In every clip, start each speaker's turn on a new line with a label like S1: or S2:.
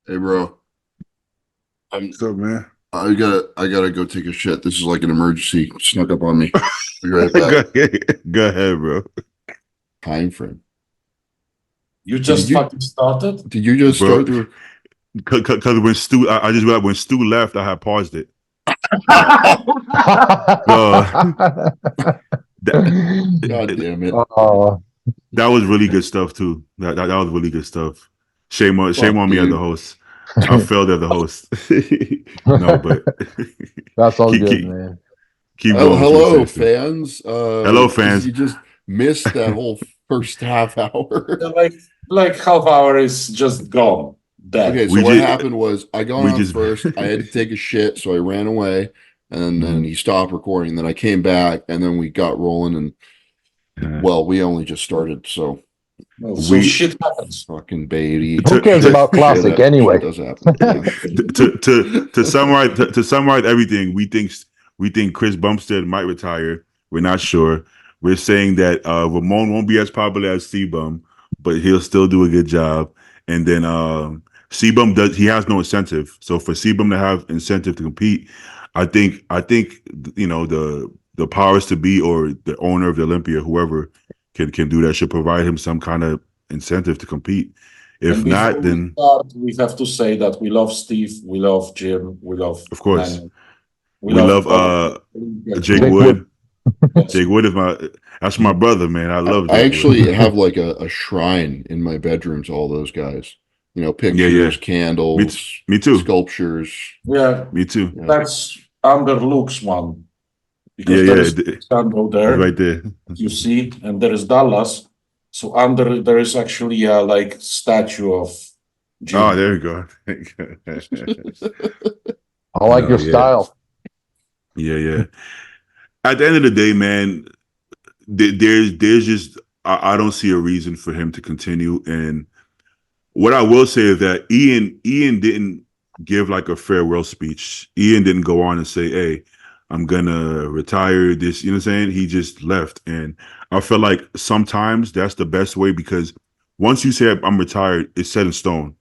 S1: Hey, bro. I'm.
S2: What's up, man?
S1: I gotta go take a shit. This is like an emergency. Snuck up on me. Be right back.
S2: Go ahead, bro.
S1: Time frame.
S3: You
S1: Did
S3: just
S1: you?
S3: fucking started?
S1: Did you just
S2: Bro,
S1: start the?
S2: because when Stu, I just realized when Stu left, I had paused it. So
S1: God damn it!
S4: Oh,
S2: that was really good stuff too. That was really good stuff. Shame
S1: Fuck
S2: on me as the
S1: you.
S2: host. I failed as the host. No, but
S4: that's all
S2: keep
S4: good,
S2: keep
S4: man.
S2: keep
S1: Oh,
S2: going. What you were
S1: hello,
S2: saying, Stu.
S1: fans.
S2: Hello,
S1: Because
S2: fans.
S1: you just missed that whole first half hour.
S3: Like half hour is just gone. Dead.
S1: Okay, so
S2: We
S1: what
S2: just
S1: happened was I got
S2: we
S1: on
S2: just
S1: first. I had to take a shit, so I ran away, and then
S2: Mhm.
S1: he stopped recording. Then I came back, and then we got rolling, and
S2: Uh,
S1: well, we only just started, so.
S3: No, so
S2: we
S3: shit happens.
S1: Fucking baby.
S4: Who cares
S2: to
S4: about classic
S1: Shit
S4: anyway?
S1: does happen. Yeah.
S2: to summarize everything, we think Chris Bumstead might retire. We're not sure. We're saying that Ramon won't be as popular as C-Bum, but he'll still do a good job. And then C-Bum he has no incentive. So for C-Bum to have incentive to compete, I think the powers to be or the owner of the Olympia, whoever can do that, should provide him some kind of incentive to compete. If
S3: And before
S2: not,
S3: we
S2: then
S3: start, we have to say that we love Steve, we love Jim, we love
S2: of course
S3: Manny, we
S2: we
S3: love
S2: love
S3: all
S2: Jake
S4: Jake
S2: Wood.
S4: Wood.
S3: Yes.
S2: Jake Wood is that's my brother, man. I love
S1: I
S2: Jake
S1: actually
S2: Wood.
S1: have like a shrine in my bedroom to all those guys.
S2: Yeah, yeah.
S1: Pictures,
S2: Me,
S1: candles,
S2: me too.
S1: sculptures.
S3: Yeah,
S2: Me too.
S1: Yeah.
S3: that's Under Luke's one.
S2: Yeah,
S3: Because there
S2: yeah.
S3: is Stango
S2: He's
S3: there,
S2: right there.
S3: you see, and there is Dallas. So under there is actually a like statue of
S2: Oh,
S3: Jim.
S2: there we go.
S4: I like
S2: No,
S4: your
S2: yeah,
S4: style.
S2: yeah, yeah. At the end of the day, man, there's just I don't see a reason for him to continue. And what I will say is that Ian didn't give like a farewell speech. Ian didn't go on and say, "Hey, I'm gonna retire." This, you know what I'm saying? He just left, and I feel like sometimes that's the best way because once you say I'm retired, it's set in stone.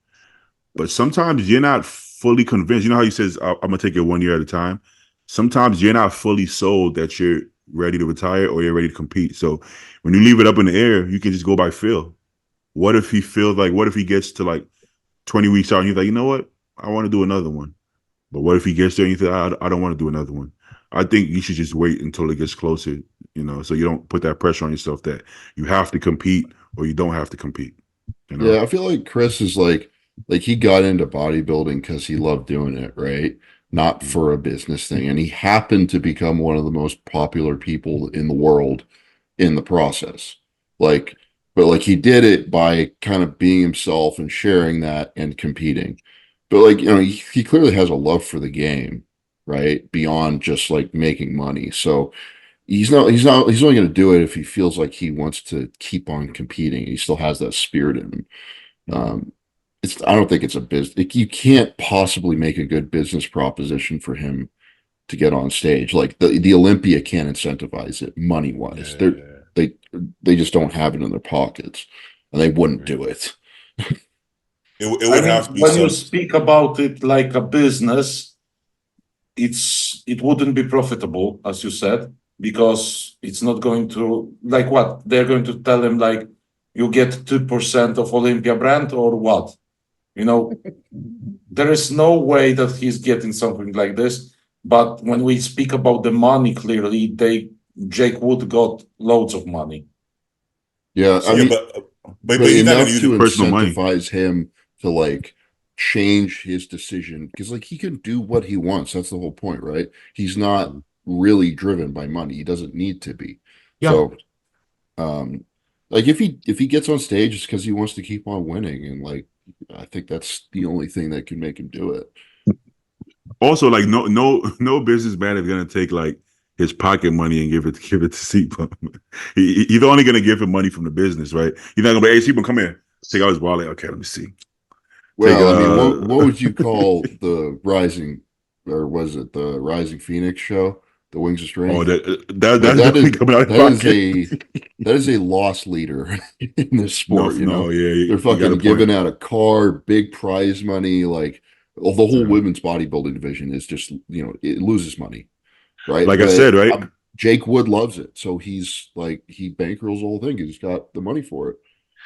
S2: But sometimes you're not fully convinced. You know how he says, "I'm gonna take it 1 year at a time." Sometimes you're not fully sold that you're ready to retire or you're ready to compete. So when you leave it up in the air, you can just go by feel. What if he feels like? What if he gets to like 20 weeks out and he's like, you know what? I want to do another one. But what if he gets there and you think, I don't want to do another one? I think you should just wait until it gets closer, so you don't put that pressure on yourself that you have to compete or you don't have to compete, you know?
S1: Yeah, I feel like Chris is like he got into bodybuilding because he loved doing it, right? Not for a business thing. And he happened to become one of the most popular people in the world in the process. Like, but like he did it by kind of being himself and sharing that and competing. But like, he clearly has a love for the game, right? Beyond just like making money. So he's only going to do it if he feels like he wants to keep on competing. He still has that spirit in him. Um, I don't think it's a business. You can't possibly make a good business proposition for him to get on stage. Like the Olympia can't incentivize it money wise.
S2: Yeah,
S1: They they just don't have it in their pockets, and they wouldn't
S2: right.
S1: do it.
S2: It
S3: I
S2: would
S3: mean,
S2: have to be
S3: when you
S2: some.
S3: speak about it like a business, it wouldn't be profitable, as you said, because it's not going to like what they're going to tell him like you get 2% of Olympia brand or what? You know, there is no way that he's getting something like this. But when we speak about the money, clearly Jake Wood got loads of money.
S1: Yeah, I
S3: So
S2: Yeah,
S1: mean,
S2: but
S1: but
S2: he's not going to
S1: enough
S2: use
S1: to
S2: his personal money.
S1: incentivize him to like change his decision because like he can do what he wants. That's the whole point, right? He's not really driven by money. He doesn't need to be.
S3: yeah,
S1: So, um, like if he gets on stage, it's because he wants to keep on winning, and like I think that's the only thing that can make him do it.
S2: Also, like no businessman is going to take like his pocket money and give it to C-Bum. He's only going to give him money from the business, right? He's not going to be, hey, C-Bum, come here. Take out his wallet. Okay, let me see. Take
S1: Well, I mean, what would you call the Rising, or was it the Rising Phoenix show? the Wings of Strength.
S2: Oh, that's
S1: But
S2: definitely coming out of pocket.
S1: that is a lost leader in this sport.
S2: No, yeah,
S1: They're
S2: you got
S1: fucking
S2: a
S1: giving
S2: point.
S1: out a car, big prize money. Like, well, the whole
S2: Yeah.
S1: women's bodybuilding division is just, it loses money, right?
S2: Like I
S1: But
S2: said, right?
S1: Jake Wood loves it, so he's like, he bankrolls the whole thing. He's got the money for it.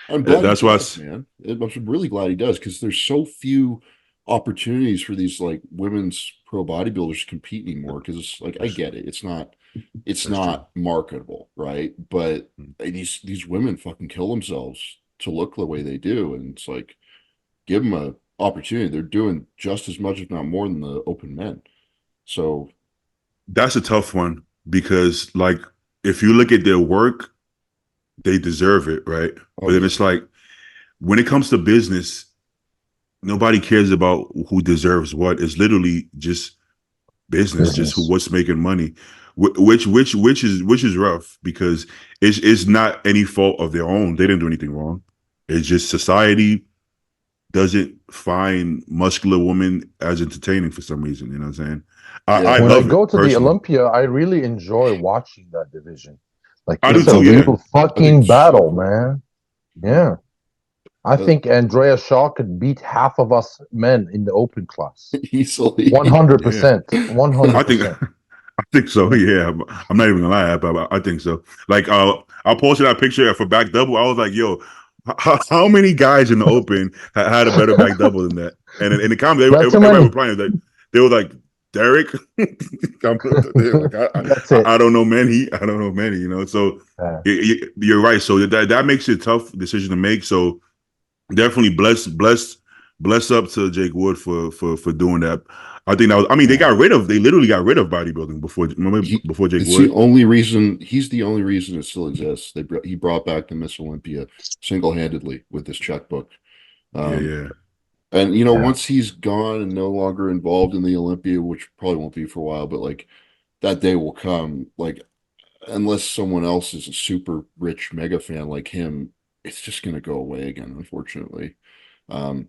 S1: I'm glad
S2: That's
S1: he
S2: why.
S1: does, man. I'm really glad he does, because there's so few opportunities for these like women's pro bodybuilders to compete anymore. Because like, I get it, it's
S2: That's
S1: not marketable, right? But
S2: Mm.
S1: these women fucking kill themselves to look the way they do, and it's like, give them a opportunity. They're doing just as much, if not more, than the open men. So
S2: That's a tough one because, like, if you look at their work, they deserve it, right? But then it's like, when it comes to business, nobody cares about who deserves what. It's literally just business, just what's making money, which is rough because it's not any fault of their own. They didn't do anything wrong. It's just society doesn't find muscular women as entertaining for some reason. You know what I'm saying? I
S4: When
S2: love
S4: I go
S2: it
S4: to the
S2: personally.
S4: Olympia, I really enjoy watching that division. Like,
S2: I do
S4: it's a
S2: too, yeah.
S4: real
S1: I
S4: fucking
S1: think it's so
S4: battle,
S1: cool.
S4: man. Yeah. I think Andrea Shaw could beat half of us men in the open class.
S1: Easily.
S4: 100%.
S2: I think
S4: 100%.
S2: I think so. Yeah, I'm not even gonna lie, but I think so. Like, I posted that picture for back double. I was like, "Yo, how many guys in the open had a better back double than that?" And in the comments,
S4: Not too
S2: everybody
S4: many.
S2: replying that they were like, "Derek." They're like,
S4: That's it.
S2: I don't know many. I don't know many. So
S4: Yeah.
S2: you're right. So that makes it a tough decision to make. So definitely bless up to Jake Wood for doing that. I think that was. I mean, they literally got rid of bodybuilding before. Remember before Jake
S1: It's
S2: Wood.
S1: the only reason. He's the only reason it still exists. He brought back the Miss Olympia single-handedly with this checkbook.
S2: Yeah.
S1: And once he's gone and no longer involved in the Olympia, which probably won't be for a while, but like, that day will come. Like, unless someone else is a super rich mega fan like him, it's just going to go away again, unfortunately. Um,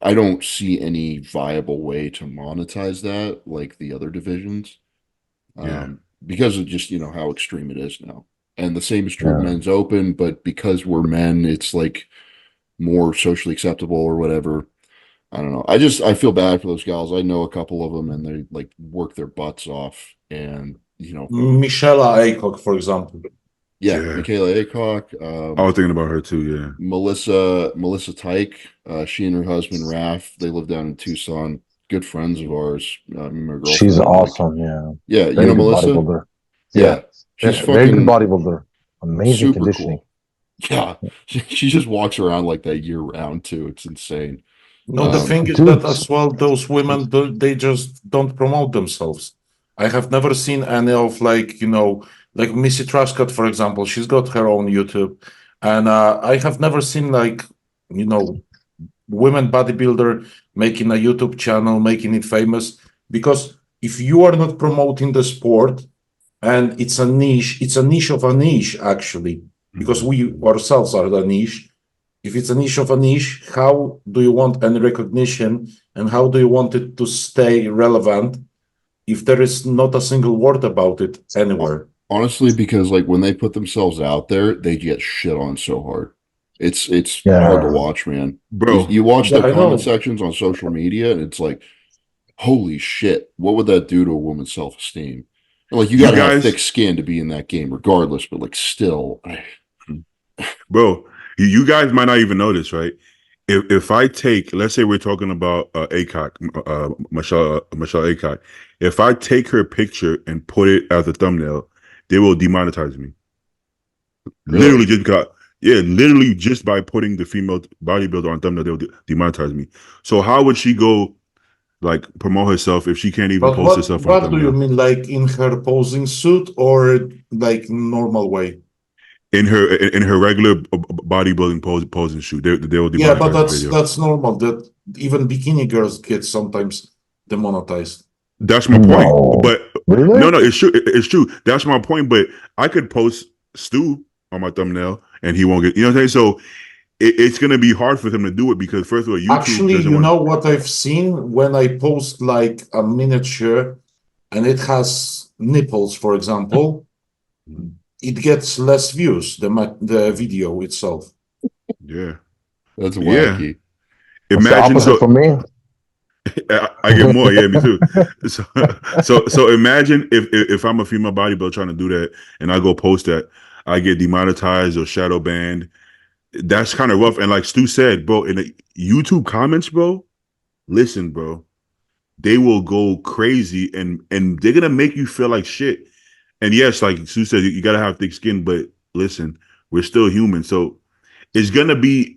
S1: I don't see any viable way to monetize that like the other divisions,
S2: Yeah.
S1: because of just, how extreme it is now. And the same is true of
S4: Yeah.
S1: men's open, but because we're men, it's like more socially acceptable or whatever. I don't know. I feel bad for those gals. I know a couple of them, and they like work their butts off, and
S3: Michelle Aycock, for example.
S1: yeah,
S2: Yeah.
S1: Michaela Aycock,
S2: I was thinking about her too. Yeah.
S1: Melissa Tyke, she and her husband Raph, they live down in Tucson. Good friends of ours. My girlfriend,
S4: She's
S1: like,
S4: awesome. Yeah.
S1: yeah,
S4: Very good
S1: Melissa.
S4: bodybuilder.
S1: Yeah, she's
S4: Very good
S1: fucking
S4: bodybuilder. Amazing
S1: super
S4: conditioning.
S1: cool. Yeah, she just walks around like that year round too. It's insane.
S3: No, the thing is
S4: Dude.
S3: that as well, those women, they just don't promote themselves. I have never seen any of like Missy Truscott, for example. She's got her own YouTube. And I have never seen women bodybuilder making a YouTube channel, making it famous. Because if you are not promoting the sport, and it's a niche of a niche, actually, because we ourselves are the niche. If it's a niche of a niche, how do you want any recognition and how do you want it to stay relevant if there is not a single word about it anywhere?
S1: Honestly, because like when they put themselves out there, they get shit on so hard. It's
S4: Yeah.
S1: hard to watch, man.
S2: Bro.
S1: You watch
S3: Yeah,
S1: the
S3: I know.
S1: comment sections on social media, and it's like, holy shit, what would that do to a woman's self-esteem? And like, you
S2: You
S1: gotta have
S2: guys-
S1: thick skin to be in that game, regardless. But like, still,
S2: Bro, you guys might not even know this, right? If I take, let's say we're talking about Aycock, Michelle Aycock. If I take her picture and put it as a thumbnail, they will demonetize me.
S1: Really?
S2: Literally just by putting the female bodybuilder on thumbnail, they'll demonetize me. So how would she go like promote herself if she can't even
S3: But
S2: post herself on
S3: what do you
S2: thumbnail?
S3: mean, like in her posing suit or like normal way?
S2: In her regular bodybuilding pose and shoot, they will demonetize
S3: Yeah, but
S2: the video.
S3: that's normal. That even bikini girls get sometimes demonetized.
S2: That's my point.
S4: No.
S2: But
S4: Really?
S2: no, it's true. It's true. That's my point. But I could post Stu on my thumbnail and he won't get, you know what I'm saying? So it's going to be hard for him to do it because first of all, YouTube
S3: Actually,
S2: doesn't
S3: you
S2: want.
S3: know what I've seen when I post like a miniature and it has nipples, for example, it gets less views, the video itself.
S2: Yeah.
S1: That's
S2: Yeah.
S1: wacky.
S4: It's the
S2: Imagine
S4: opposite for me.
S2: I get more. Yeah, me too. So imagine if I'm a female bodybuilder trying to do that and I go post that, I get demonetized or shadow banned. That's kind of rough. And like Stu said, bro, in the YouTube comments, bro, listen, bro, they will go crazy and they're gonna make you feel like shit. And yes, like Stu said, you gotta have thick skin, but listen, we're still human. So it's gonna be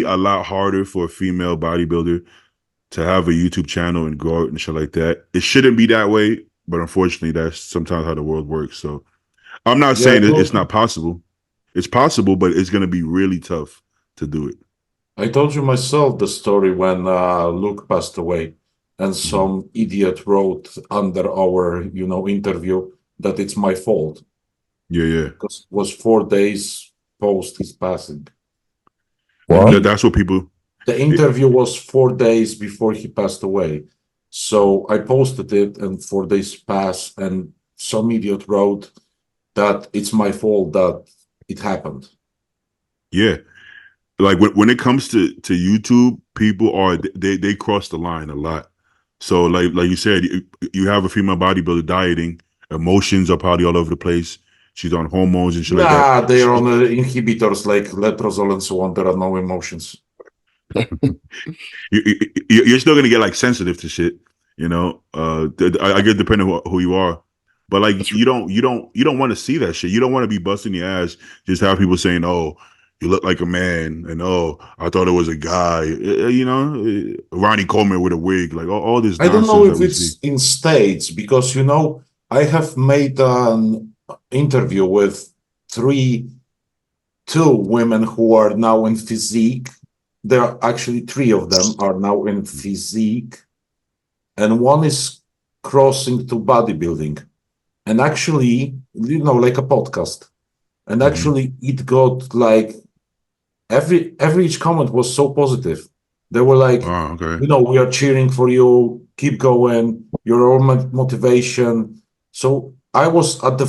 S2: a lot harder for a female bodybuilder to have a YouTube channel and grow it and shit like that. It shouldn't be that way, but unfortunately, that's sometimes how the world works. So I'm not
S3: Yeah,
S2: saying it's not possible. It's possible, but it's gonna be really tough to do it.
S3: I told you myself the story when Luke passed away, and some idiot wrote under our, interview that it's my fault
S2: Yeah, yeah.
S3: because it was 4 days post his passing.
S4: What?
S2: That's what people.
S3: The interview was 4 days before he passed away. So I posted it, and 4 days passed, and some idiot wrote that it's my fault that it happened.
S2: Yeah, like when it comes to YouTube, people are they cross the line a lot. So like you said, you have a female bodybuilder dieting, emotions are probably all over the place. She's on hormones and shit like
S3: Nah,
S2: that.
S3: they are on inhibitors like letrozole and so on. There are no emotions.
S2: You're still gonna get like sensitive to shit, you know. I get depending on who you are, but like you don't want to see that shit. You don't want to be busting your ass just have people saying, "Oh, you look like a man," and "Oh, I thought it was a guy." Ronnie Coleman with a wig, like all this
S3: I don't know
S2: nonsense
S3: if
S2: that we see.
S3: it's in States because, I have made an interview with two women who are now in physique. There are actually three of them are now in physique, and one is crossing to bodybuilding. And actually, like a podcast. And actually, it got like every each comment was so positive. They were like,
S2: Oh, okay.
S3: we are cheering for you. Keep going. You're our motivation. So I was at the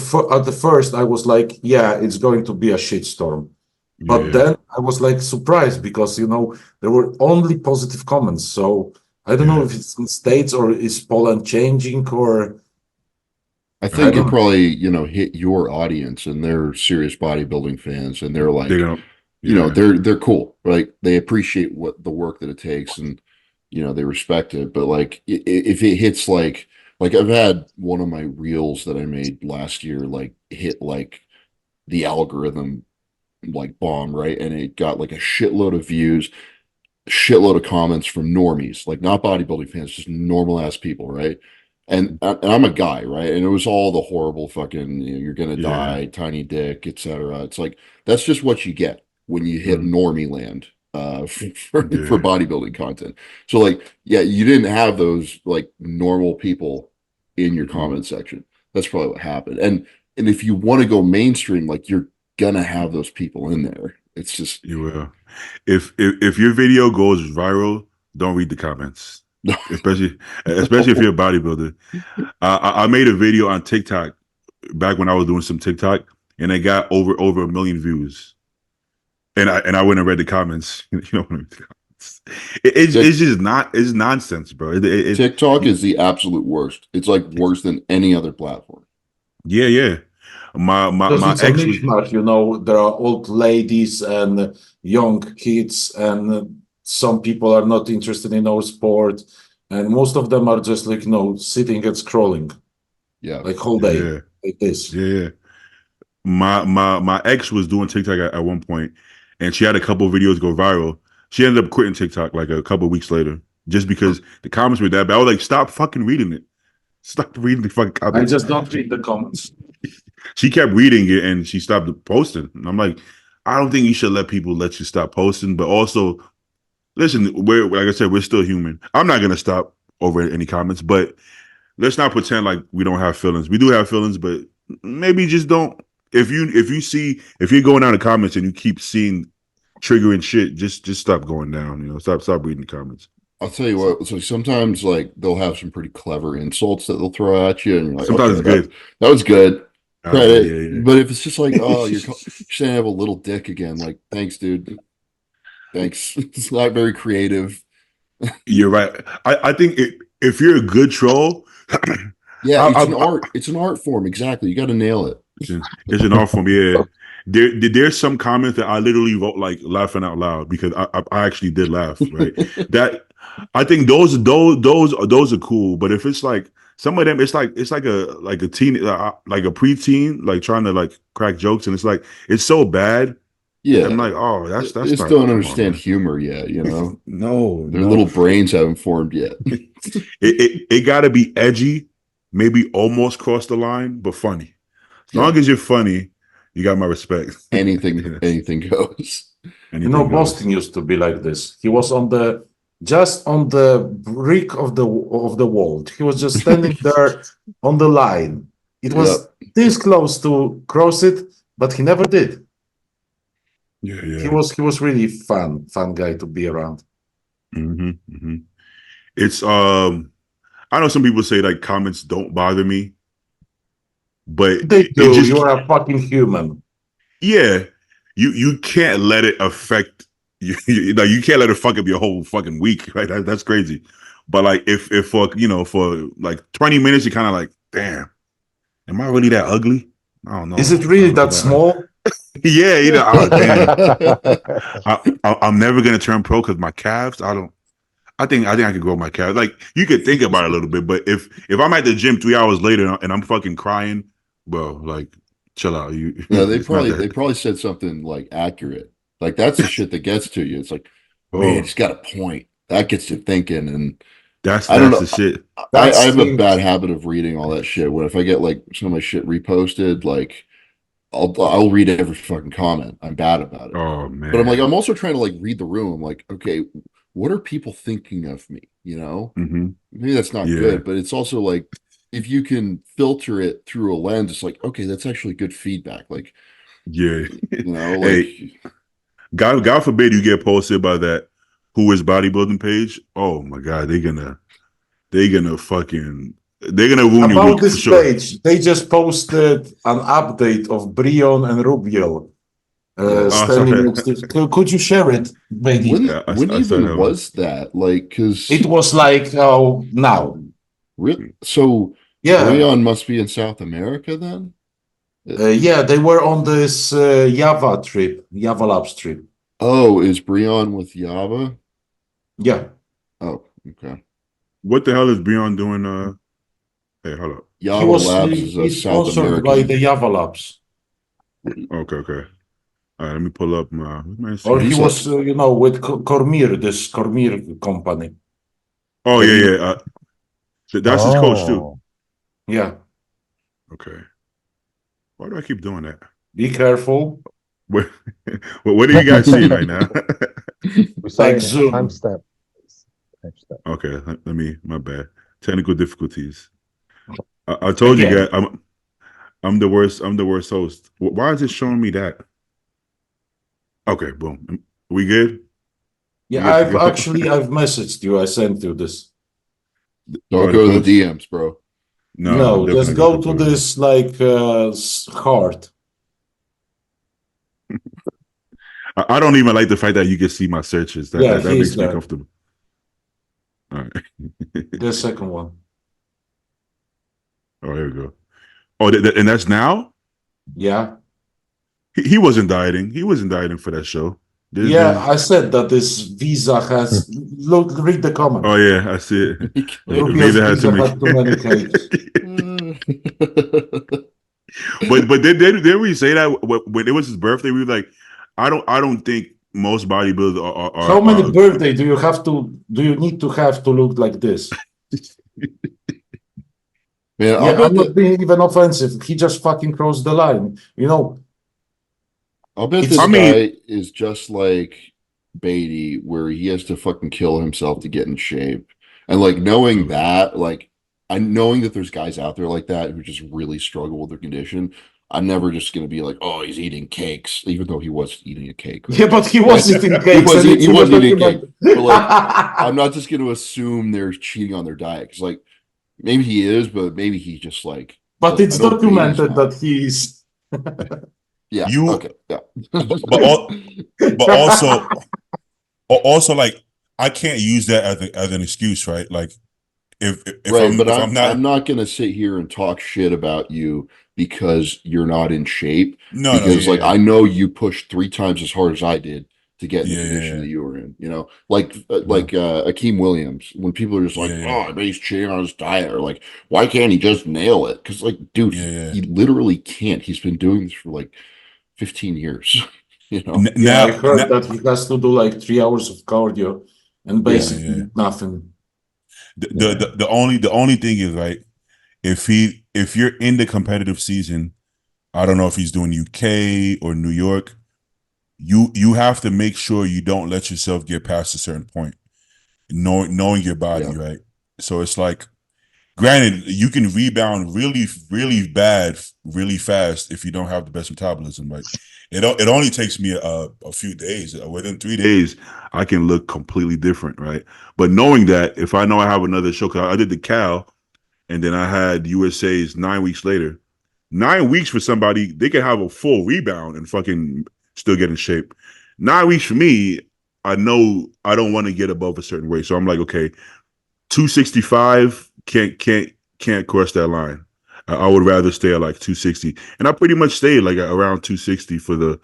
S3: first, I was like, yeah, it's going to be a shitstorm. But
S2: Yeah,
S3: then I was like surprised because there were only positive comments. So I don't know
S2: yeah.
S3: if it's in States or is Poland changing or
S1: I
S3: I
S1: think
S3: don't
S1: it
S3: know.
S1: probably, hit your audience and they're serious bodybuilding fans and they're
S2: They're
S1: like,
S2: gonna. Yeah,
S1: they're cool. Like they appreciate what the work that it takes and they respect it. But like if it hits like I've had one of my reels that I made last year like hit like the algorithm like bomb, right? And it got like a shitload of views, shitload of comments from normies, like not bodybuilding fans, just normal ass people, right? And I'm a guy, right? And it was all the horrible fucking, you're gonna
S2: yeah.
S1: die, tiny dick, etc. It's like that's just what you get when you hit
S2: Mm,
S1: normie land for
S2: yeah.
S1: bodybuilding content. So like, yeah, you didn't have those like normal people in your
S2: Mhm.
S1: comment section. That's probably what happened. And if you want to go mainstream, like you're gonna have those people in there. It's just
S2: You will. If your video goes viral, don't read the comments, especially if you're a bodybuilder. I made a video on TikTok back when I was doing some TikTok, and it got over 1 million views. And I went and read the comments. You know what I mean? It's just not it's nonsense, bro.
S1: TikTok is the absolute worst. It's like worse than any other platform.
S2: Yeah, yeah. My my
S3: Because
S2: my
S3: it's a
S2: ex was
S3: mishmash, there are old ladies and young kids, and some people are not interested in our sport, and most of them are just like, sitting and scrolling
S1: Yeah.
S3: like whole day
S2: yeah
S3: like this.
S2: yeah yeah. My ex was doing TikTok at one point, and she had a couple of videos go viral. She ended up quitting TikTok like a couple of weeks later, just because the comments were that bad. I was like, stop fucking reading it. Stop reading the fucking
S3: I
S2: comments.
S3: just don't read the comments.
S2: She kept reading it and she stopped posting. And I'm like, I don't think you should let people let you stop posting, but also listen, we're like I said, we're still human. I'm not gonna stop over any comments, but let's not pretend like we don't have feelings. We do have feelings, but maybe just don't. If you're going down the comments and you keep seeing triggering shit, just stop going down. Stop reading the comments.
S1: I'll tell you what. So sometimes like they'll have some pretty clever insults that they'll throw at you, and you're like,
S2: Sometimes
S1: okay,
S2: it's good.
S1: that was good.
S2: That was good,
S1: Credit.
S2: yeah.
S1: But if it's just like, oh, you're saying I have a little dick again, like, thanks, dude. Thanks. It's not very creative.
S2: You're right. I think if you're a good troll,
S1: Yeah, it's
S2: I,
S1: an art. It's an art form. Exactly. You got to nail it.
S2: it's an art form. Yeah, there's some comments that I literally wrote like laughing out loud because I actually did laugh. Right. That I think those are cool. But if it's like some of them, it's like a teen like a preteen like trying to like crack jokes, and it's so bad.
S1: Yeah.
S2: I'm like, oh, that's
S1: They just
S2: not,
S1: don't
S2: come on,
S1: understand
S2: man.
S1: humor yet, you know?
S2: No,
S1: Their
S2: no.
S1: little brains haven't formed yet.
S2: It got to be edgy, maybe almost cross the line, but funny. As long as you're funny, you got my respect.
S1: Anything goes.
S2: Anything goes.
S3: Boston used to be like this. He was just on the brick of the wall. He was just standing there on the line. It was this close to cross it, but he never did.
S2: Yeah.
S3: He was really fun guy to be around.
S2: It's I know some people say like comments don't bother me, but
S3: They do.
S2: just,
S3: You are a fucking human.
S2: yeah, you can't let it affect you. You can't let it fuck up your whole fucking week. Right? That's crazy. But like if for like 20 minutes, you're kind of like, damn, am I really that ugly? I don't know.
S3: Is it really that small?
S2: Yeah, I'm never gonna turn pro because my calves. I think I could grow my calves. Like you could think about it a little bit, but if I'm at the gym 3 hours later and I'm fucking crying, bro, like chill out.
S1: No, they probably said something like accurate. Like that's the shit that gets to you. It's like, man, it's got a point. That gets you thinking, and
S2: that's
S1: I don't know.
S2: the shit.
S1: I have a bad habit of reading all that shit. When if I get like some of my shit reposted, like I'll read every fucking comment. I'm bad about it.
S2: Oh man.
S1: But I'm also trying to like read the room. I'm like, okay, what are people thinking of me? You know, maybe that's not good, but it's also like if you can filter it through a lens, it's like, okay, that's actually good feedback. Like,
S2: yeah,
S1: you know, like
S2: hey, God forbid you get posted by that Who Is Bodybuilding page. Oh my God, they're gonna ruin your week
S3: About this
S2: for sure.
S3: page, they just posted an update of Brion and Rubiel. Standing next to, could you share it, maybe?
S1: When even was that? Like, because
S3: it was like now.
S1: Really? So Leon must be in South America then?
S3: Yeah, they were on this Java Labs trip.
S1: Oh, is Breon with Java?
S3: Yeah.
S1: Oh, okay.
S2: What the hell is Breon doing? Hey, hold up.
S1: Java Labs is a South American.
S3: By the Java Labs.
S2: Okay. All right, let me pull up my.
S3: Or he was, with Cormier, this Cormier company.
S2: Oh yeah. That's his coach too.
S3: Yeah.
S2: Okay. Why do I keep doing that?
S3: Be careful.
S2: What are you guys seeing right now?
S3: Like Zoom.
S4: Timestamp.
S2: Okay, let me. My bad. Technical difficulties. I told you guys I'm the worst. I'm the worst host. Why is it showing me that? Okay, boom. We good?
S3: Yeah, I've messaged you. I sent you this.
S1: Don't go to the DMs, bro.
S3: No, just go to this heart.
S2: I don't even like the fact that you can see my searches. That makes me comfortable. All right.
S3: The second one.
S2: Oh, here we go. Oh, and that's now?
S3: Yeah.
S2: He wasn't dieting. He wasn't dieting for that show.
S3: I said that this visa has. Read the comment.
S2: Oh yeah, I see it.
S3: Visa had too many cakes.
S2: but did we say that when it was his birthday? We were like, I don't think most bodybuilders are.
S3: How many birthday do you have to? Do you need to have to look like this?
S1: Man,
S3: I'm not being even offensive. He just fucking crossed the line.
S1: I'll bet this guy is just like Beatty, where he has to fucking kill himself to get in shape. And like knowing that, like knowing that there's guys out there like that who just really struggle with their condition, I'm never just going to be like, oh, he's eating cakes, even though he was eating a cake. Right?
S3: Yeah, but he was eating cakes.
S1: He was eating cake. But like, I'm not just going to assume they're cheating on their diet because, like, maybe he is, but maybe he just like.
S3: But it's documented that he is.
S1: Yeah.
S2: You
S1: okay. Yeah.
S2: but also like I can't use that as an excuse, right? Like if
S1: right,
S2: I'm
S1: not going to sit here and talk shit about you because you're not in shape.
S2: No,
S1: because I know you pushed 3 times as hard as I did to get in the condition that you were in. You know, like Akeem Williams. When people are just like, oh, I bet he's cheating on his diet, or like, why can't he just nail it? Because like, dude, he literally can't. He's been doing this for like 15 years. You know,
S3: I heard that he has to do like 3 hours of cardio and basically nothing.
S2: The only thing is, right, if you're in the competitive season, I don't know if he's doing UK or New York, you have to make sure you don't let yourself get past a certain point, knowing your body, right? So it's like, granted, you can rebound really, really bad, really fast if you don't have the best metabolism, right? It only takes me a few days. Within 3 days, I can look completely different, right? But knowing that, if I know I have another show, because I did the Cal, and then I had USA's 9 weeks later. 9 weeks for somebody, they can have a full rebound and fucking still get in shape. 9 weeks for me, I know I don't want to get above a certain weight, so I'm like, okay, 265 can't cross that line. I would rather stay at like 260, and I pretty much stayed like around 260 for the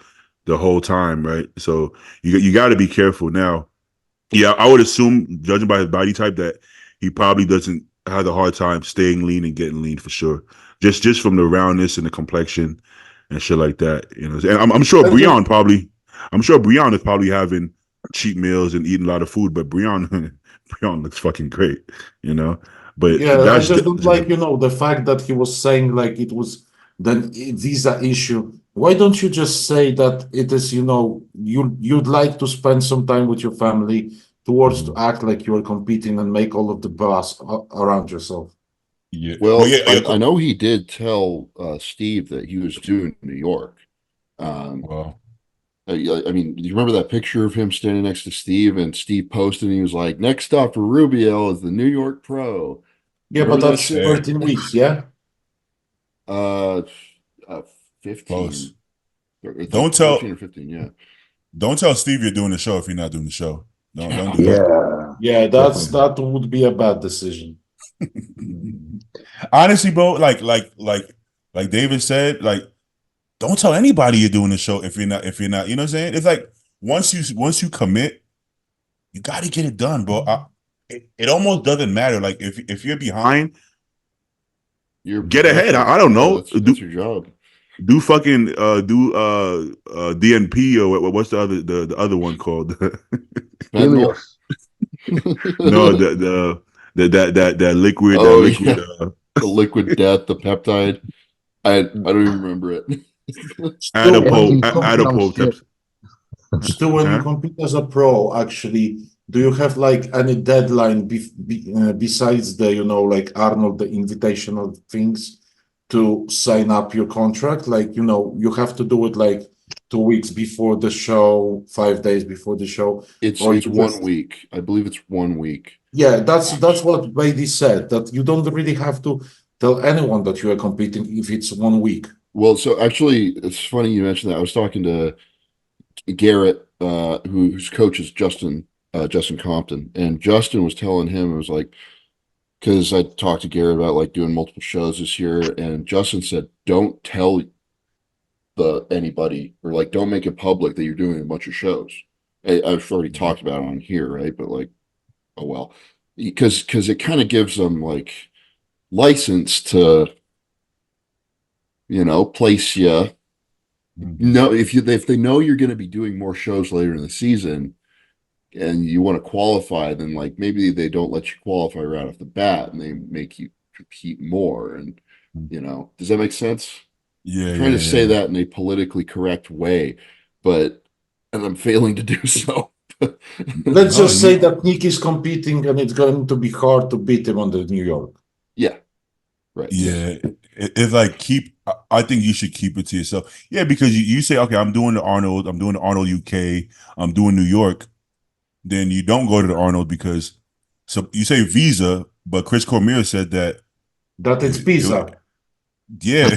S2: whole time, right? So you got to be careful. Now, yeah, I would assume, judging by his body type, that he probably doesn't have a hard time staying lean and getting lean for sure. Just from the roundness and the complexion and shit like that, you know. And I'm sure Breon is probably having cheat meals and eating a lot of food, but Breon looks fucking great, you know. But
S3: I just don't like, the fact that he was saying like it was the visa issue. Why don't you just say that it is, you'd like to spend some time with your family towards to act like you are competing and make all of the buzz around yourself?
S2: Yeah.
S1: Well, I know he did tell Steve that he was doing New York.
S2: Wow.
S1: I mean, do you remember that picture of him standing next to Steve, and Steve posted, and he was like, next stop for Rubio is the New York Pro.
S3: Yeah, but that's 13 weeks, yeah?
S1: 15.
S2: Close.
S1: Don't tell 14 or 15, yeah.
S2: Don't tell Steve you're doing the show if you're not doing the show. Don't do that.
S3: Yeah, that would be a bad decision.
S2: Honestly, bro, like David said, like, don't tell anybody you're doing the show if you're not, you know what I'm saying? It's like once you commit, you got to get it done, bro. It almost doesn't matter. Like if you're behind, get ahead. I don't know.
S1: That's your job.
S2: Do fucking DNP or what's the other one called?
S4: Helios.
S2: No, that liquid.
S1: Oh,
S2: liquid.
S1: The liquid death, the peptide. I don't even remember it.
S2: Adipose.
S3: Still, when you compete as a pro, actually, do you have like any deadline besides the, like Arnold, the invitational things to sign up your contract? Like, you have to do it like 2 weeks before the show, 5 days before the show.
S1: It's 1 week. I believe it's 1 week.
S3: Yeah, that's what BOYZ said, that you don't really have to tell anyone that you are competing if it's 1 week.
S1: Well, so actually, it's funny you mentioned that. I was talking to Garrett, whose coach is Justin Compton, and Justin was telling him, it was like, because I talked to Garrett about like doing multiple shows this year, and Justin said, don't tell anybody, or like don't make it public that you're doing a bunch of shows. I've already talked about it on here, right? But like, oh well, because it kind of gives them like license to, place you. No, if they know you're going to be doing more shows later in the season, and you want to qualify, then like maybe they don't let you qualify right off the bat, and they make you compete more. And does that make sense?
S2: Yeah,
S1: I'm trying to say that in a politically correct way, and I'm failing to do so.
S3: Let's just say that Nick is competing, and it's going to be hard to beat him on the New York.
S1: Yeah, right.
S2: Yeah, it's like keep I think you should keep it to yourself. Yeah, because you say, okay, I'm doing the Arnold UK, I'm doing New York. Then you don't go to the Arnold because so you say Visa, but Chris Cormier said that
S3: it's pizza.
S2: yeah.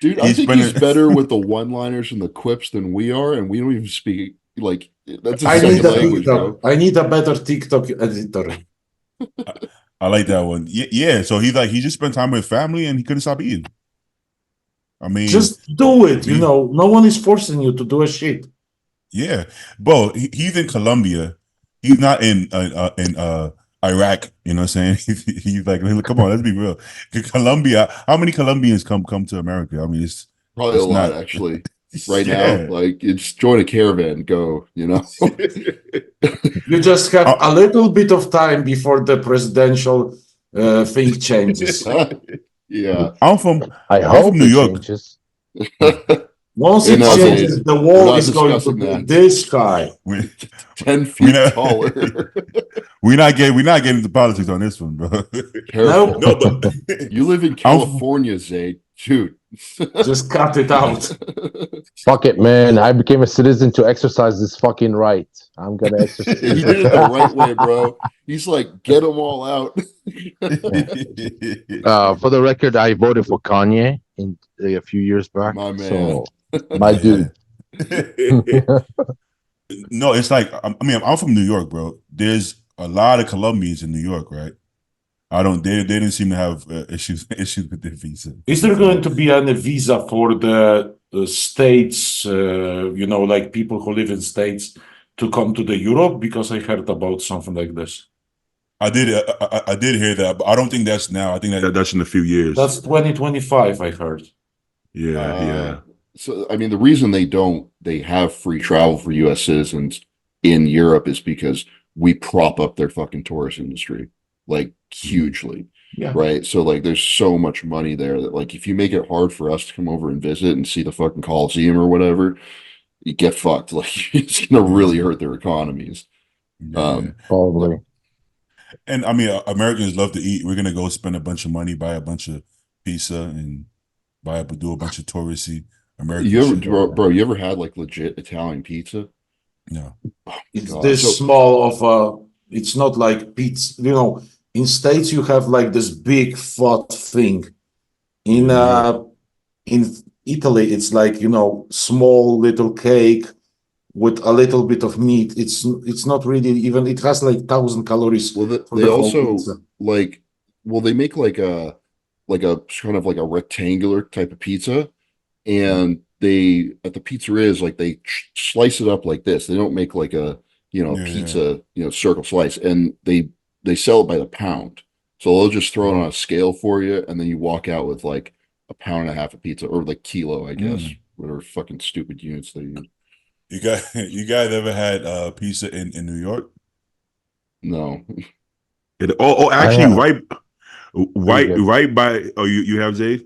S1: Dude, I think he's better with the one-liners and the quips than we are, and we don't even speak like that's a
S3: I need
S1: second
S3: a
S1: language, bro.
S3: TikTok. I need a better TikTok editor.
S2: I like that one. Yeah. So he just spent time with his family and he couldn't stop eating. I mean,
S3: just do it. No one is forcing you to do a shit.
S2: Yeah, bro. He's in Colombia. He's not in Iraq. You know what I'm saying? He's like, come on, let's be real. Colombia. How many Colombians come to America? I mean, it's
S1: probably a lot actually. Right now, like it's join a caravan, go. You
S3: just have a little bit of time before the presidential thing changes.
S1: Yeah,
S2: I'm from New York.
S4: Changes.
S3: Once it changes, the wall is going to be this high.
S1: 10 feet taller.
S2: We're not getting into politics on this one, bro.
S3: No,
S2: but
S1: you live in California, Zay. Shoot.
S3: Just cut it out.
S4: Fuck it, man. I became a citizen to exercise this fucking right. I'm gonna exercise.
S1: He did it the right way, bro. He's like, get them all out.
S4: For the record, I voted for Kanye a few years back.
S1: My man.
S4: So, my dude.
S2: No, it's like I'm from New York, bro. There's a lot of Colombians in New York, right? They didn't seem to have issues with their visa.
S3: Is there going to be any visa for the states? Like people who live in states to come to the Europe? Because I heard about something like this.
S2: I did hear that, but I don't think that's now. I think that's in a few years.
S3: That's 2025. I heard.
S2: Yeah.
S1: So I mean, the reason they have free travel for U.S. citizens in Europe is because we prop up their fucking tourist industry like hugely.
S3: Yeah.
S1: Right. So like there's so much money there that like if you make it hard for us to come over and visit and see the fucking Coliseum or whatever, you get fucked. Like it's gonna really hurt their economies.
S4: Probably.
S2: And I mean, Americans love to eat. We're gonna go spend a bunch of money, buy a bunch of pizza, and do a bunch of touristy American.
S1: You ever had like legit Italian pizza?
S2: No.
S1: Oh,
S3: it's this small of a. It's not like pizza. In States you have like this big fat thing. In Italy it's like small little cake with a little bit of meat. It's not really even. It has like 1,000 calories.
S1: Well, they also they make like a kind of like a rectangular type of pizza, and they at the pizzerias like they slice it up like this. They don't make like a pizza circle slice, and they sell it by the pound. So they'll just throw it on a scale for you, and then you walk out with like a pound and a half of pizza, or like kilo, I guess, whatever fucking stupid units they use.
S2: You guys ever had pizza in New York?
S1: No.
S2: Actually, right by. Oh, you have Zay?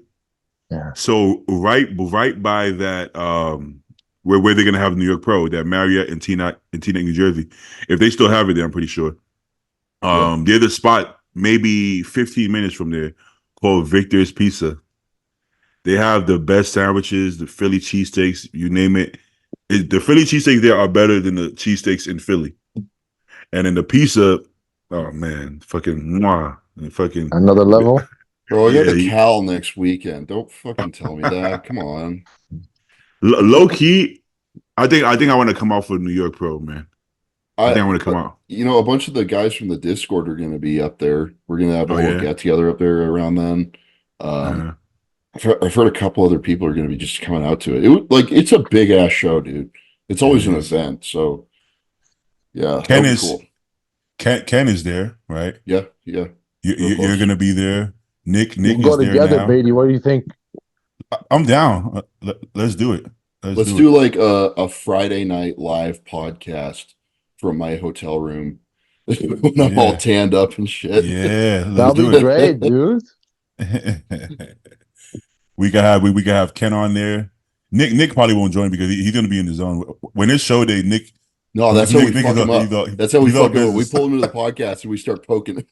S4: Yeah.
S2: So right by that where they're gonna have New York Pro, that Marriott in Teaneck, New Jersey. If they still have it there, I'm pretty sure. They're the spot maybe 15 minutes from there called Victor's Pizza. They have the best sandwiches, the Philly cheesesteaks, you name it. The Philly cheesesteaks there are better than the cheesesteaks in Philly. And then the pizza, oh man, fucking mwah. Fucking
S4: another level.
S1: Bro, I got the Cal next weekend. Don't fucking tell me that. Come on.
S2: Low key, I think I want to come out for New York Pro, man. I think I want to come out.
S1: A bunch of the guys from the Discord are going to be up there. We're going to have a little get together up there around then. I've heard a couple other people are going to be just coming out to it. It's a big ass show, dude. It's always an event. So yeah,
S2: Ken is there, right?
S1: Yeah.
S2: You're going to be there. Nick
S4: we'll
S2: is
S4: go
S2: there
S4: together,
S2: now.
S4: Beatty. What do you think?
S2: I'm down. Let's do it.
S1: Let's do like a Friday night live podcast from my hotel room when I'm all tanned up and shit.
S2: Yeah,
S4: that'll be great, dude.
S2: we can have Ken on there. Nick probably won't join because he's going to be in the zone when it's show day. Nick.
S1: No, that's how we fuck him up. That's how we fuck him up. We pull him into the podcast and we start poking him.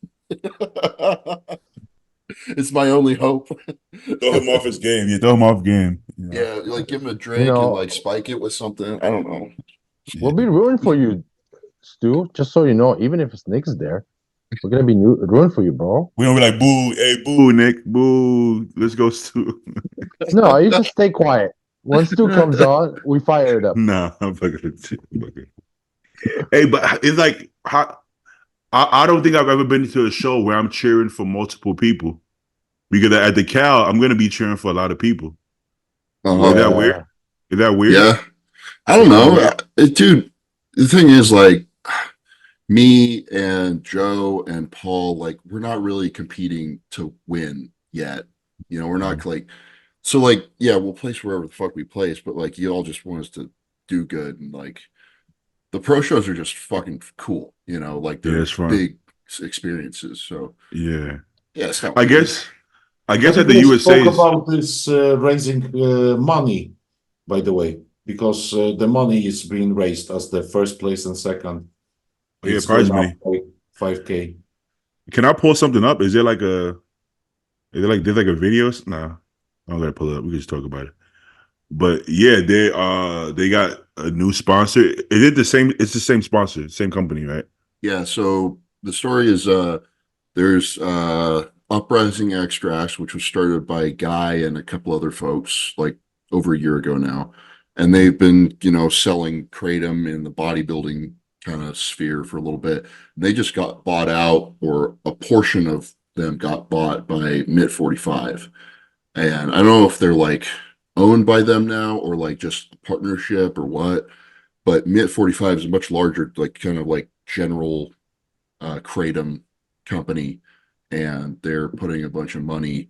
S1: It's my only hope.
S2: Throw him off his game. Yeah, throw him off game. You know?
S1: Yeah, like give him a drink and like spike it with something. I don't know.
S4: We'll be rooting for you, Stu. Just so you know, even if Nick's there, we're gonna be rooting for you, bro.
S2: We don't be like, boo, hey, boo, Nick, boo. Let's go, Stu.
S4: No, you just stay quiet. When Stu comes on, we fire it up.
S2: Nah, I'm fucking with you. Hey, but it's like I don't think I've ever been to a show where I'm cheering for multiple people. Because at the Cal, I'm gonna be cheering for a lot of people. Is that weird? Is that weird?
S1: Yeah. I don't know. Dude, the thing is, like, me and Joe and Paul, like, we're not really competing to win yet. You know, we're not like, so like, yeah, we'll place wherever the fuck we place, but like, you all just want us to do good. And like, the pro shows are just fucking cool, you know, like they're big experiences. So,
S2: yeah.
S1: It's not
S2: I guess at the USA.
S3: Talk about this raising money, by the way, because the money is being raised as the first place and second.
S2: It's prize money.
S3: 5K.
S2: Can I pull something up? Is there like a video? No, I'm gonna pull it up. We can just talk about it. But yeah, they got a new sponsor. Is it the same? It's the same sponsor, same company, right?
S1: Yeah. So the story is there's Uprising Extracts, which was started by Guy and a couple other folks like over a year ago now. And they've been, you know, selling kratom in the bodybuilding kind of sphere for a little bit. They just got bought out, or a portion of them got bought by MIT45. And I don't know if they're like owned by them now or like just a partnership or what, but MIT45 is a much larger, like kind of like general kratom company. And they're putting a bunch of money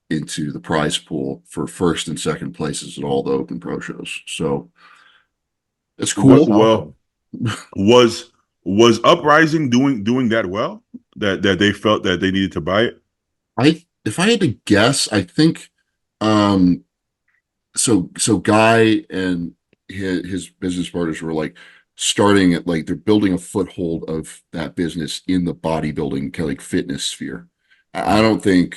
S1: into the prize pool for first and second places at all the open pro shows. So it's cool.
S2: Well, was Uprising doing that well that they felt that they needed to buy it?
S1: If I had to guess, I think so Guy and his business partners were like starting at like they're building a foothold of that business in the bodybuilding kind of like fitness sphere. I don't think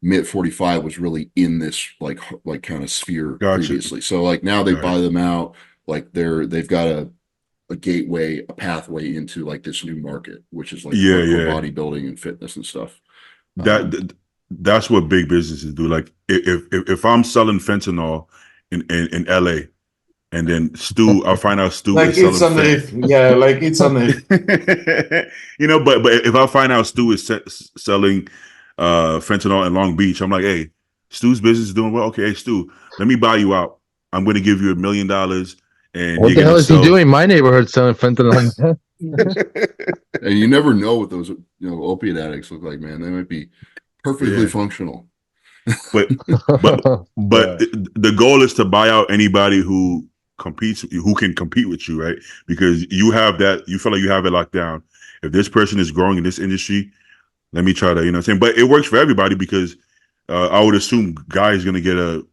S1: MIT45 was really in this like kind of sphere previously. So like now they buy them out, like they've got a gateway, a pathway into like this new market, which is like bodybuilding and fitness and stuff.
S2: That's what big businesses do. Like if I'm selling fentanyl in LA, and then Stu, I'll find out Stu
S3: like
S2: is
S3: it's
S2: selling
S3: like it's an
S2: you know, but if I find out Stu is selling fentanyl in Long Beach, I'm like, hey, Stu's business is doing well. Okay, hey Stu, let me buy you out. I'm going to give you $1 million. And
S4: what the hell is he doing in my neighborhood selling fentanyl?
S1: And you never know what those opiate addicts look like, man. They might be perfectly functional.
S2: But the goal is to buy out anybody who can compete with you, right? Because you feel like you have it locked down. If this person is growing in this industry, let me try to, you know what I'm saying? But it works for everybody because I would assume Guy is going to get a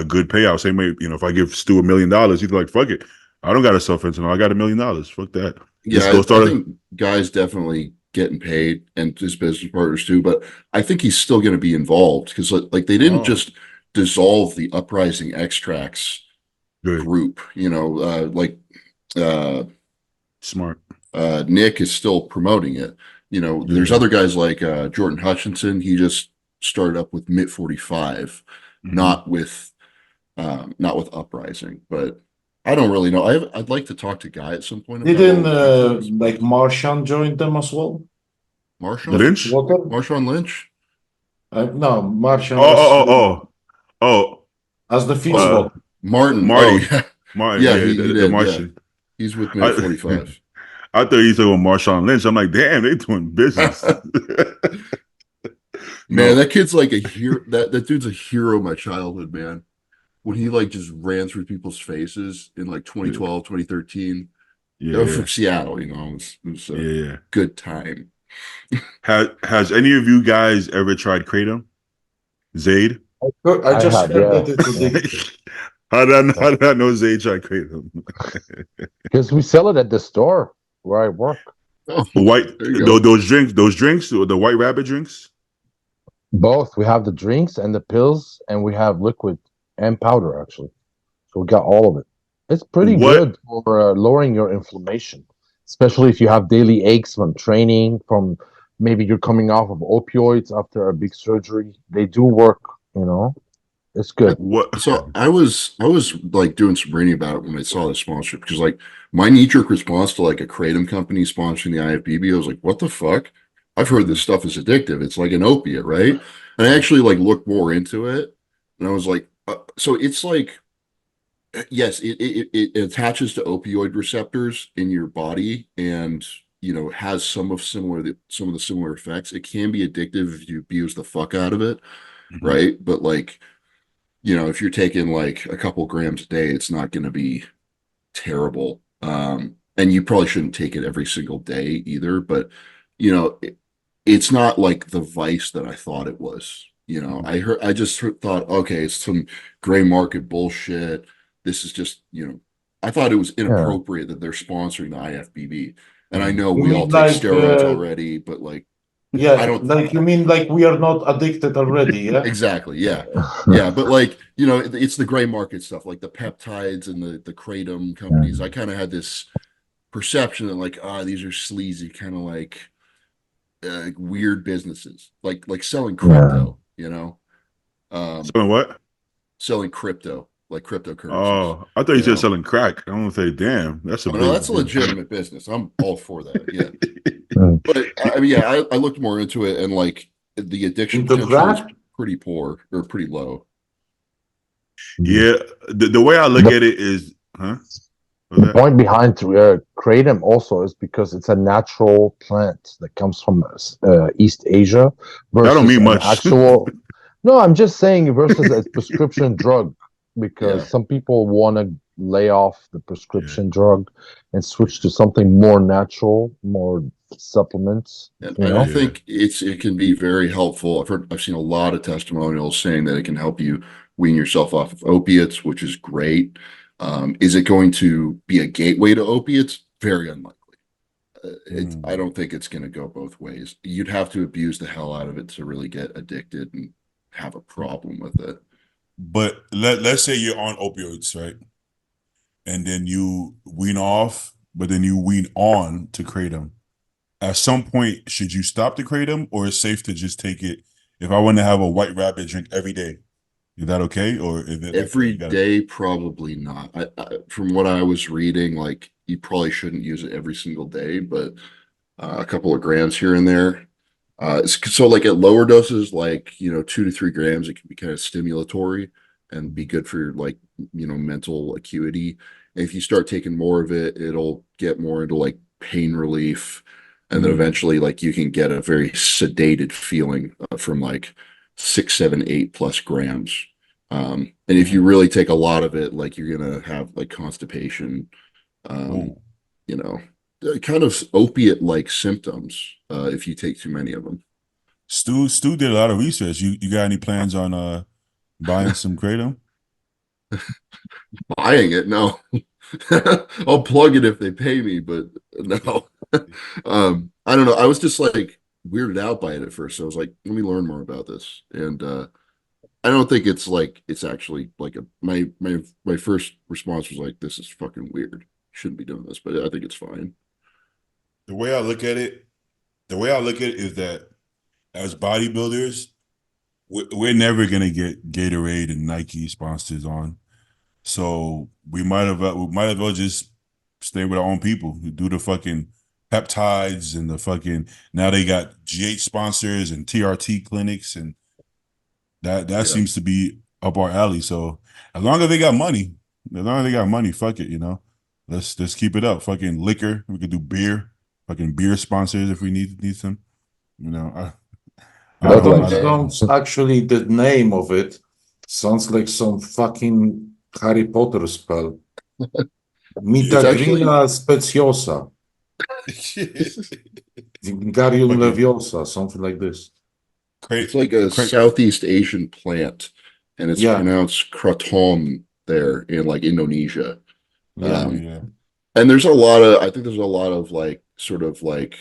S2: good payout. Same way, you know, if I give Stu $1 million, he's like, fuck it. I don't got to sell fentanyl. I got $1 million. Fuck that.
S1: Yeah, I think Guy's definitely getting paid, and his business partners too, but I think he's still going to be involved because like they didn't just dissolve the Uprising Extracts group, you know,
S2: smart.
S1: Nick is still promoting it. You know, there's other guys like Jordan Hutchinson. He just started up with MIT45, not with Uprising, but I don't really know. I'd like to talk to Guy at some point.
S3: Didn't like Marshawn join them as well?
S1: Marshawn
S2: Lynch?
S1: Marshawn Lynch?
S3: No, Marshawn. As the feedback.
S1: Martin.
S2: Marty.
S1: Martin. Yeah, he did. The Martian. Yeah. He's with MIT45.
S2: I thought you said with Marshawn Lynch. I'm like, damn, they doing business.
S1: Man, that kid's like a hero. That dude's a hero of my childhood, man. When he like just ran through people's faces in like 2012, 2013. Yeah, from Seattle, you know, it was a good time.
S2: Has any of you guys ever tried kratom? Zaid?
S3: I just heard that
S2: How did I know Zaid tried kratom?
S4: Because we sell it at the store where I work.
S2: Those drinks, the White Rabbit drinks.
S4: Both. We have the drinks and the pills, and we have liquid and powder actually. So we got all of it. It's pretty
S2: What?
S4: good for lowering your inflammation, especially if you have daily aches from training, from maybe you're coming off of opioids after a big surgery. They do work, you know. It's good.
S2: What?
S1: So I was like doing some reading about it when I saw the sponsorship because like my knee-jerk response to like a kratom company sponsoring the IFBB, I was like, what the fuck? I've heard this stuff is addictive. It's like an opiate, right? And I actually like looked more into it, and I was like, so it's like yes, it attaches to opioid receptors in your body, and has some of the similar effects. It can be addictive if you abuse the fuck out of it,
S2: Mhm.
S1: right? But like if you're taking like a couple grams a day, it's not going to be terrible. And you probably shouldn't take it every single day either, but it's not like the vice that I thought it was.
S2: Mhm.
S1: I just thought, okay, it's some gray market bullshit. This is just, I thought it was
S4: Yeah.
S1: inappropriate that they're sponsoring the IFBB. And I
S2: Mhm.
S1: know
S3: You
S1: we all
S3: mean
S1: take
S3: like,
S1: steroids already, but like, I
S3: yeah,
S1: don't.
S3: like you mean like we are not addicted already, yeah?
S1: Exactly. Yeah. Yeah. But like, it's the gray market stuff, like the peptides and the kratom
S4: Yeah.
S1: companies. I kind of had this perception that like, these are sleazy, kind of like weird businesses, like selling
S4: Yeah.
S1: crypto, um,
S2: Selling what?
S1: selling crypto, like cryptocurrencies.
S2: Oh, I thought you
S1: You
S2: said
S1: know,
S2: selling crack. I want to say, damn, that's a
S1: oh no,
S2: big
S1: that's a
S2: business.
S1: legitimate business. I'm all for that. Yeah.
S4: Mm.
S1: But I mean, yeah, I looked more into it, and like the addiction
S3: Into
S1: potential is
S3: crack?
S1: pretty poor or pretty low.
S4: Mm.
S2: Yeah, the way I look
S4: The
S2: at it is, huh? What's
S4: the
S2: that?
S4: point behind kratom also is because it's a natural plant that comes from East Asia
S2: That don't
S4: versus
S2: mean
S4: an
S2: much.
S4: actual. No, I'm just saying versus a prescription drug
S1: Yeah.
S4: because some people want to lay off the
S2: Yeah.
S4: prescription drug and switch to something more natural, more supplements.
S1: And,
S4: You
S1: and I
S4: know.
S2: Yeah.
S1: think it can be very helpful. I've seen a lot of testimonials saying that it can help you wean yourself off of opiates, which is great. Is it going to be a gateway to opiates? Very unlikely. I
S2: Mm.
S1: don't think it's going to go both ways. You'd have to abuse the hell out of it to really get addicted and have a problem with it.
S5: But let's say you're on opioids, right? And then you wean off, but then you wean on to kratom. At some point, should you stop the kratom, or is it safe to just take it? If I want to have a white rabbit drink every day, is that okay, or is it like
S1: Every
S5: you gotta?
S1: day, probably not. From what I was reading, like you probably shouldn't use it every single day, but a couple of grams here and there. So like at lower doses, like 2 to 3 grams, it can be kind of stimulatory and be good for your like mental acuity. And if you start taking more of it, it'll get more into like pain relief, and then
S2: Mm.
S1: eventually like you can get a very sedated feeling from like 6, 7, 8+ grams. And if you
S2: Mm.
S1: really take a lot of it, like you're gonna have like constipation, um,
S5: Oh,
S1: you know, kind of opiate-like symptoms if you take too many of them.
S5: Stu did a lot of research. You got any plans on buying some kratom?
S1: Buying it, no. I'll plug it if they pay me, but no. I don't know. I was just like weirded out by it at first. So I was like, let me learn more about this. And I don't think it's actually like my first response was like, this is fucking weird. Shouldn't be doing this, but I think it's fine.
S5: The way I look at it, the way I look at it is that as bodybuilders, we're never gonna get Gatorade and Nike sponsors on. So we might as well just stay with our own people who do the fucking peptides and the fucking now they got GH sponsors and TRT clinics and that
S1: Yeah.
S5: seems to be up our alley. So as long as they got money, fuck it. Let's keep it up. Fucking liquor, we could do beer, fucking beer sponsors if we need some. You know, I
S3: But
S5: don't
S3: that
S5: I
S4: Budweiser.
S5: don't
S3: sounds actually the name of it sounds like some fucking Harry Potter spell.
S1: It's actually
S3: Mitagrina speciosa, Vingarium
S5: fucking
S3: leviosa, something like this.
S1: it's
S5: cra-
S1: like a
S5: cra-
S1: Southeast Asian plant, and it's
S3: Yeah,
S1: pronounced kratom there in like Indonesia.
S3: yeah.
S5: yeah,
S1: Um,
S5: yeah.
S1: and I think there's a lot of like sort of like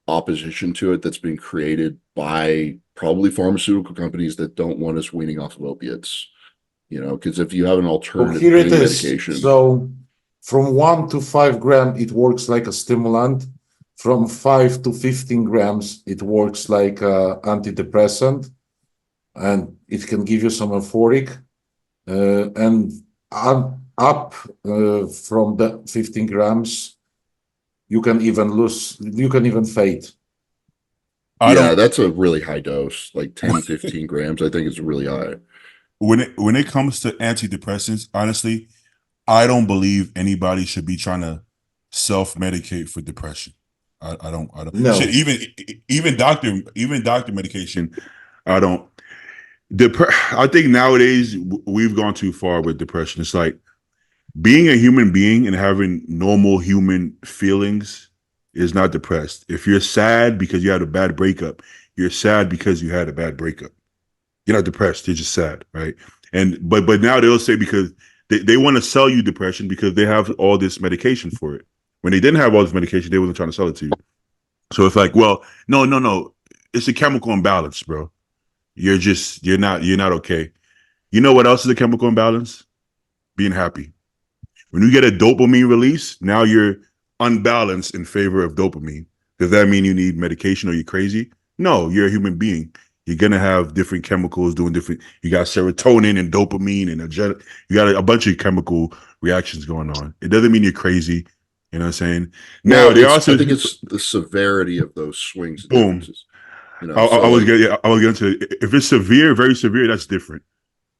S1: opposition to it that's been created by probably pharmaceutical companies that don't want us weaning off of opiates. Because if you have an
S3: So
S1: alternative
S3: here it
S1: pain
S3: is.
S1: medication,
S3: So from 1 to 5 grams, it works like a stimulant. From 5 to 15 grams, it works like a antidepressant, and it can give you some euphoric. And up from the 15 grams, you can even fade.
S5: I
S1: yeah,
S5: don't
S1: that's a really high dose, like 10, 15 grams. I think it's really high.
S5: when it comes to antidepressants, honestly, I don't believe anybody should be trying to self-medicate for depression. I don't
S3: No.
S5: shit, even doctor medication, I don't. I think nowadays we've gone too far with depression. It's like being a human being and having normal human feelings is not depressed. If you're sad because you had a bad breakup, you're sad because you had a bad breakup. You're not depressed. You're just sad, right? And but now they'll say because they want to sell you depression because they have all this medication for it. When they didn't have all this medication, they wasn't trying to sell it to you. So it's like, well, no. It's a chemical imbalance, bro. You're not okay. You know what else is a chemical imbalance? Being happy. When you get a dopamine release, now you're unbalanced in favor of dopamine. Does that mean you need medication or you're crazy? No, you're a human being. You're gonna have different chemicals doing different. You got serotonin and dopamine and you got a bunch of chemical reactions going on. It doesn't mean you're crazy. You know what I'm saying? Now they also
S1: I think it's the severity of those swings and
S5: boom.
S1: differences.
S5: I was getting to it. If it's severe, very severe, that's different.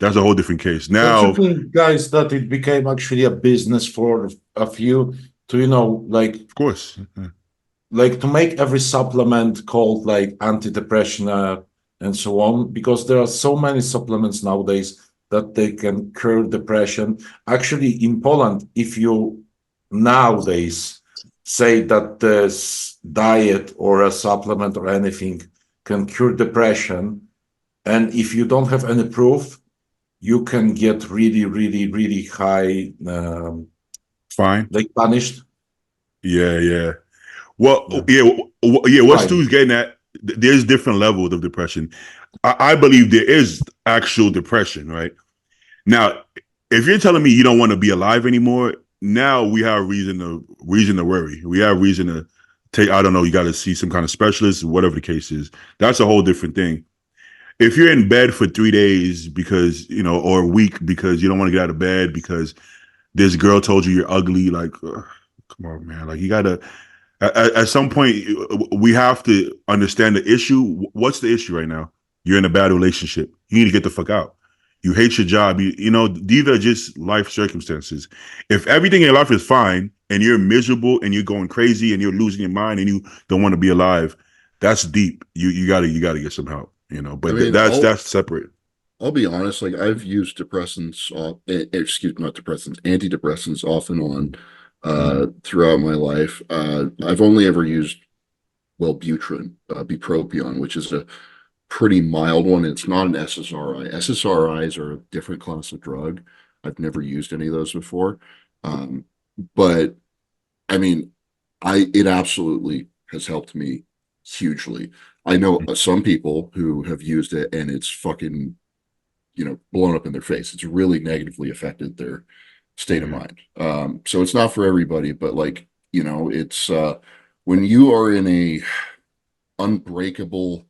S5: That's a whole different case.
S3: Don't
S5: Now,
S3: you think, guys, that it became actually a business for a few to,
S5: of course,
S3: like to make every supplement called like antidepressant and so on, because there are so many supplements nowadays that they can cure depression. Actually, in Poland, if you nowadays say that this diet or a supplement or anything can cure depression, and if you don't have any proof, you can get really, really, really high,
S5: fine.
S3: like punished.
S5: Yeah. Well,
S3: Yeah.
S5: What
S3: Fine.
S5: Stu's getting at, there's different levels of depression. I believe there is actual depression, right? Now, if you're telling me you don't want to be alive anymore, now we have reason to worry. We have reason to take. I don't know. You got to see some kind of specialist, whatever the case is. That's a whole different thing. If you're in bed for 3 days because or a week because you don't want to get out of bed because this girl told you you're ugly, like, come on, man. Like you gotta. At some point, we have to understand the issue. What's the issue right now? You're in a bad relationship. You need to get the fuck out. You hate your job. These are just life circumstances. If everything in your life is fine and you're miserable and you're going crazy and you're losing your mind and you don't want to be alive, that's deep. You gotta get some help. But that's separate.
S1: I'll be honest. Like I've used depressants, not depressants, antidepressants off and on throughout my life. I've only ever used bupropion, which is a pretty mild one. It's not an SSRI. SSRIs are a different class of drug. I've never used any of those before. But I mean, it absolutely has helped me hugely. I know some people who have used it and it's fucking, blown up in their face. It's really negatively affected their state of mind. So it's not for everybody, but it's when you are in a unbreakable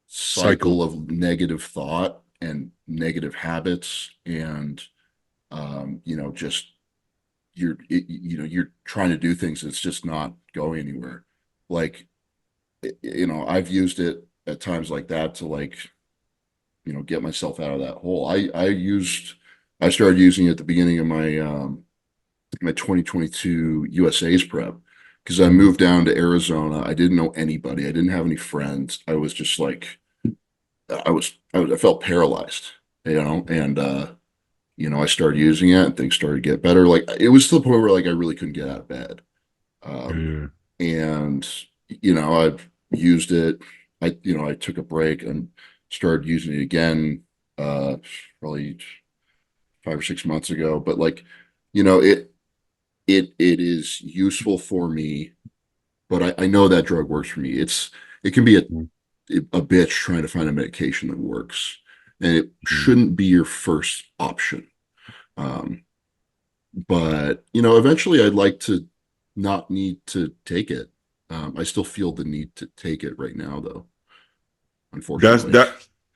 S1: cycle of negative thought and negative habits and just you're trying to do things that's just not going anywhere. Like I've used it at times like that to get myself out of that hole. I started using it at the beginning of my 2022 USA's prep because I moved down to Arizona. I didn't know anybody. I didn't have any friends. I was just like, I felt paralyzed, and I started using it and things started to get better. Like it was to the point where I really couldn't get out of bed. And I've used it. I took a break and started using it again, probably 5 or 6 months ago. But it is useful for me but I know that drug works for me. It can be a bitch trying to find a medication that works, and it shouldn't be your first option. Um, but eventually I'd like to not need to take it. I still feel the need to take it right now, though.
S2: That's
S1: Unfortunately,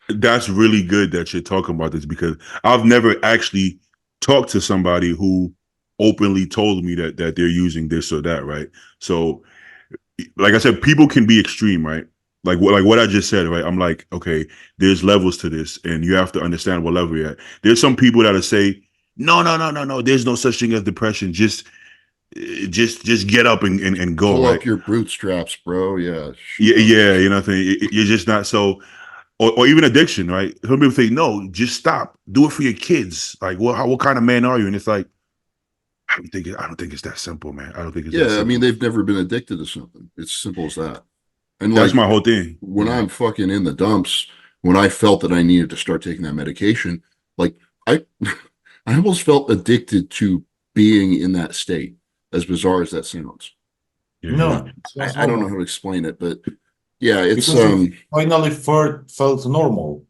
S2: that's really good that you're talking about this, because I've never actually talked to somebody who openly told me that they're using this or that, right? So, like I said, people can be extreme, right? Like what I just said, right? I'm like, okay, there's levels to this, and you have to understand what level you're at. There's some people that'll say, no, no, no, no, no. There's no such thing as depression. Just get up and go,
S1: pull
S2: right?
S1: up your bootstraps, bro. Yeah,
S2: Yeah,
S1: shoot up.
S2: yeah, you know what I'm saying? You're just not so, or even addiction, right? Some people think, no, just stop. Do it for your kids. Like, what kind of man are you? And it's like, I don't think it's that simple, man. I don't think it's that
S1: Yeah, I mean,
S2: simple.
S1: they've never been addicted to something. It's simple as that. And
S2: That's
S1: like
S2: my whole thing.
S1: when I'm fucking in the dumps, when I felt that I needed to start taking that medication, like I I almost felt addicted to being in that state, as bizarre as that sounds.
S2: Yeah, yeah.
S3: No, it sounds
S1: I don't know how
S3: normal.
S1: to explain it, but yeah, it's
S3: Because you finally felt normal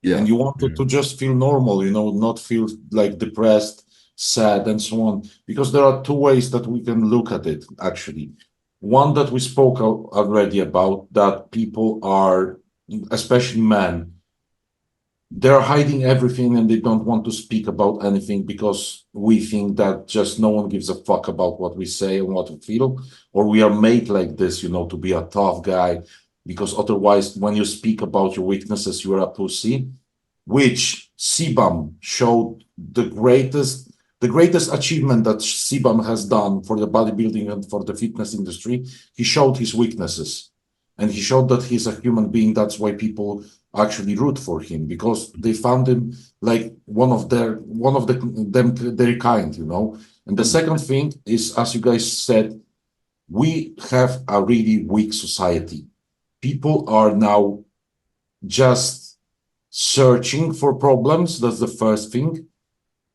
S1: yeah.
S3: and you wanted
S2: Yeah.
S3: to just feel normal, not feel like depressed, sad, and so on. Because there are two ways that we can look at it, actually. One that we spoke already about, that people are, especially men, they're hiding everything and they don't want to speak about anything because we think that just no one gives a fuck about what we say and what we feel, or we are made like this, to be a tough guy, because otherwise, when you speak about your weaknesses, you are a pussy, which Sibam showed the greatest achievement that Sibam has done for the bodybuilding and for the fitness industry. He showed his weaknesses and he showed that he's a human being. That's why people actually root for him, because they found him like one of their kind. And the second thing is, as you guys said, we have a really weak society. People are now just searching for problems. That's the first thing.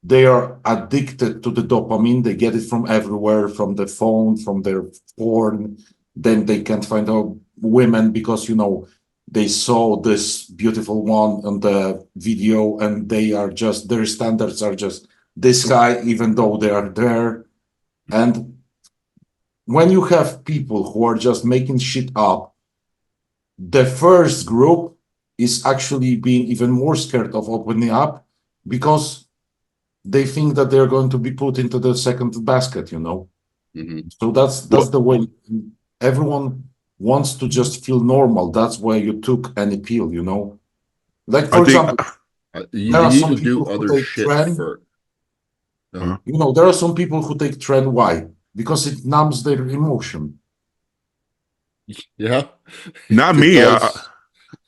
S3: They are addicted to the dopamine. They get it from everywhere, from the phone, from their porn. Then they can't find out women because, they saw this beautiful one on the video and their standards are just this high, even though they are there. And when you have people who are just making shit up, the first group is actually being even more scared of opening up because they think that they're going to be put into the second basket.
S1: Mhm.
S3: So that's
S2: What
S3: the way everyone wants to just feel normal. That's why you took any pill. Like,
S2: I
S3: for
S2: think,
S3: example,
S1: You
S3: there are
S1: need to
S3: some
S1: do
S3: people who
S1: other
S3: take
S1: shit
S3: tren.
S1: first.
S2: huh?
S3: There are some people who take tren. Why? Because it numbs their emotion.
S1: Yeah,
S2: Not
S1: it
S2: me.
S1: does.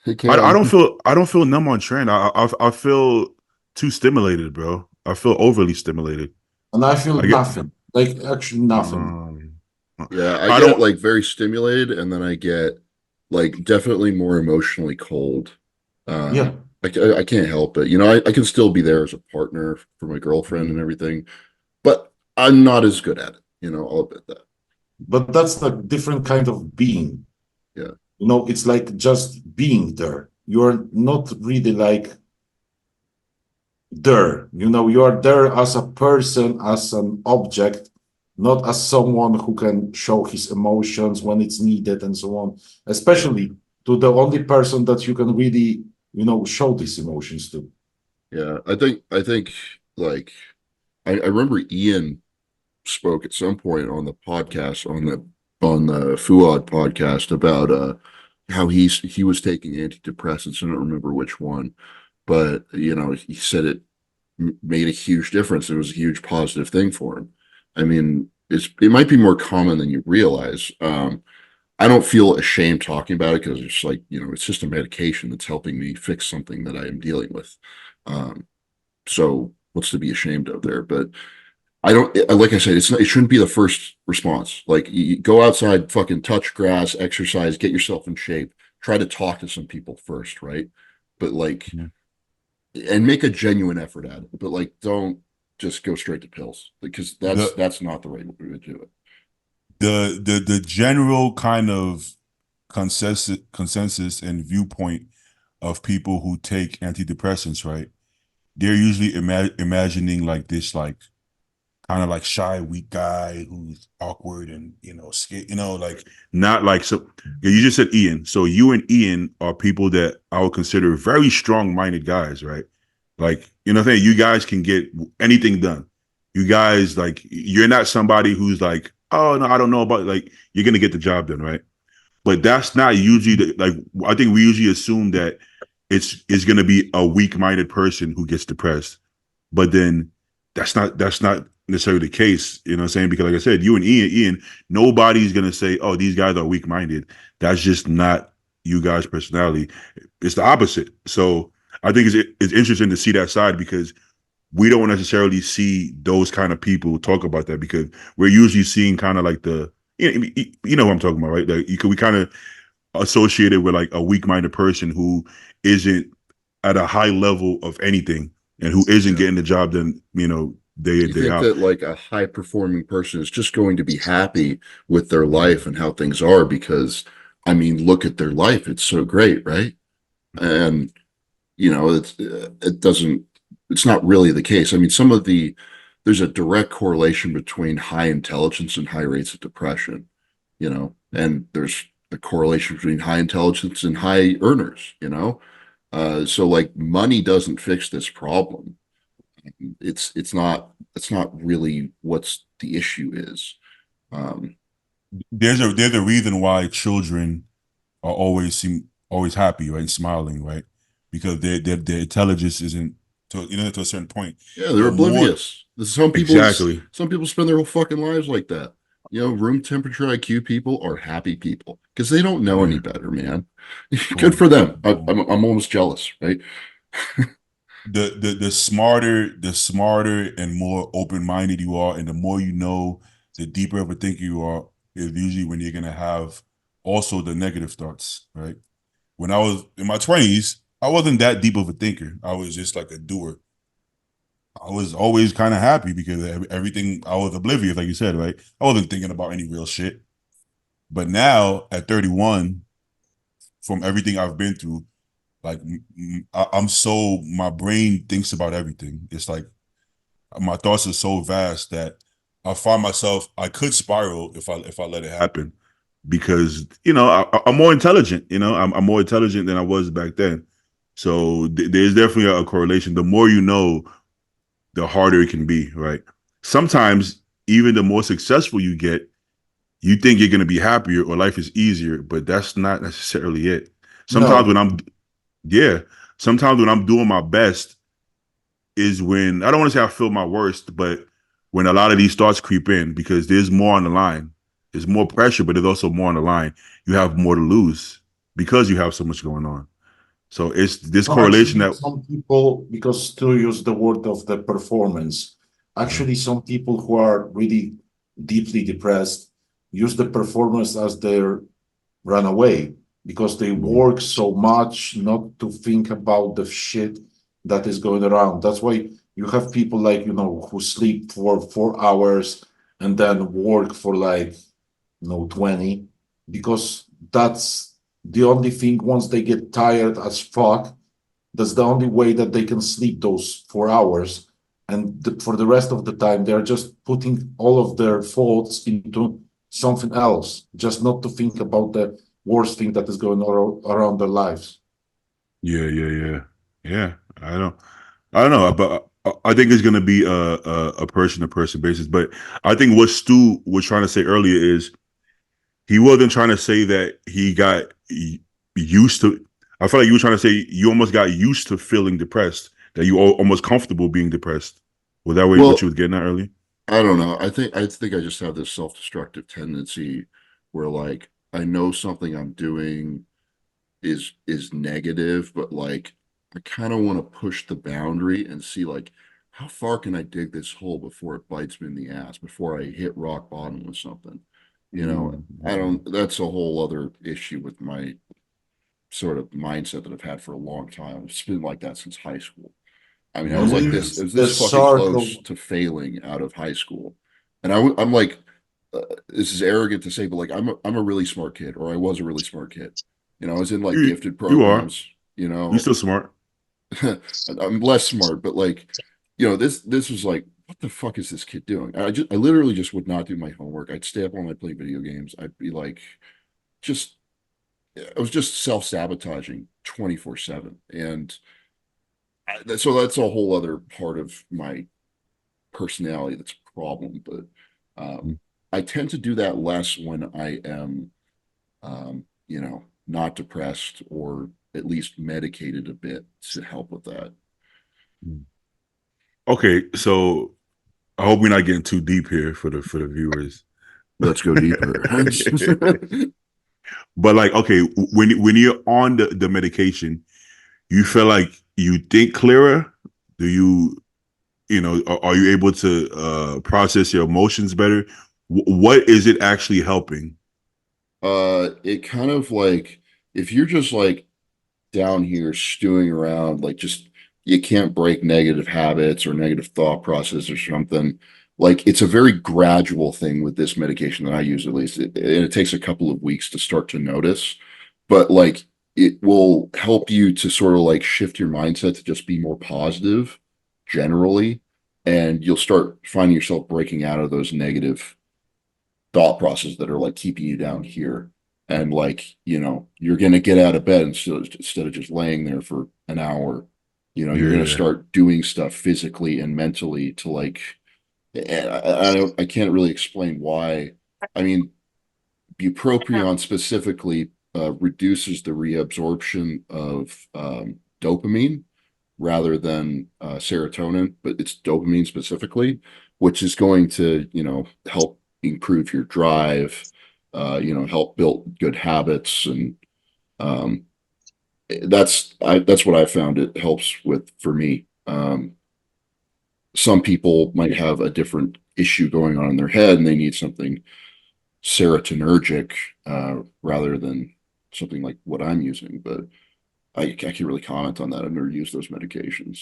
S1: It
S2: I
S1: can.
S2: I don't feel numb on trend. I feel too stimulated, bro. I feel overly stimulated.
S3: And I feel
S2: I get,
S3: nothing, like actually nothing.
S2: um,
S1: Yeah, I
S2: I
S1: get
S2: don't.
S1: like very stimulated, and then I get like definitely more emotionally cold.
S3: Yeah.
S1: I can't help it. I can still be there as a partner for my girlfriend and everything, but I'm not as good at it. I'll admit that.
S3: But that's the different kind of being.
S1: Yeah.
S3: It's like just being there. You're not really like there. You are there as a person, as an object, not as someone who can show his emotions when it's needed and so on. Especially to the only person that you can really, show these emotions to.
S1: Yeah. I think like I remember Ian spoke at some point on the podcast on the Fuad podcast about how he was taking antidepressants. I don't remember which one, but he said it made a huge difference. It was a huge positive thing for him. I mean, it might be more common than you realize. I don't feel ashamed talking about it because it's like, it's just a medication that's helping me fix something that I am dealing with. Um, so what's to be ashamed of there? But I don't, like I said, it shouldn't be the first response. Like you go outside, fucking touch grass, exercise, get yourself in shape, try to talk to some people first, right? But like, and make a genuine effort at it. But like, don't just go straight to pills because
S5: The
S1: that's not the right way to do it.
S5: the general kind of consensus and viewpoint of people who take antidepressants, right? They're usually imagining like this, like kind of like shy, weak guy who's awkward and scared, like not like so. Yeah, you just said Ian, so you and Ian are people that I would consider very strong-minded guys, right? Like what I'm saying, you guys can get anything done. You guys like you're not somebody who's like, oh no, I don't know about like you're gonna get the job done, right? But that's not usually like I think we usually assume that it's going to be a weak-minded person who gets depressed, but then that's not necessarily the case. You know what I'm saying? Because like I said, you and Ian, nobody's going to say, oh, these guys are weak-minded. That's just not you guys' personality. It's the opposite. So I think it's interesting to see that side because we don't necessarily see those kind of people talk about that because we're usually seeing kind of like the you know what I'm talking about, right? Like we kind of associate it with like a weak-minded person who isn't at a high level of anything and who isn't getting the job done, day in,
S1: You
S5: day
S1: think
S5: out.
S1: that like a high performing person is just going to be happy with their life and how things are because I mean, look at their life. It's so great, right? And it's not really the case. I mean, there's a direct correlation between high intelligence and high rates of depression, and there's a correlation between high intelligence and high earners. So like money doesn't fix this problem. It's not really what's the issue is. Um,
S5: There's a reason why children are always happy, right, and smiling, right? Because their intelligence isn't to a certain point.
S1: yeah, they're
S5: The more
S1: oblivious. Some people,
S2: Exactly.
S1: some people spend their whole fucking lives like that. Room temperature IQ people are happy people because they don't know any
S2: Yeah.
S1: better, man. Good for them. I'm almost jealous, right?
S5: the smarter and more open-minded you are, and the more you know, the deeper of a thinker you are, is usually when you're gonna have also the negative thoughts, right? When I was in my 20s, I wasn't that deep of a thinker. I was just like a doer. I was always kind of happy because everything I was oblivious, like you said, right? I wasn't thinking about any real shit. But now at 31, from everything I've been through, like I'm so my brain thinks about everything. It's like my thoughts are so vast that I find myself I could spiral if I let it happen because I'm more intelligent. I'm more intelligent than I was back then. So there's definitely a correlation. The more you know, the harder it can be, right? Sometimes even the more successful you get, you think you're going to be happier or life is easier, but that's not necessarily it. Sometimes
S3: No,
S5: when I'm, yeah, sometimes when I'm doing my best is when I don't want to say I feel my worst, but when a lot of these thoughts creep in because there's more on the line. There's more pressure, but there's also more on the line. You have more to lose because you have so much going on. So it's this
S3: no,
S5: correlation
S3: actually,
S5: that
S3: some people, because to use the word of the performance, actually, some people who are really deeply depressed use the performance as their runaway because they work so much not to think about the shit that is going around. That's why you have people like, who sleep for 4 hours and then work for like, 20, because that's the only thing once they get tired as fuck, that's the only way that they can sleep those 4 hours. And for the rest of the time, they're just putting all of their thoughts into something else, just not to think about the worst thing that is going on around their lives.
S5: yeah. I don't know, but I think it's going to be a person to person basis. But I think what Stu was trying to say earlier is he wasn't trying to say that he got used to. I feel like you were trying to say you almost got used to feeling depressed, that you almost comfortable being depressed. Was that what
S1: Well,
S5: you was getting at earlier?
S1: I don't know. I think I just have this self-destructive tendency where like I know something I'm doing is negative, but like I kind of want to push the boundary and see like how far can I dig this hole before it bites me in the ass, before I hit rock bottom with something. I don't, that's a whole other issue with my sort of mindset that I've had for a long time. It's been like that since high school. I mean, I was
S3: Believe
S1: this, it was
S3: the
S1: this fucking close
S3: circle.
S1: to failing out of high school. And I'm like, this is arrogant to say, but like I'm a really smart kid, or I was a really smart kid. You know, I was in like
S2: You
S1: gifted
S2: you are.
S1: programs. You
S2: You're
S1: know,
S2: still smart.
S1: I'm less smart, but like, this was like, what the fuck is this kid doing? I literally just would not do my homework. I'd stay up all night playing video games. I'd be like, just I was just self-sabotaging 24/7. And so that's a whole other part of my personality that's a problem. But I tend to do that less when I am, not depressed, or at least medicated a bit to help with that.
S2: Okay, so I hope we're not getting too deep here for the viewers.
S1: Let's go deeper.
S2: But like, okay, when you're on the medication, you feel like you think clearer. Do you, are you able to process your emotions better? What is it actually helping?
S1: It kind of like, if you're just like down here stewing around, like, just you can't break negative habits or negative thought process or something. Like, it's a very gradual thing with this medication that I use, at least. It takes a couple of weeks to start to notice, but like, it will help you to sort of like shift your mindset to just be more positive generally, and you'll start finding yourself breaking out of those negative thought processes that are like keeping you down here. And like, you're going to get out of bed instead of just laying there for an hour. You're going to
S2: Yeah.
S1: start doing stuff physically and mentally to like, I can't really explain why. I mean, bupropion specifically reduces the reabsorption of dopamine rather than serotonin, but it's dopamine specifically, which is going to, help improve your drive, help build good habits. And that's what I found it helps with for me. Some people might have a different issue going on in their head and they need something serotonergic rather than something like what I'm using, but I can't really comment on that. I've never used those medications.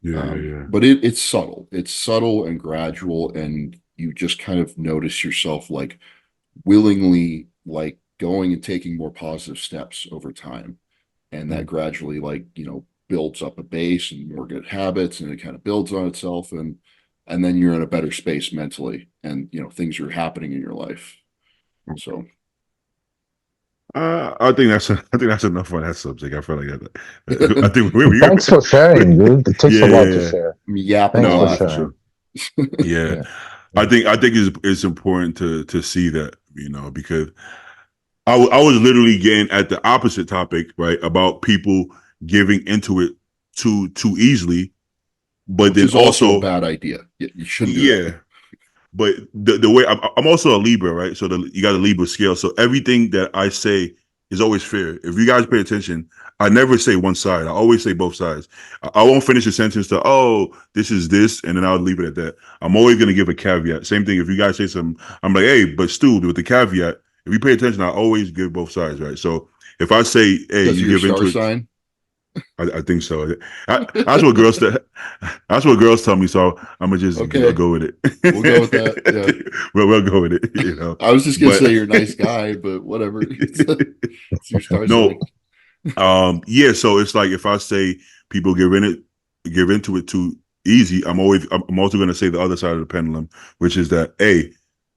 S2: Yeah.
S1: But it's subtle. It's subtle and gradual, and you just kind of notice yourself like willingly like going and taking more positive steps over time. And that gradually like, builds up a base and more good habits, and it kind of builds on itself, and then you're in a better space mentally, and things are happening in your life. So
S2: I think that's enough on that subject. I feel like that. I think we
S4: Thanks for sharing, dude. It takes a lot to
S2: yeah.
S4: share.
S1: I'm yapping
S4: Thanks
S1: a
S4: for
S1: lot.
S2: For
S4: sharing.
S2: sure. Yeah.
S4: Yeah.
S2: I think it's important to see that, because I was literally getting at the opposite topic, right, about people giving into it too easily, but
S1: Which
S2: then
S1: is also a
S2: also
S1: bad idea. You shouldn't do
S2: yeah.
S1: that.
S2: But the way I'm also a Libra, right? So you got a Libra scale. So everything that I say is always fair. If you guys pay attention, I never say one side. I always say both sides. I won't finish a sentence to, oh, this is this, and then I'll leave it at that. I'm always going to give a caveat. Same thing. If you guys say something, I'm like, hey, but Stu, with the caveat, if you pay attention, I always give both sides, right? So if I say, hey,
S1: Because
S2: you
S1: of your
S2: give into
S1: star
S2: it,
S1: sign.
S2: I think so. That's what girls. That's what girls tell me. So I'm gonna just
S1: Okay.
S2: go with it.
S1: We'll go with that. Yeah.
S2: We'll go with it.
S1: I was just gonna
S2: But
S1: say you're a nice guy, but whatever. It's your star
S2: no.
S1: sign.
S2: Yeah. So it's like if I say people give into it too easy, I'm also gonna say the other side of the pendulum, which is that, hey,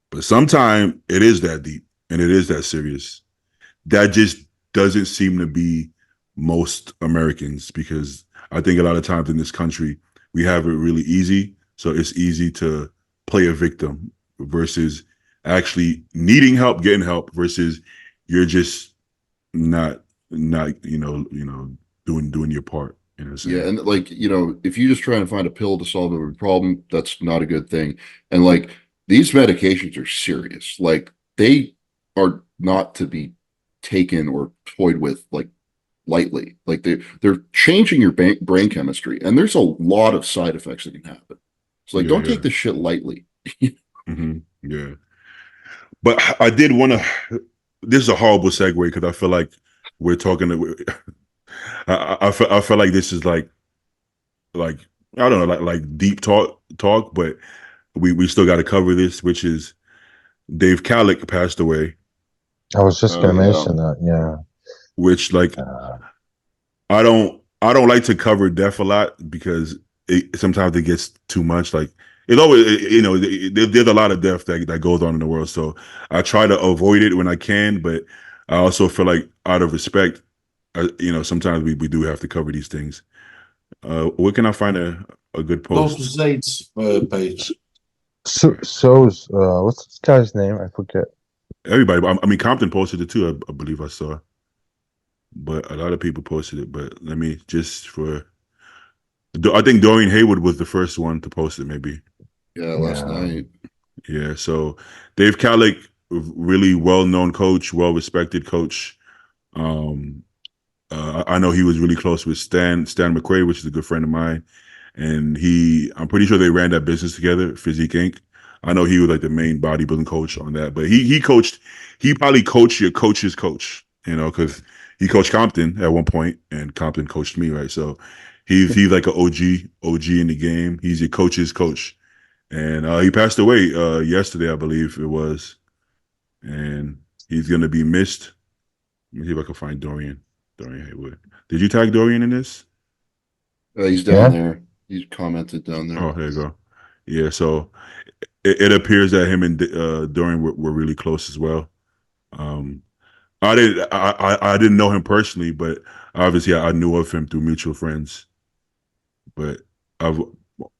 S2: but sometimes it is that deep and it is that serious. That just doesn't seem to be most Americans, because I think a lot of times in this country we have it really easy. So it's easy to play a victim versus actually needing help, getting help, versus you're just not doing your part. You know what I'm saying?
S1: Yeah, and like, if you're just trying to find a pill to solve every problem, that's not a good thing. And like, these medications are serious. Like, they are not to be taken or toyed with like lightly. Like, they're changing your brain chemistry, and there's a lot of side effects that can happen. So like, don't take this shit lightly.
S2: Yeah. But I did want to. This is a horrible segue because I feel like we're talking. I feel like this is like I don't know, like deep talk, but we still got to cover this, which is Dave Kalick passed away,
S4: I was just
S1: Oh,
S4: gonna
S1: yeah.
S4: mention that. Yeah.
S2: which like I don't like to cover death a lot because sometimes it gets too much. Like it's always there's a lot of death that goes on in the world, so I try to avoid it when I can. But I also feel like out of respect, sometimes we do have to cover these things. Where can I find a good
S3: Go to
S2: post?
S3: Zaid's page.
S4: What's this guy's name? I forget.
S2: Everybody, I mean, Compton posted it too. I believe I saw, but a lot of people posted it. But let me I think Dorian Haywood was the first one to post it. Maybe.
S1: Yeah, last
S4: Yeah.
S1: night.
S2: Yeah, so Dave Kalick, really well-known coach, well-respected coach. Um, I know he was really close with Stan McQuaid, which is a good friend of mine, and I'm pretty sure they ran that business together, Physique Inc. I know he was like the main bodybuilding coach on that, but he probably coached your coach's coach, because he coached Compton at one point, and Compton coached me, right? So he's like an OG in the game. He's your coach's coach. And he passed away yesterday, I believe it was, and he's gonna be missed. Let me see if I can find Dorian Haywood. Did you tag Dorian in this?
S1: He's down
S4: Yeah.
S1: there. He's commented down there.
S2: Oh, there you go. Yeah, so it appears that him and Dorian were really close as well. I didn't know him personally, but obviously I knew of him through mutual friends. But I've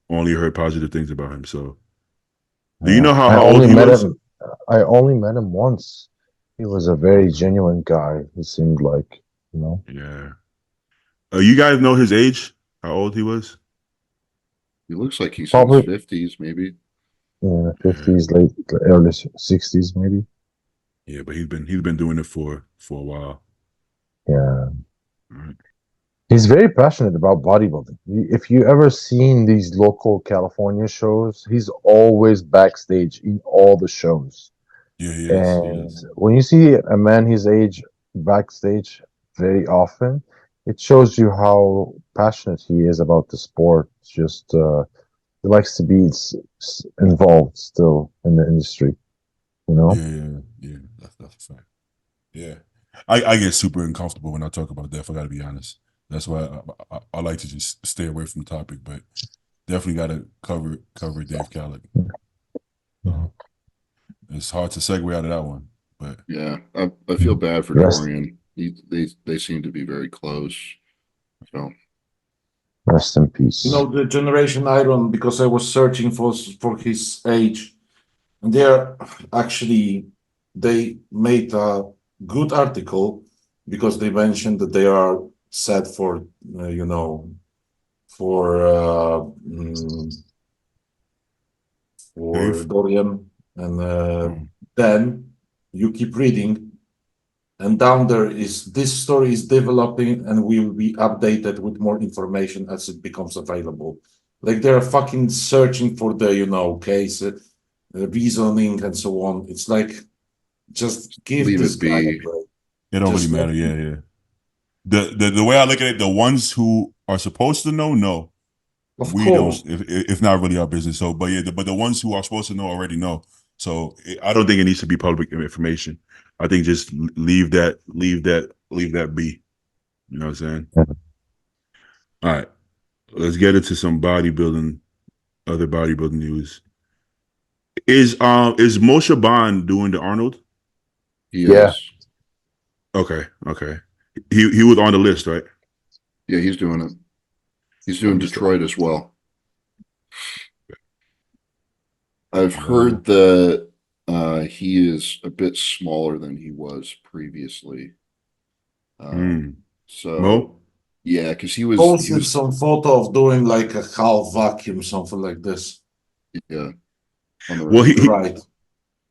S2: only heard positive things about him. So, do you know
S4: I
S2: how old
S4: only
S2: he
S4: met
S2: was?
S4: him. I only met him once. He was a very genuine guy. He seemed like, you know.
S2: Yeah. You guys know his age? How old he was?
S1: He looks like he's in his
S4: Probably
S1: 50s, maybe.
S4: in the
S2: Yeah.
S4: 50s, late early 60s, maybe.
S2: Yeah, but he's been doing it for a while.
S4: Yeah.
S2: All right.
S4: He's very passionate about bodybuilding. If you ever seen these local California shows, he's always backstage in all the shows.
S5: Yeah, he is. He
S4: And
S5: is.
S4: when you see a man his age backstage very often, it shows you how passionate he is about the sport. It's just he likes to be involved still in the industry, you know?
S5: Yeah. That's a fact. Yeah, I get super uncomfortable when I talk about death. I got to be honest. That's why I like to just stay away from the topic, but definitely got to cover Dave Kalick. It's hard to segue out of that one, but
S1: Yeah, I feel bad for
S4: Rest,
S1: Dorian. They seem to be very close. So
S4: rest in peace.
S3: You know, the Generation Iron, because I was searching for his age, and they made a good article because they mentioned that they are set for for
S5: Dave.
S3: Dorian, and
S5: um,
S3: then you keep reading, and down there is this story is developing and will be updated with more information as it becomes available. Like they're fucking searching for the case reasoning and so on. It's like just give
S1: leave
S3: this
S1: it
S3: guy a
S1: be.
S3: break.
S5: it don't
S3: Just
S5: really
S3: let
S5: matter. Yeah. The way I look at it, the ones who are supposed to know,
S3: Of
S5: we
S3: course.
S5: don't. It's not really our business. So, but yeah, but the ones who are supposed to know already know. So
S2: I don't think it needs to be public information. I think just leave that be. You know what I'm saying? All right, let's get into some other bodybuilding news. Is Moshe Bond doing the Arnold?
S1: He
S4: Yeah.
S1: is.
S2: Okay. He was on the list, right?
S1: Yeah, he's doing it. He's doing Detroit as well. I've heard that he is a bit smaller than he was previously. So
S2: Mo?
S1: yeah, because he
S3: Posted
S1: was
S3: some photo of doing like a half vacuum, something like this.
S1: yeah on the
S2: Well,
S1: right.
S3: Right.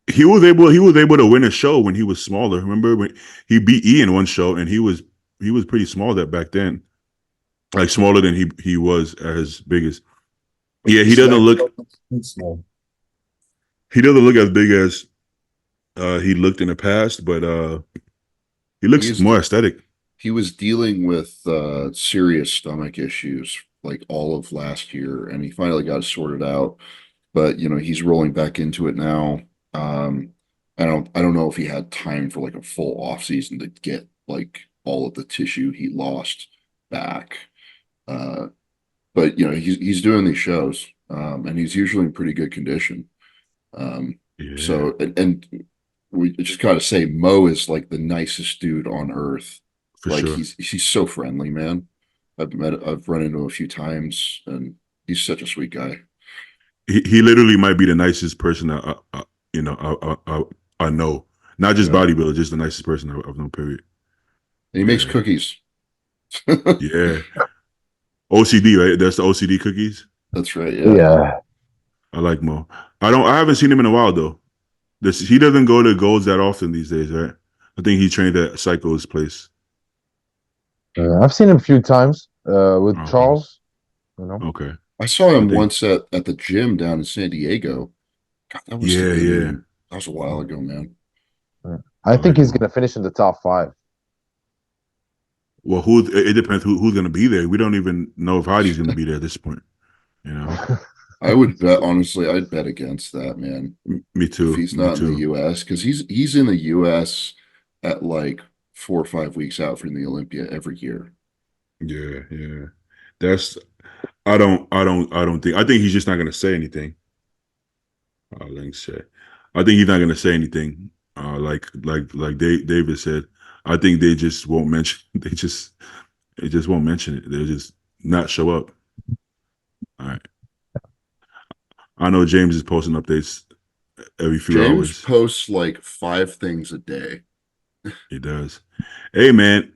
S2: he was able to win a show when he was smaller. Remember when he beat Ian one show, and he was pretty small that back then, like smaller than he was at his biggest. Yeah, he doesn't look
S3: Small.
S2: as big as he looked in the past, but he looks
S1: He's
S2: more aesthetic.
S1: he was dealing with serious stomach issues like all of last year, and he finally got it sorted out. But he's rolling back into it now. I don't know if he had time for like a full off season to get like all of the tissue he lost back. Uh, but he's doing these shows, and he's usually in pretty good condition.
S2: Yeah,
S1: So and we just gotta say Mo is like the nicest dude on earth.
S2: for
S1: Like
S2: sure.
S1: he's so friendly, man. I've run into him a few times, and he's such a sweet guy.
S2: He literally might be the nicest person I know. Not just
S1: Yeah.
S2: bodybuilder, just the nicest person I've known. Period.
S1: And he makes
S2: Yeah,
S1: cookies.
S2: yeah. OCD, right? That's the OCD cookies.
S1: That's right.
S4: Yeah.
S1: Yeah.
S2: I like Mo. I haven't seen him in a while though. He doesn't go to Golds that often these days, right? I think he trained at Psycho's place.
S4: I've seen him a few times with
S2: Okay.
S4: Charles. You know.
S2: Okay.
S1: I saw him
S2: I think-
S1: once at the gym down in San Diego. God, that was
S2: Yeah, yeah.
S1: that was a while ago, man.
S4: I think
S2: like
S4: he's
S2: Mo.
S4: gonna finish in the top 5.
S2: Well, it depends who's going to be there. We don't even know if Heidi's going to be there at this point. You know,
S1: I would bet honestly, I'd bet against that, man.
S2: me too.
S1: If he's
S2: Me
S1: not in the
S2: too.
S1: US, because he's in the US at like 4 or 5 weeks out from the Olympia every year.
S2: Yeah, yeah. That's. I don't think. I think he's just not going to say anything. Let me say. I think he's not going to say anything. Like David said. I think they just won't mention. They just won't mention it. They'll just not show up. All right. I know James is posting updates every few
S1: James
S2: hours.
S1: posts like 5 things a day.
S2: He does. Hey man,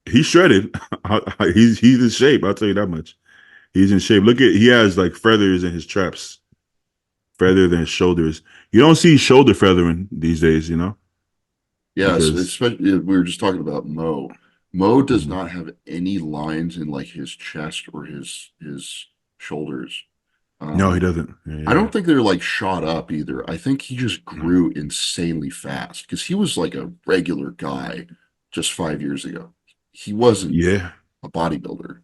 S2: he's shredded. He's in shape. I'll tell you that much. He's in shape. He has like feathers in his traps, feather than his shoulders. You don't see shoulder feathering these days, you know.
S1: Yes,
S2: Because
S1: especially we were just talking about Mo. Mo does
S2: Mhm.
S1: not have any lines in like his chest or his shoulders.
S2: No, he
S1: Um,
S2: doesn't.
S1: I
S2: Yeah,
S1: don't think they're like shot up either. I think he just
S2: yeah.
S1: grew insanely fast because he was like a regular guy just 5 years ago. He wasn't
S2: Yeah.
S1: a bodybuilder.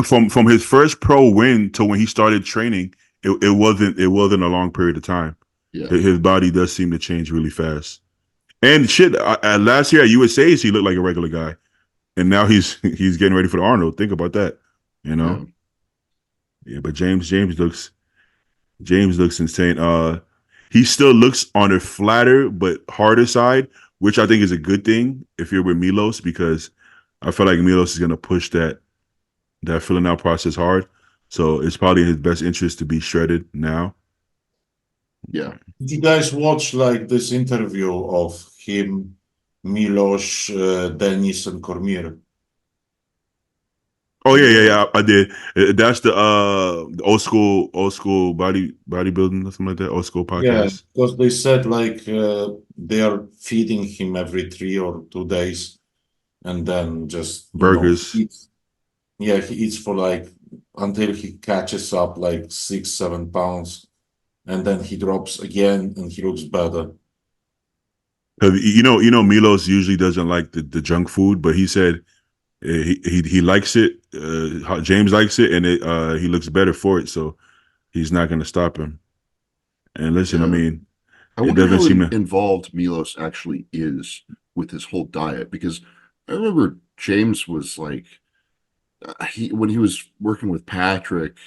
S2: From his first pro win to when he started training, it wasn't a long period of time.
S1: Yeah,
S2: His body does seem to change really fast. And shit, last year at USA's, he looked like a regular guy, and now he's getting ready for the Arnold. Think about that, you
S1: yeah,
S2: know. Yeah, but James looks insane. He still looks on the flatter but harder side, which I think is a good thing if you're with Milos, because I feel like Milos is gonna push that filling out process hard. So it's probably in his best interest to be shredded now.
S1: yeah.
S3: Did you guys watch like this interview of him, Milos, Dennis, and Cormier?
S2: Oh yeah. I did. That's the old school bodybuilding or something like that. Old school
S3: Yeah,
S2: podcast.
S3: because they said like they are feeding him every 3 or 2 days, and then just
S2: Burgers.
S3: he eats for like until he catches up like 6, 7 pounds, and then he drops again, and he looks better.
S2: 'Cause Milos usually doesn't like the junk food, but he said he likes it. James likes it, and he looks better for it. So he's not going to stop him. And listen, I
S1: Yeah.
S2: mean,
S1: I
S2: it
S1: wonder
S2: doesn't
S1: how
S2: seem to.
S1: involved Milos actually is with his whole diet because I remember James was like when he was working with Patrick,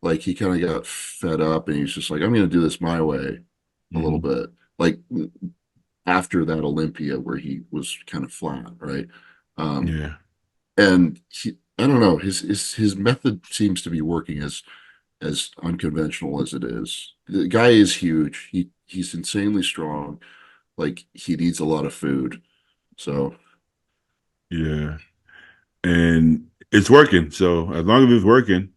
S1: like he kind of got fed up and he's just like, I'm gonna do this my way a little
S2: Mhm.
S1: bit. Like after that Olympia where he was kind of flat, right?
S2: Yeah,
S1: And I don't know, his method seems to be working as unconventional as it is. The guy is huge. He's insanely strong. Like he needs a lot of food. So
S2: yeah, and it's working. So as long as it's working,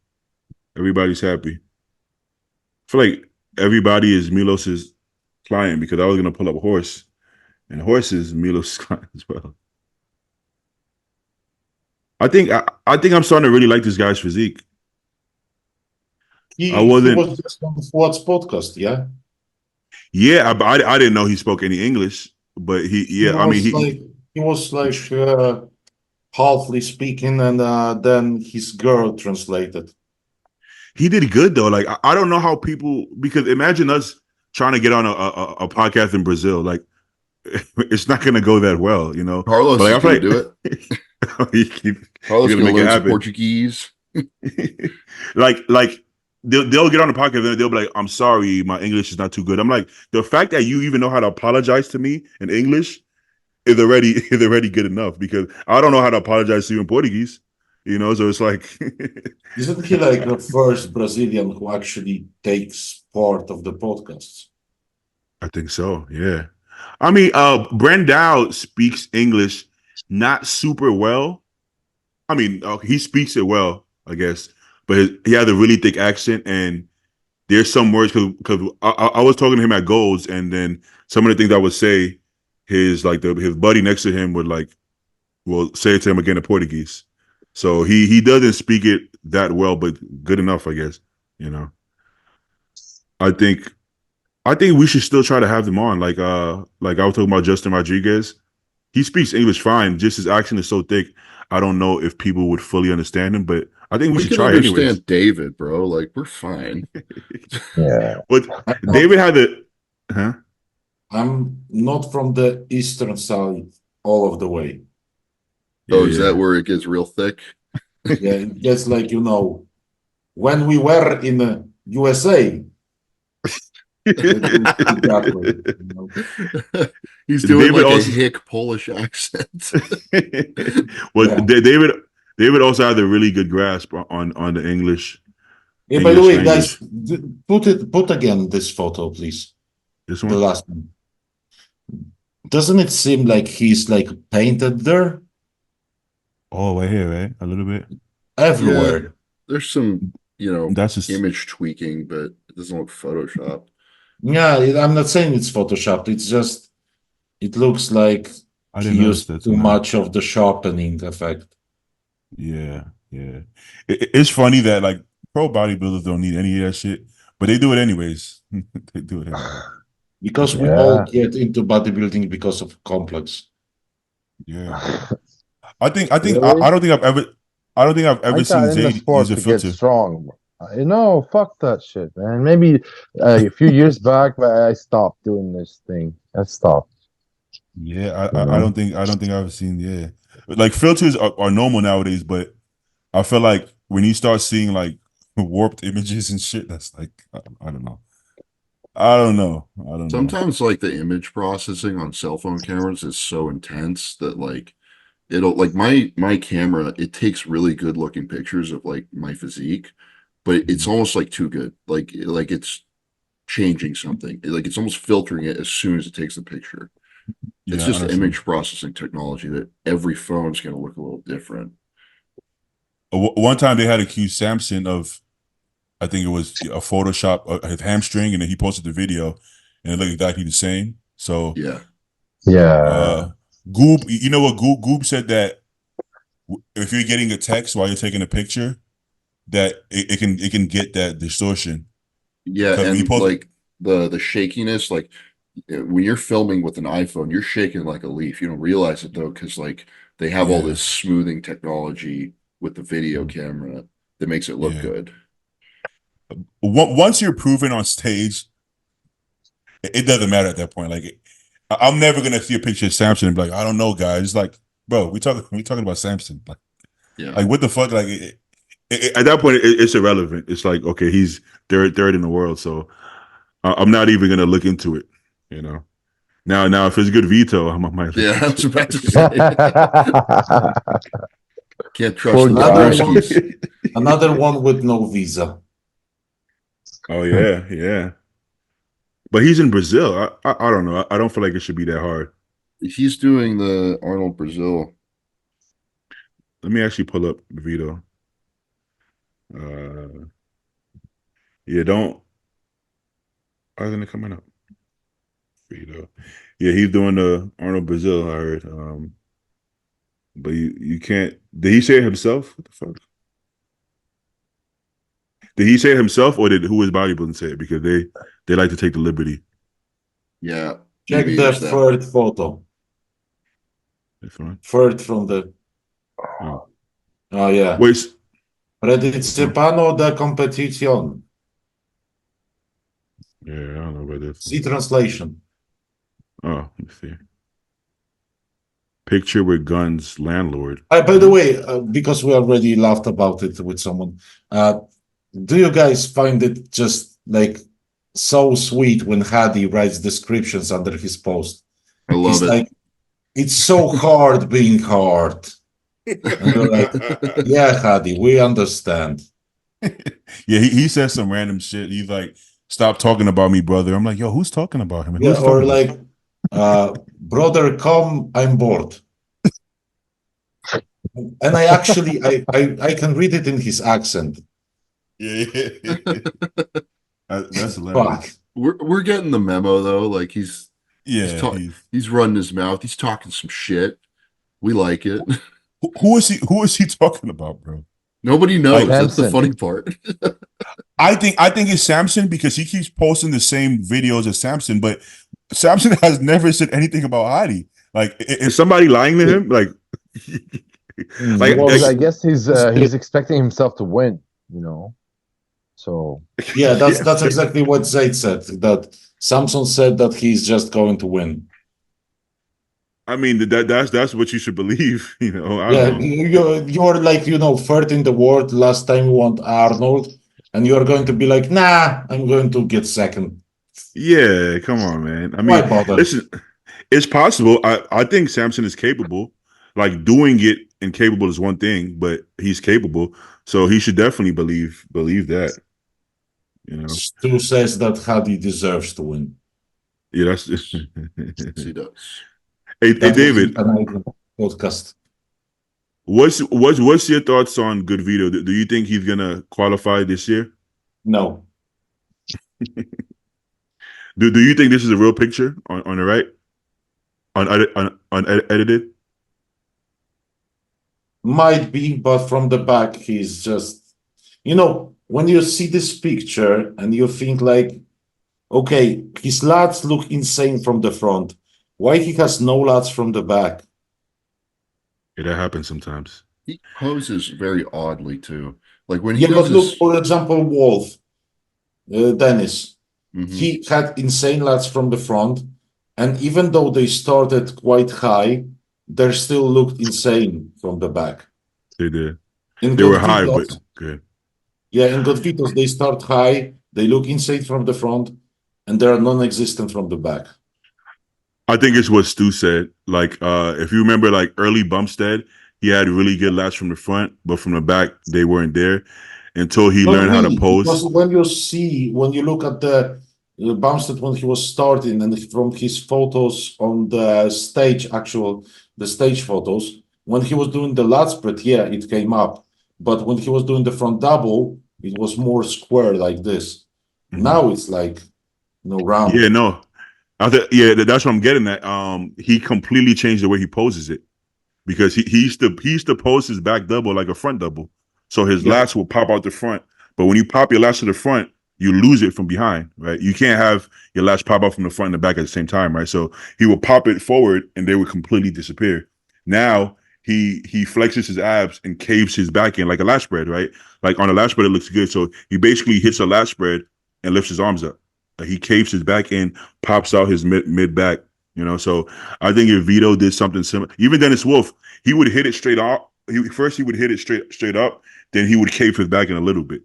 S2: everybody's happy. I feel like everybody is Milos's client because I was going to pull up a horse, and the horse is Milos's client as well. I think I'm starting to really like this guy's physique. I
S3: He
S2: wasn't.
S3: was just on Fuad's podcast, yeah.
S2: Yeah, I didn't know he spoke any English, but
S3: He
S2: I mean,
S3: was like halfly speaking, and then his girl translated.
S2: he did good though. Like I don't know how people, because imagine us trying to get on a podcast in Brazil. Like, it's not gonna go that well, you know.
S1: Carlos
S2: But
S1: is
S2: like, I feel
S1: going to do it.
S2: like
S1: Carlos
S2: you're
S1: going to
S2: gonna make it
S1: learn some
S2: happen.
S1: Portuguese.
S2: like they'll get on the podcast and they'll be like, "I'm sorry, my English is not too good." I'm like, the fact that you even know how to apologize to me in English is already good enough, because I don't know how to apologize to you in Portuguese, you know. So it's like,
S3: Isn't he like the first Brazilian who actually takes part of the podcasts?
S2: I think so. Yeah. I mean, Brandao speaks English not super well. I mean, he speaks it well, I guess, but he has a really thick accent, and there's some words, because I was talking to him at Goals, and then some of the things I would say, his buddy next to him would like, will say it to him again in Portuguese. So he doesn't speak it that well, but good enough, I guess. You know, I think we should still try to have them on. Like I was talking about Justin Rodriguez. He speaks English fine, just his accent is so thick. I don't know if people would fully understand him, but I think we should
S1: can
S2: try
S1: understand
S2: anyways.
S1: David, bro. Like, we're fine.
S4: Yeah.
S2: But
S3: I'm not,
S2: David had the, huh?
S3: I'm not from the eastern side all of the way.
S1: Oh, is that where it gets real thick?
S3: Yeah, just like, you know, when we were in the USA, exactly, you know.
S1: He's doing
S2: David
S1: like
S2: also-
S1: a hick Polish accent.
S2: Well,
S3: Yeah.
S2: David also had a really good grasp on the English.
S3: Hey, by the way,
S2: English
S3: guys, put again this photo, please.
S2: This
S3: The
S2: one.
S3: last one. Doesn't it seem like he's like painted there
S2: Oh, right here, right? A little bit.
S3: everywhere?
S1: There's some,
S2: That's just
S1: image tweaking, but it doesn't look Photoshopped.
S3: Yeah, I'm not saying it's photoshopped. It's just it looks like
S2: I
S3: he
S2: didn't notice
S3: used
S2: that
S3: too
S2: tonight.
S3: much of the sharpening effect.
S2: Yeah. It's funny that like pro bodybuilders don't need any of that shit, but they do it anyways. They do it anyway.
S3: Because we
S4: Yeah.
S3: all get into bodybuilding because of complex.
S2: Yeah. I think
S4: Really?
S2: I don't think I've ever
S4: I
S2: seen
S4: got in the
S2: Zayd
S4: sport
S2: use a
S4: to get
S2: filter.
S4: strong. Fuck that shit, man. Maybe a few years back, I stopped doing this thing. I stopped.
S2: Yeah,
S4: You
S2: I
S4: know?
S2: don't think I've seen, yeah. Like filters are normal nowadays, but I feel like when you start seeing like warped images and shit, that's like I don't know. I don't know.
S1: Sometimes like the image processing on cell phone cameras is so intense that like it'll like my camera, it takes really good looking pictures of like my physique, but it's almost like too good. Like it's changing something. Like it's almost filtering it as soon as it takes the picture.
S2: Yeah,
S1: It's
S2: I
S1: just
S2: understand.
S1: image processing technology that every phone's going to look a little different.
S2: One time they had accused Samson of, I think it was a Photoshop of his hamstring, and then he posted the video, and it looked exactly the same. So
S1: Yeah.
S4: Yeah.
S2: Goob, you know what Goob said, that if you're getting a text while you're taking a picture, that it can get that distortion.
S1: Yeah,
S2: Because when you
S1: and
S2: post-
S1: like the shakiness, like when you're filming with an iPhone, you're shaking like a leaf. You don't realize it though, because like they have all
S2: Yeah.
S1: this smoothing technology with the video camera that makes it look
S2: Yeah.
S1: good.
S2: Once you're proven on stage, it doesn't matter at that point. Like, I'm never gonna see a picture of Samson and be like, I don't know, guys. It's like, bro, we talking about Samson.
S1: Yeah.
S2: Like what the fuck? Like at that point, it's irrelevant. It's like, okay, he's third in the world, so I'm not even gonna look into it. You know. Now, if it's a good veto, I might. Look
S1: Yeah, I
S2: into
S1: was about to say. Can't trust
S4: Poor
S1: the
S3: Another
S4: guy.
S3: one,
S1: Lebowskis.
S3: another one with no visa.
S2: Oh yeah. But he's in Brazil. I don't know. I don't feel like it should be that hard.
S1: He's doing the Arnold Brazil.
S2: Let me actually pull up Vito. Yeah, don't. Why isn't it coming up? Vito. Yeah, he's doing the Arnold Brazil, I heard. But you can't. Did he say it himself? What the fuck? Did he say it himself, or did who is bodybuilding say it? Because they like to take the liberty.
S1: Yeah.
S3: Check
S1: maybe
S3: the
S1: there's that.
S3: third photo.
S2: That's fine.
S3: Third from the.
S2: Oh.
S3: Oh yeah.
S2: Wait.
S3: Participano da competición.
S2: Yeah, I don't know about this.
S3: See translation.
S2: Oh, let me see. Picture with guns, landlord.
S3: By the way, because we already laughed about it with someone, do you guys find it just like so sweet when Hadi writes descriptions under his post?
S1: I love
S3: He's
S1: it.
S3: like, it's so hard being hard. And you're like, yeah, Hadi, we understand.
S5: Yeah, he says some random shit. He's like, "Stop talking about me, brother." I'm like, "Yo, who's talking about him?" And
S3: Yeah,
S5: who's
S3: or
S5: talking about
S3: like, brother, come, I'm bored. And I actually I can read it in his accent.
S5: yeah, that's hilarious.
S3: Fuck.
S1: We're getting the memo though. Like he's
S5: Yeah,
S1: he's running his mouth. He's talking some shit. We like it.
S5: who is he? Who is he talking about, bro?
S1: Nobody knows.
S5: Like
S1: That's the
S4: Samson.
S1: funny part.
S5: I think it's Samson because he keeps posting the same videos as Samson, but Samson has never said anything about Hadi. Like,
S2: Is somebody lying to him? Like, like,
S4: Well, I
S2: like
S4: guess he's expecting himself to win, you know. So
S3: Yeah, that's
S2: yeah.
S3: exactly what Zaid said. That Samson said that he's just going to win.
S2: I mean, that's what you should believe. You know, I
S3: Yeah,
S2: don't know.
S3: you're like, third in the world. Last time you won Arnold, and you're going to be like, nah, I'm going to get second.
S2: Yeah, come on, man. I
S3: Why
S2: mean,
S3: bother?
S2: listen, it's possible. I think Samson is capable. Like doing it and capable is one thing, but he's capable, so he should definitely believe that. You know,
S3: Stu says that Hadi deserves to win.
S2: yeah. That's
S1: Yes, he does.
S2: hey,
S3: That was
S2: David.
S3: an Icon podcast.
S2: What's your thoughts on Good Vito? Do you think he's gonna qualify this year?
S3: No,
S2: Do you think this is a real picture on the right? Edited?
S3: might be, but from the back, he's just, when you see this picture and you think like, okay, his lats look insane from the front. Why he has no lats from the back?
S2: Yeah, that happens sometimes.
S1: He poses very oddly too. Like when he
S3: Yeah,
S1: does
S3: but look,
S1: his,
S3: for example, Wolf, Dennis,
S1: Mhm.
S3: he had insane lats from the front, and even though they started quite high, they still looked insane from the back.
S2: They did.
S3: In
S2: They were high, but
S3: Godvitos,
S2: good.
S3: yeah, in Godvitos, they start high, they look insane from the front, and they're non-existent from the back.
S2: I think it's what Stu said. Like, if you remember, like early Bumstead, he had really good lats from the front, but from the back, they weren't there until he
S3: Not
S2: learned how to
S3: really, because
S2: pose.
S3: when you look at the Bumstead when he was starting, and from his photos on the stage, the stage photos, when he was doing the lat spread, yeah, it came up. But when he was doing the front double, it was more square like this.
S2: Mhm.
S3: Now it's like, round.
S2: Yeah, no. That's what I'm getting at. He completely changed the way he poses it because he used to pose his back double like a front double, so his
S3: Yeah.
S2: lats will pop out the front. But when you pop your lats to the front, you lose it from behind, right? You can't have your lats pop out from the front and the back at the same time, right? So he will pop it forward and they would completely disappear. Now he flexes his abs and caves his back in like a lat spread, right? Like on a lat spread, it looks good. So he basically hits a lat spread and lifts his arms up. He caves his back in, pops out his mid back, So I think if Vito did something similar, even Dennis Wolf, he would hit it straight up. He would hit it straight up, then he would cave his back in a little bit.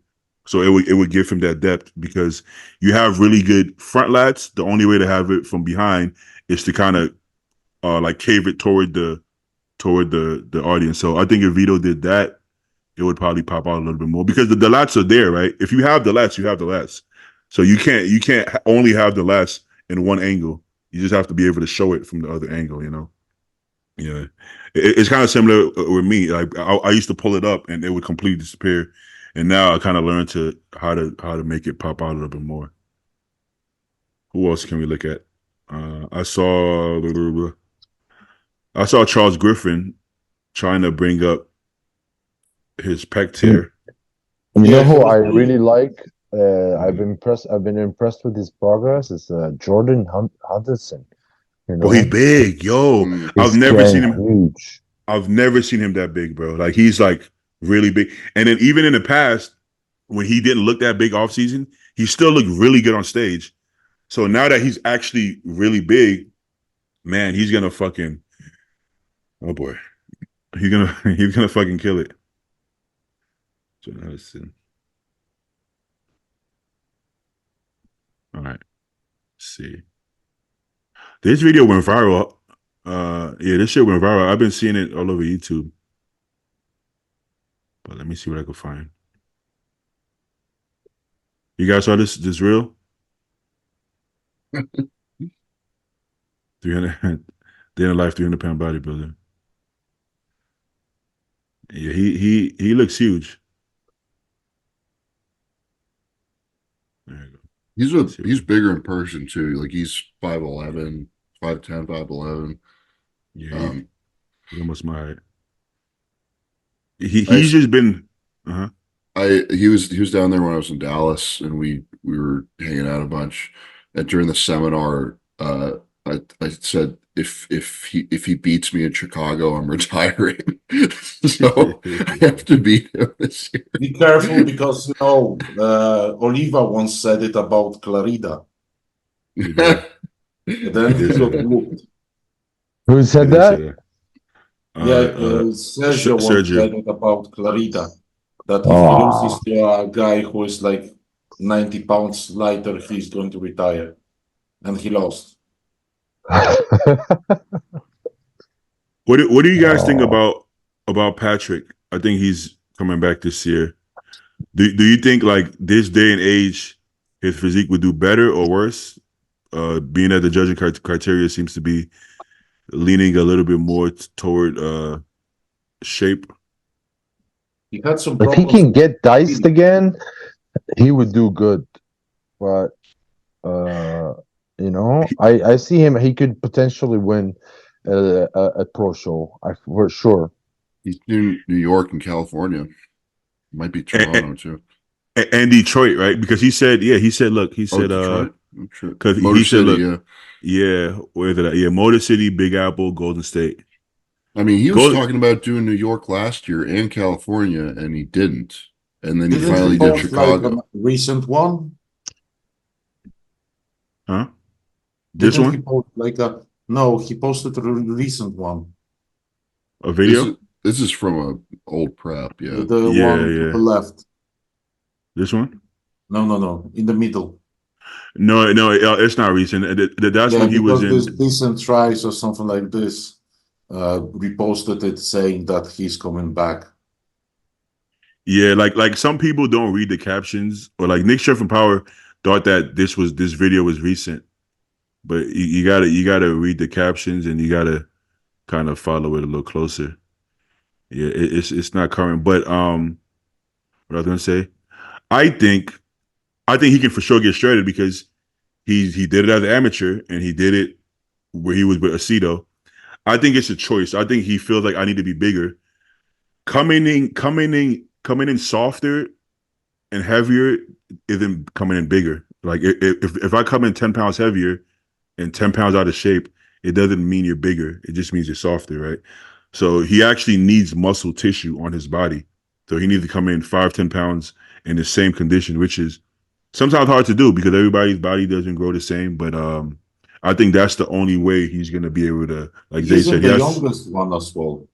S2: So it would give him that depth because you have really good front lats. The only way to have it from behind is to kind of like cave it toward the audience. So I think if Vito did that, it would probably pop out a little bit more because the lats are there, right? If you have the lats, you have the lats. So you can't only have the lats in one angle. You just have to be able to show it from the other angle, Yeah, it's kind of similar with me. Like I used to pull it up and it would completely disappear, and now I kind of learned how to make it pop out a little bit more. Who else can we look at? I saw Charles Griffin trying to bring up his pec tear.
S4: you
S3: Yeah,
S4: know who
S3: he was
S4: I
S3: doing-
S4: really like. I've been impressed with his progress. Is Jordan Henderson.
S2: Oh, he's big, yo.
S1: Mm.
S2: I've
S4: He's
S2: never seen
S4: getting
S2: him.
S4: huge.
S2: I've never seen him that big, bro. Like he's like really big. And then even in the past, when he didn't look that big off season, he still looked really good on stage. So now that he's actually really big, man, he's gonna fucking, oh boy, he's gonna fucking kill it. So let's see. All right, let's see. This video went viral. Yeah, this shit went viral. I've been seeing it all over YouTube. But let me see what I can find. You guys saw this reel? 300 day in life, 300-pound bodybuilder. Yeah, he looks huge. There you go.
S1: He's bigger in person too. Like he's 5'11", 5'10", 5'11".
S2: Yeah, he's almost my height. He's just been
S1: He was down there when I was in Dallas, and we were hanging out a bunch. And during the seminar, I said if he beats me in Chicago, I'm retiring. So I have to beat him this year.
S3: Be careful because Oliva once said it about Clarida. Then he got whooped.
S4: Who said that?
S3: Sergio once said it about Clarida. That if he loses to a guy who is like 90 pounds lighter, he's going to retire. And he lost.
S2: What do you guys think about Patrick? I think he's coming back this year. Do you think like this day and age, his physique would do better or worse? Being that the judging criteria seems to be leaning a little bit more toward shape.
S3: He had some
S4: if he can get diced again, he would do good. But I see him. He could potentially win a pro show. For sure.
S1: He's in New York and California. Might be Toronto too.
S2: And Detroit, right? Because he said, look, he said, because he said, look, where is it at? Yeah, Motor City, Big Apple, Golden State.
S1: I mean, he was talking about doing New York last year and California, and he didn't. And then he finally did Chicago.
S3: Like recent one?
S2: Huh? This one?
S3: He post no, he posted a recent one.
S2: A video?
S1: This is from an old prep, yeah.
S3: The one to the left.
S2: This one?
S3: No. In the middle.
S2: No, it's not recent. That's when he was in.
S3: This decent tries or something like this. Reposted it saying that he's coming back.
S2: Yeah, like some people don't read the captions, or like Nick Chef from Power thought that this video was recent, but you gotta read the captions and you gotta kind of follow it a little closer. Yeah, it's not current, but what I was gonna say, I think he can for sure get shredded because he did it as an amateur and he did it where he was with Aceto. I think it's a choice. I think he feels like I need to be bigger. Coming in softer and heavier isn't coming in bigger. Like if I come in 10 pounds heavier and 10 pounds out of shape, it doesn't mean you're bigger. It just means you're softer, right? So he actually needs muscle tissue on his body. So he needs to come in 5-10 pounds in the same condition, which is sometimes hard to do because everybody's body doesn't grow the same. But I think that's the only way he's going to be able to, like they said.
S3: He's the youngest one as well.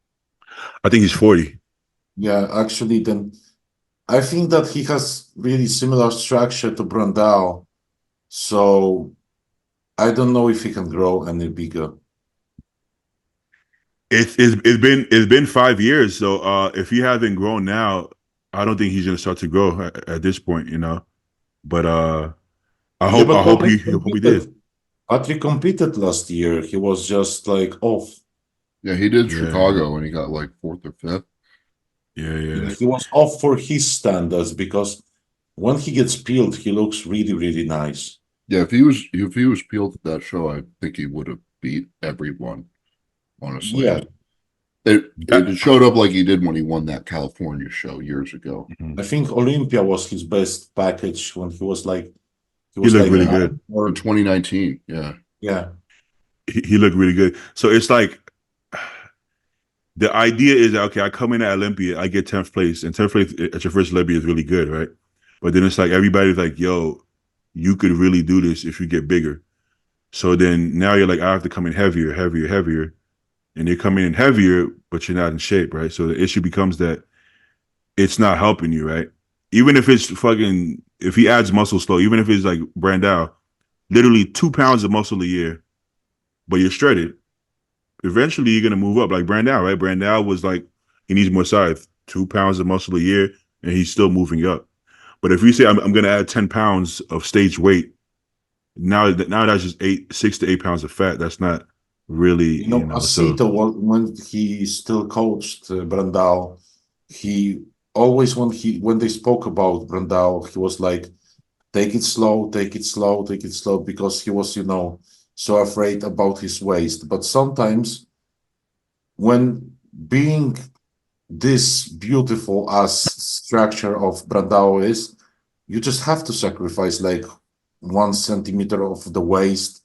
S2: I think he's 40.
S3: Yeah, actually, then I think that he has really similar structure to Brandao. So I don't know if he can grow any bigger.
S2: It's been 5 years. So if he hasn't grown now, I don't think he's going to start to grow at this point, But I hope he did.
S3: Patrick competed last year. He was just like off.
S1: Yeah, he did Chicago and he got like 4th or 5th.
S2: Yeah.
S3: He was off for his standards because when he gets peeled, he looks really, really nice.
S1: Yeah, if he was peeled at that show, I think he would have beat everyone. Honestly,
S3: yeah.
S1: It showed up like he did when he won that California show years ago.
S3: I think Olympia was his best package when he was like.
S2: He looked really good.
S1: Or 2019, yeah.
S3: Yeah.
S2: He looked really good. So it's like the idea is that, okay, I come in at Olympia, I get 10th place, and 10th place at your first Olympia is really good, right? But then it's like everybody's like, yo, you could really do this if you get bigger. So then now you're like, I have to come in heavier, heavier, heavier. And you're coming in heavier, but you're not in shape, right? So the issue becomes that it's not helping you, right? Even if it's fucking, if he adds muscle slow, even if it's like Brandao, literally 2 pounds of muscle a year, but you're shredded, eventually you're going to move up like Brandao, right? Brandao was like, he needs more size, 2 pounds of muscle a year, and he's still moving up. But if you say, I'm going to add 10 pounds of stage weight, now that's just 6 to 8 pounds of fat. That's not really,
S3: You know,
S2: so
S3: Asito, when he still coached Brandao, he always when they spoke about Brandao, he was like, take it slow, take it slow, take it slow, because he was, so afraid about his waist. But sometimes when being this beautiful as structure of Brandao is, you just have to sacrifice like 1 centimeter of the waist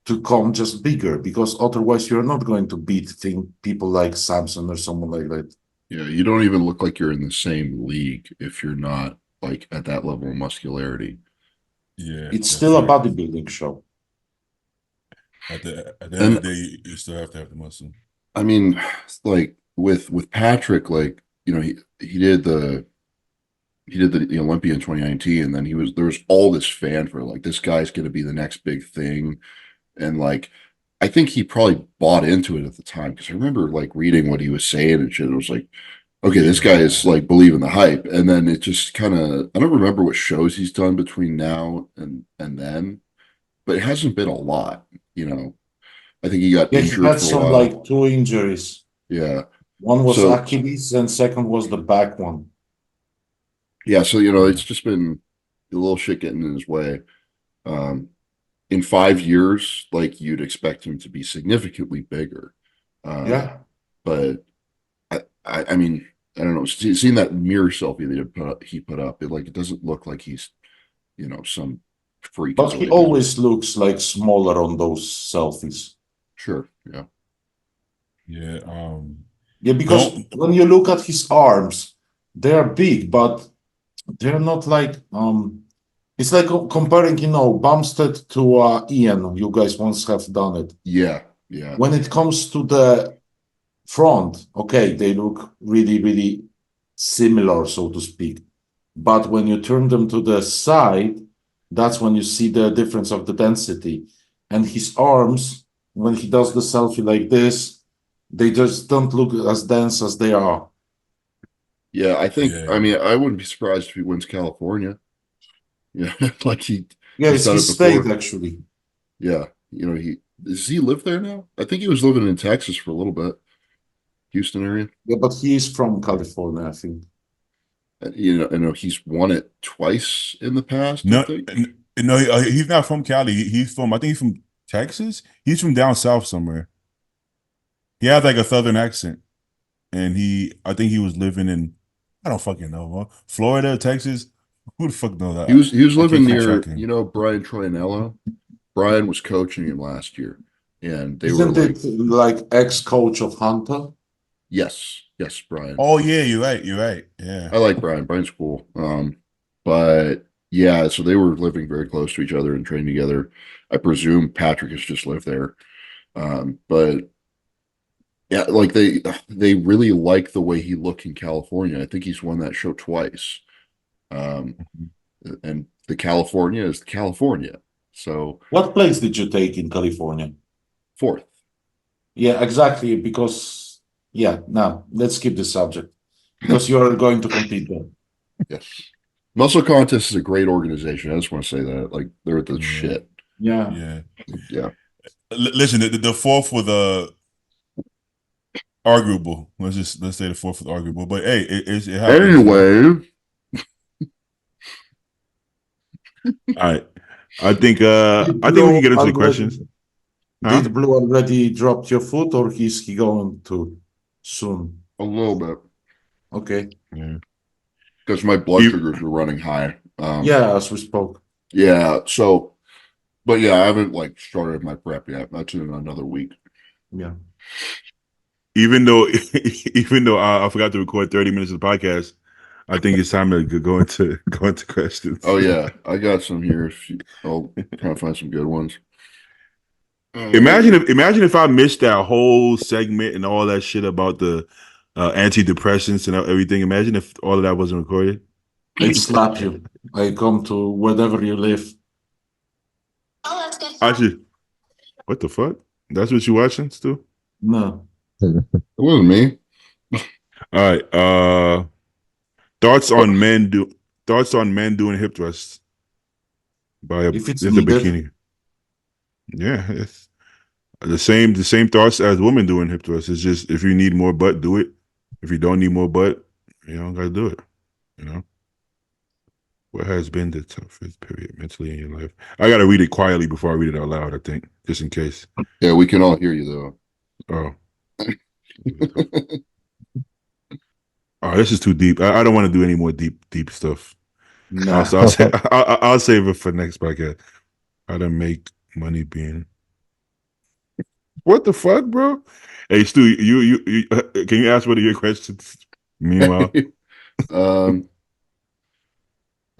S3: to come just bigger, because otherwise you're not going to beat people like Samson or someone like that.
S1: Yeah, you don't even look like you're in the same league if you're not like at that level of muscularity.
S5: Yeah,
S3: It's
S5: that's
S3: still a
S5: right.
S3: bodybuilding show.
S5: At the end
S1: And
S5: of the day, you still have to have the muscle.
S1: I mean, like with Patrick, like, he did the Olympia in 2019, and then there was all this fanfare, like this guy's going to be the next big thing. And like, I think he probably bought into it at the time, because I remember like reading what he was saying and shit. It was like, okay, this guy is like believing the hype. And then it just kind of, I don't remember what shows he's done between now and then, but it hasn't been a lot, I think he got
S3: Yeah, he
S1: injured
S3: had
S1: for a
S3: some
S1: while.
S3: like 2 injuries.
S1: Yeah.
S3: One was
S1: So
S3: Achilles and second was the back one.
S1: yeah, so it's just been a little shit getting in his way. In 5 years, like, you'd expect him to be significantly bigger.
S3: Yeah.
S1: But I mean, I don't know. Seeing that mirror selfie that he put up, it doesn't look like he's, some freak.
S3: But he always looks like smaller on those selfies.
S1: Sure. Yeah.
S5: Yeah.
S3: Yeah, because when you look at his arms, they're big, but they're not like it's like comparing, Bumstead to Ian. You guys once have done it.
S1: Yeah. Yeah.
S3: When it comes to the front, okay, they look really, really similar, so to speak. But when you turn them to the side, that's when you see the difference of the density. And his arms, when he does the selfie like this, they just don't look as dense as they are.
S1: Yeah. I think,
S5: Yeah.
S1: I mean, I wouldn't be surprised if he wins California. Yeah. Like
S3: Yeah,
S1: he's
S3: it's
S1: done
S3: his
S1: it before.
S3: state, actually.
S1: Yeah. Does he live there now? I think he was living in Texas for a little bit. Houston area.
S3: Yeah, but he is from California, I think.
S1: I know he's won it twice in the past.
S5: No,
S1: I think.
S5: no, he's not from Cali. I think he's from Texas. He's from down south somewhere. He has like a southern accent, and I think he was living in, I don't fucking know, Florida, Texas. Who the fuck knows that?
S1: He was
S5: I
S1: living
S5: can't keep
S1: near,
S5: track of him.
S1: Brian Troianello. Brian was coaching him last year, and they were
S3: Isn't it like ex-coach of Hunter?
S1: yes, Brian.
S5: Oh yeah, you're right. Yeah.
S1: I like Brian. Brian's cool. But yeah, so they were living very close to each other and training together. I presume Patrick has just lived there. But yeah, like they really like the way he looked in California. I think he's won that show twice. And the California is California. So
S3: What place did you take in California?
S1: 4th.
S3: Yeah, exactly. Because, now let's skip the subject. Because you are going to compete there.
S1: Yes. Muscle Contest is a great organization. I just want to say that. Like, they're the shit.
S3: Yeah.
S1: Yeah.
S5: Listen, the fourth was arguable. Let's say the fourth was arguable. But hey, it happens.
S1: Anyway.
S2: all right. I think we can get into the questions.
S3: Did Blue already dropped your foot, or is he going to soon?
S1: A little bit.
S3: Okay.
S5: Yeah.
S1: Because my blood sugars were running high.
S3: As we spoke.
S1: Yeah. So, but yeah, I haven't like started my prep yet. That's in another week.
S3: Yeah.
S2: Even though I forgot to record 30 minutes of the podcast, I think it's time to go into questions.
S1: Oh yeah, I got some here. I'll try to find some good ones.
S2: Imagine if I missed that whole segment and all that shit about the antidepressants and everything. Imagine if all of that wasn't recorded.
S3: I slap you. I come to wherever you live.
S2: Actually, what the fuck? That's what you watching, Stu?
S3: No.
S1: It wasn't me.
S2: All right. Thoughts on men doing hip thrusts by
S3: If it's
S2: the
S3: needed.
S2: bikini. Yeah, it's the same thoughts as women doing hip thrusts. It's just if you need more butt, do it. If you don't need more butt, you don't gotta do it. You know. What has been the toughest period mentally in your life? I gotta read it quietly before I read it out loud, I think, just in case.
S1: Yeah, we can all hear you
S2: Oh. Oh, this is too deep. I don't want to do any more deep stuff.
S3: Nah.
S2: I'll save it for next podcast. How to make money being. What the fuck, bro? Hey, Stu, you can you ask one of your questions? Meanwhile,
S1: though.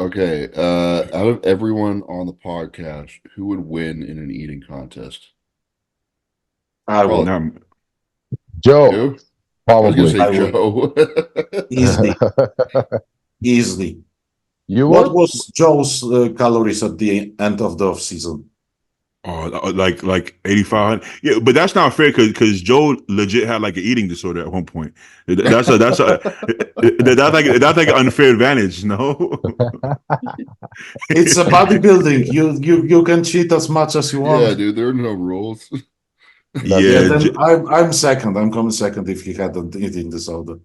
S1: Okay. Out of everyone on the podcast, who would win in an eating contest?
S3: I will.
S2: not,
S4: Joe,
S1: You? I was gonna
S4: probably.
S1: say
S3: I would.
S1: Joe.
S3: Easily. Easily.
S4: You
S3: What
S4: would?
S3: was Joe's calories at the end of the off season?
S2: oh, like 8,500. Yeah, but that's not fair because Joe legit had like an eating disorder at one point. That's that's like an unfair advantage, no?
S3: It's a bodybuilding. You can cheat as much as you want.
S1: Yeah, dude, there are no rules.
S3: Yeah,
S2: Yeah.
S3: then I'm second. I'm coming second if he had an eating disorder.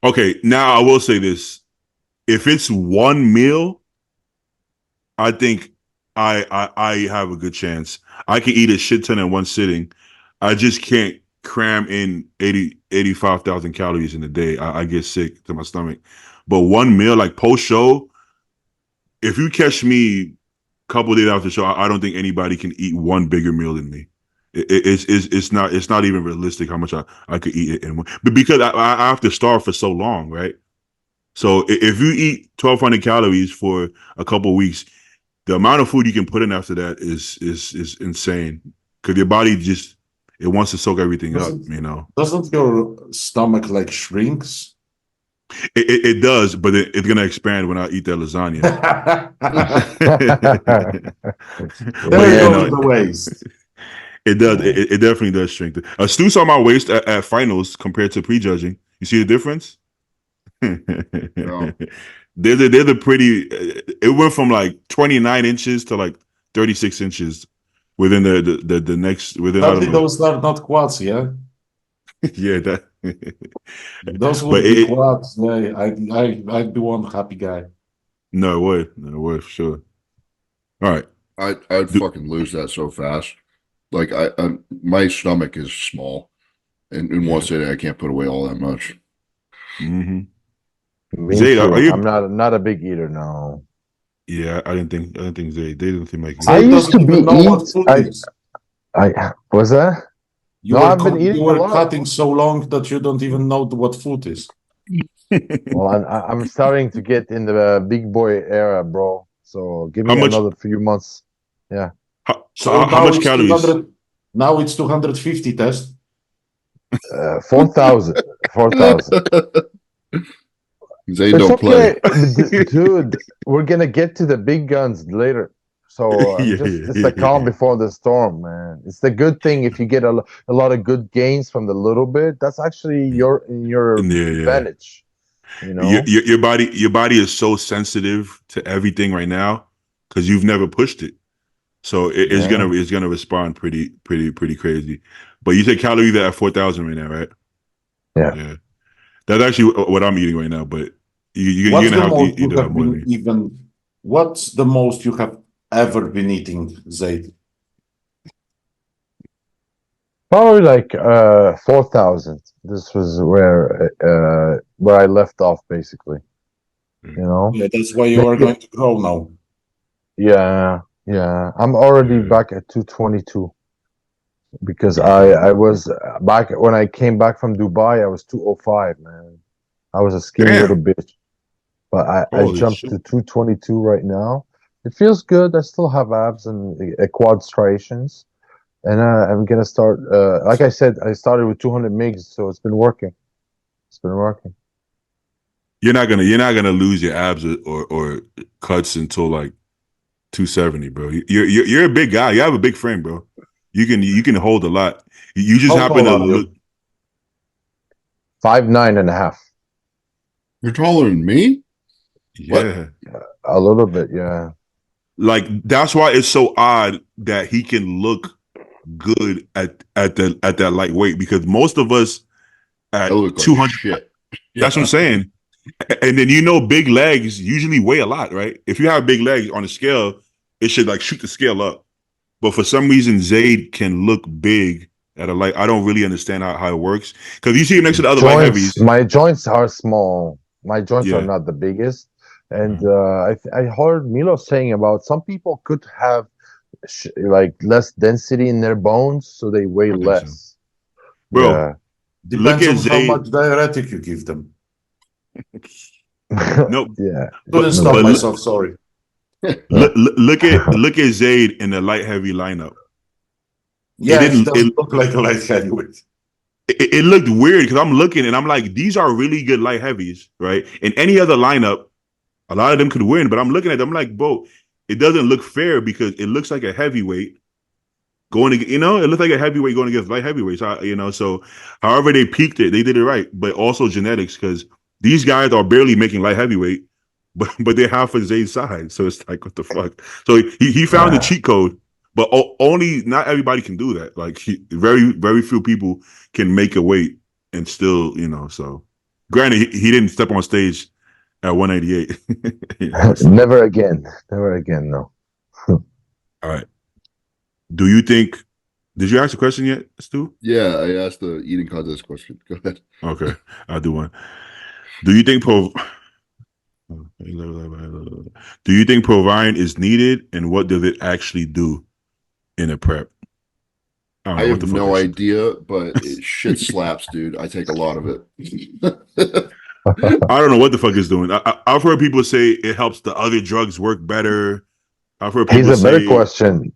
S2: Okay, now I will say this: if it's one meal, I think I have a good chance. I can eat a shit ton in one sitting. I just can't cram in 85,000 calories in a day. I get sick to my stomach. But one meal, like post show, if you catch me a couple of days after the show, I don't think anybody can eat one bigger meal than me. It's not even realistic how much I could eat it in one. But because I have to starve for so long, right? So if you eat 1,200 calories for a couple of weeks, the amount of food you can put in after that is insane. Because your body just it wants to soak everything up, you know.
S3: Doesn't your stomach like shrinks?
S2: It does, but it's gonna expand when I eat that lasagna.
S3: There
S2: Yeah,
S3: goes the waste.
S2: it does. It definitely does shrink. Stu saw my waist at finals compared to prejudging. You see the difference?
S1: No.
S2: They're the pretty. It went from like 29 inches to like 36 inches within the next within. I
S3: Probably
S2: don't know.
S3: those are not quads, yeah.
S2: Yeah, that.
S3: Those would
S2: But
S3: be quads. Yeah, I'd be one happy guy.
S2: No, it would for sure. All right.
S1: I'd fucking lose that so fast. Like my stomach is small, and in one sitting I can't put away all that much.
S2: Mm-hmm.
S4: Me
S2: Zayd,
S4: too.
S2: are you-
S4: I'm not a big eater, no.
S2: Yeah, I didn't think they didn't think like
S4: I
S3: Zayd
S4: used to
S3: doesn't
S4: be
S3: even know what
S4: eat-
S3: food
S4: I-
S3: is.
S4: I was that?
S3: You
S4: No,
S3: were,
S4: I've been eating
S3: you
S4: a
S3: were
S4: lot.
S3: cutting so long that you don't even know what food is.
S4: Well, I'm starting to get in the big boy era, bro. So give
S2: How
S4: me
S2: much-
S4: another few months.
S3: So
S2: how much
S3: it's
S2: calories?
S3: 200 now it's 250 test.
S4: 4,000. 4,000.
S1: They
S4: It's
S1: don't
S4: okay,
S1: play.
S4: dude. We're gonna get to the big guns later. So it's the calm before the storm, man. It's the good thing if you get a lot of good gains from the little bit. That's actually your
S2: Yeah.
S4: advantage. You know.
S2: Your body is so sensitive to everything right now because you've never pushed it, so it's gonna respond pretty crazy. But you say calories at 4,000 right now, right?
S4: Yeah.
S2: That's actually what I'm eating right now. But you're
S3: What's
S2: gonna
S3: the
S2: have
S3: most
S2: to eat
S3: you
S2: a lot
S3: have
S2: more.
S3: been even? What's the most you have ever been eating, Zayd?
S4: Probably like 4,000. This was where I left off, basically. You know.
S3: Yeah, that's why you are going to grow now.
S4: Yeah. I'm already back at 222 because I was back when I came back from Dubai. I was 205, man. I was a skinny little bitch. but I
S5: Holy
S4: jumped
S5: shit.
S4: to 222 right now. It feels good. I still have abs and quad striations, and I'm gonna start. Like I said, I started with 200 mgs, so it's been working. It's been working.
S2: You're not gonna lose your abs or cuts until like 270, bro. You're a big guy. You have a big frame, bro. You can hold a lot. You just
S3: How
S2: happen
S3: tall
S2: to
S3: are you?
S2: look.
S4: 5'9.5".
S1: You're taller than me? What?
S2: Yeah.
S4: A little bit, yeah.
S2: Like that's why it's so odd that he can look good at that lightweight, because most of us
S1: I
S2: at
S1: look like
S2: 200.
S1: shit.
S2: That's what I'm saying. And then big legs usually weigh a lot, right? If you have big legs on a scale, it should like shoot the scale up. But for some reason, Zayd can look big at a light. I don't really understand how it works, because you see him next to the other light heavies.
S4: My joints are small. My joints are
S2: Yeah.
S4: not the biggest. And I heard Milo saying about some people could have like less density in their bones, so they weigh
S2: I think so.
S4: less.
S2: Bro,
S4: Yeah.
S3: Depends
S2: at
S3: on how
S2: Zayd.
S3: much diuretic you give them.
S2: No,
S4: Yeah.
S3: Couldn't stop
S2: but
S3: myself. Sorry.
S2: look at Zayd in the light heavy lineup.
S3: Yeah, he
S2: didn't-
S3: doesn't look like a light heavyweight.
S2: It looked weird because I'm looking and I'm like, these are really good light heavies, right? In any other lineup, a lot of them could win, but I'm looking at them like, bro, it doesn't look fair because it looks like a heavyweight going to, it looks like a heavyweight going against light heavyweights, so however they peaked it, they did it right, but also genetics, because these guys are barely making light heavyweight, but they're half of Zayd's size, so it's like, what the fuck? So he found the cheat code, but only, not everybody can do that. Like very, very few people can make a weight and still, so granted, he didn't step on stage at 188. So.
S4: Never again. Never again, no.
S2: All right. Do you think, did you ask a question yet, Stu?
S1: Yeah, I asked the eating contest question. Go ahead.
S2: Okay, I'll do one. Do you think Provine is needed, and what does it actually do in a prep? don't
S1: I
S2: know what
S1: have
S2: the fuck
S1: no
S2: I should-
S1: idea, but shit slaps, dude. I take a lot of it.
S2: I don't know what the fuck it's doing. I've heard people say it helps the other drugs work better. I've heard people
S4: Here's a better
S2: say,
S4: question.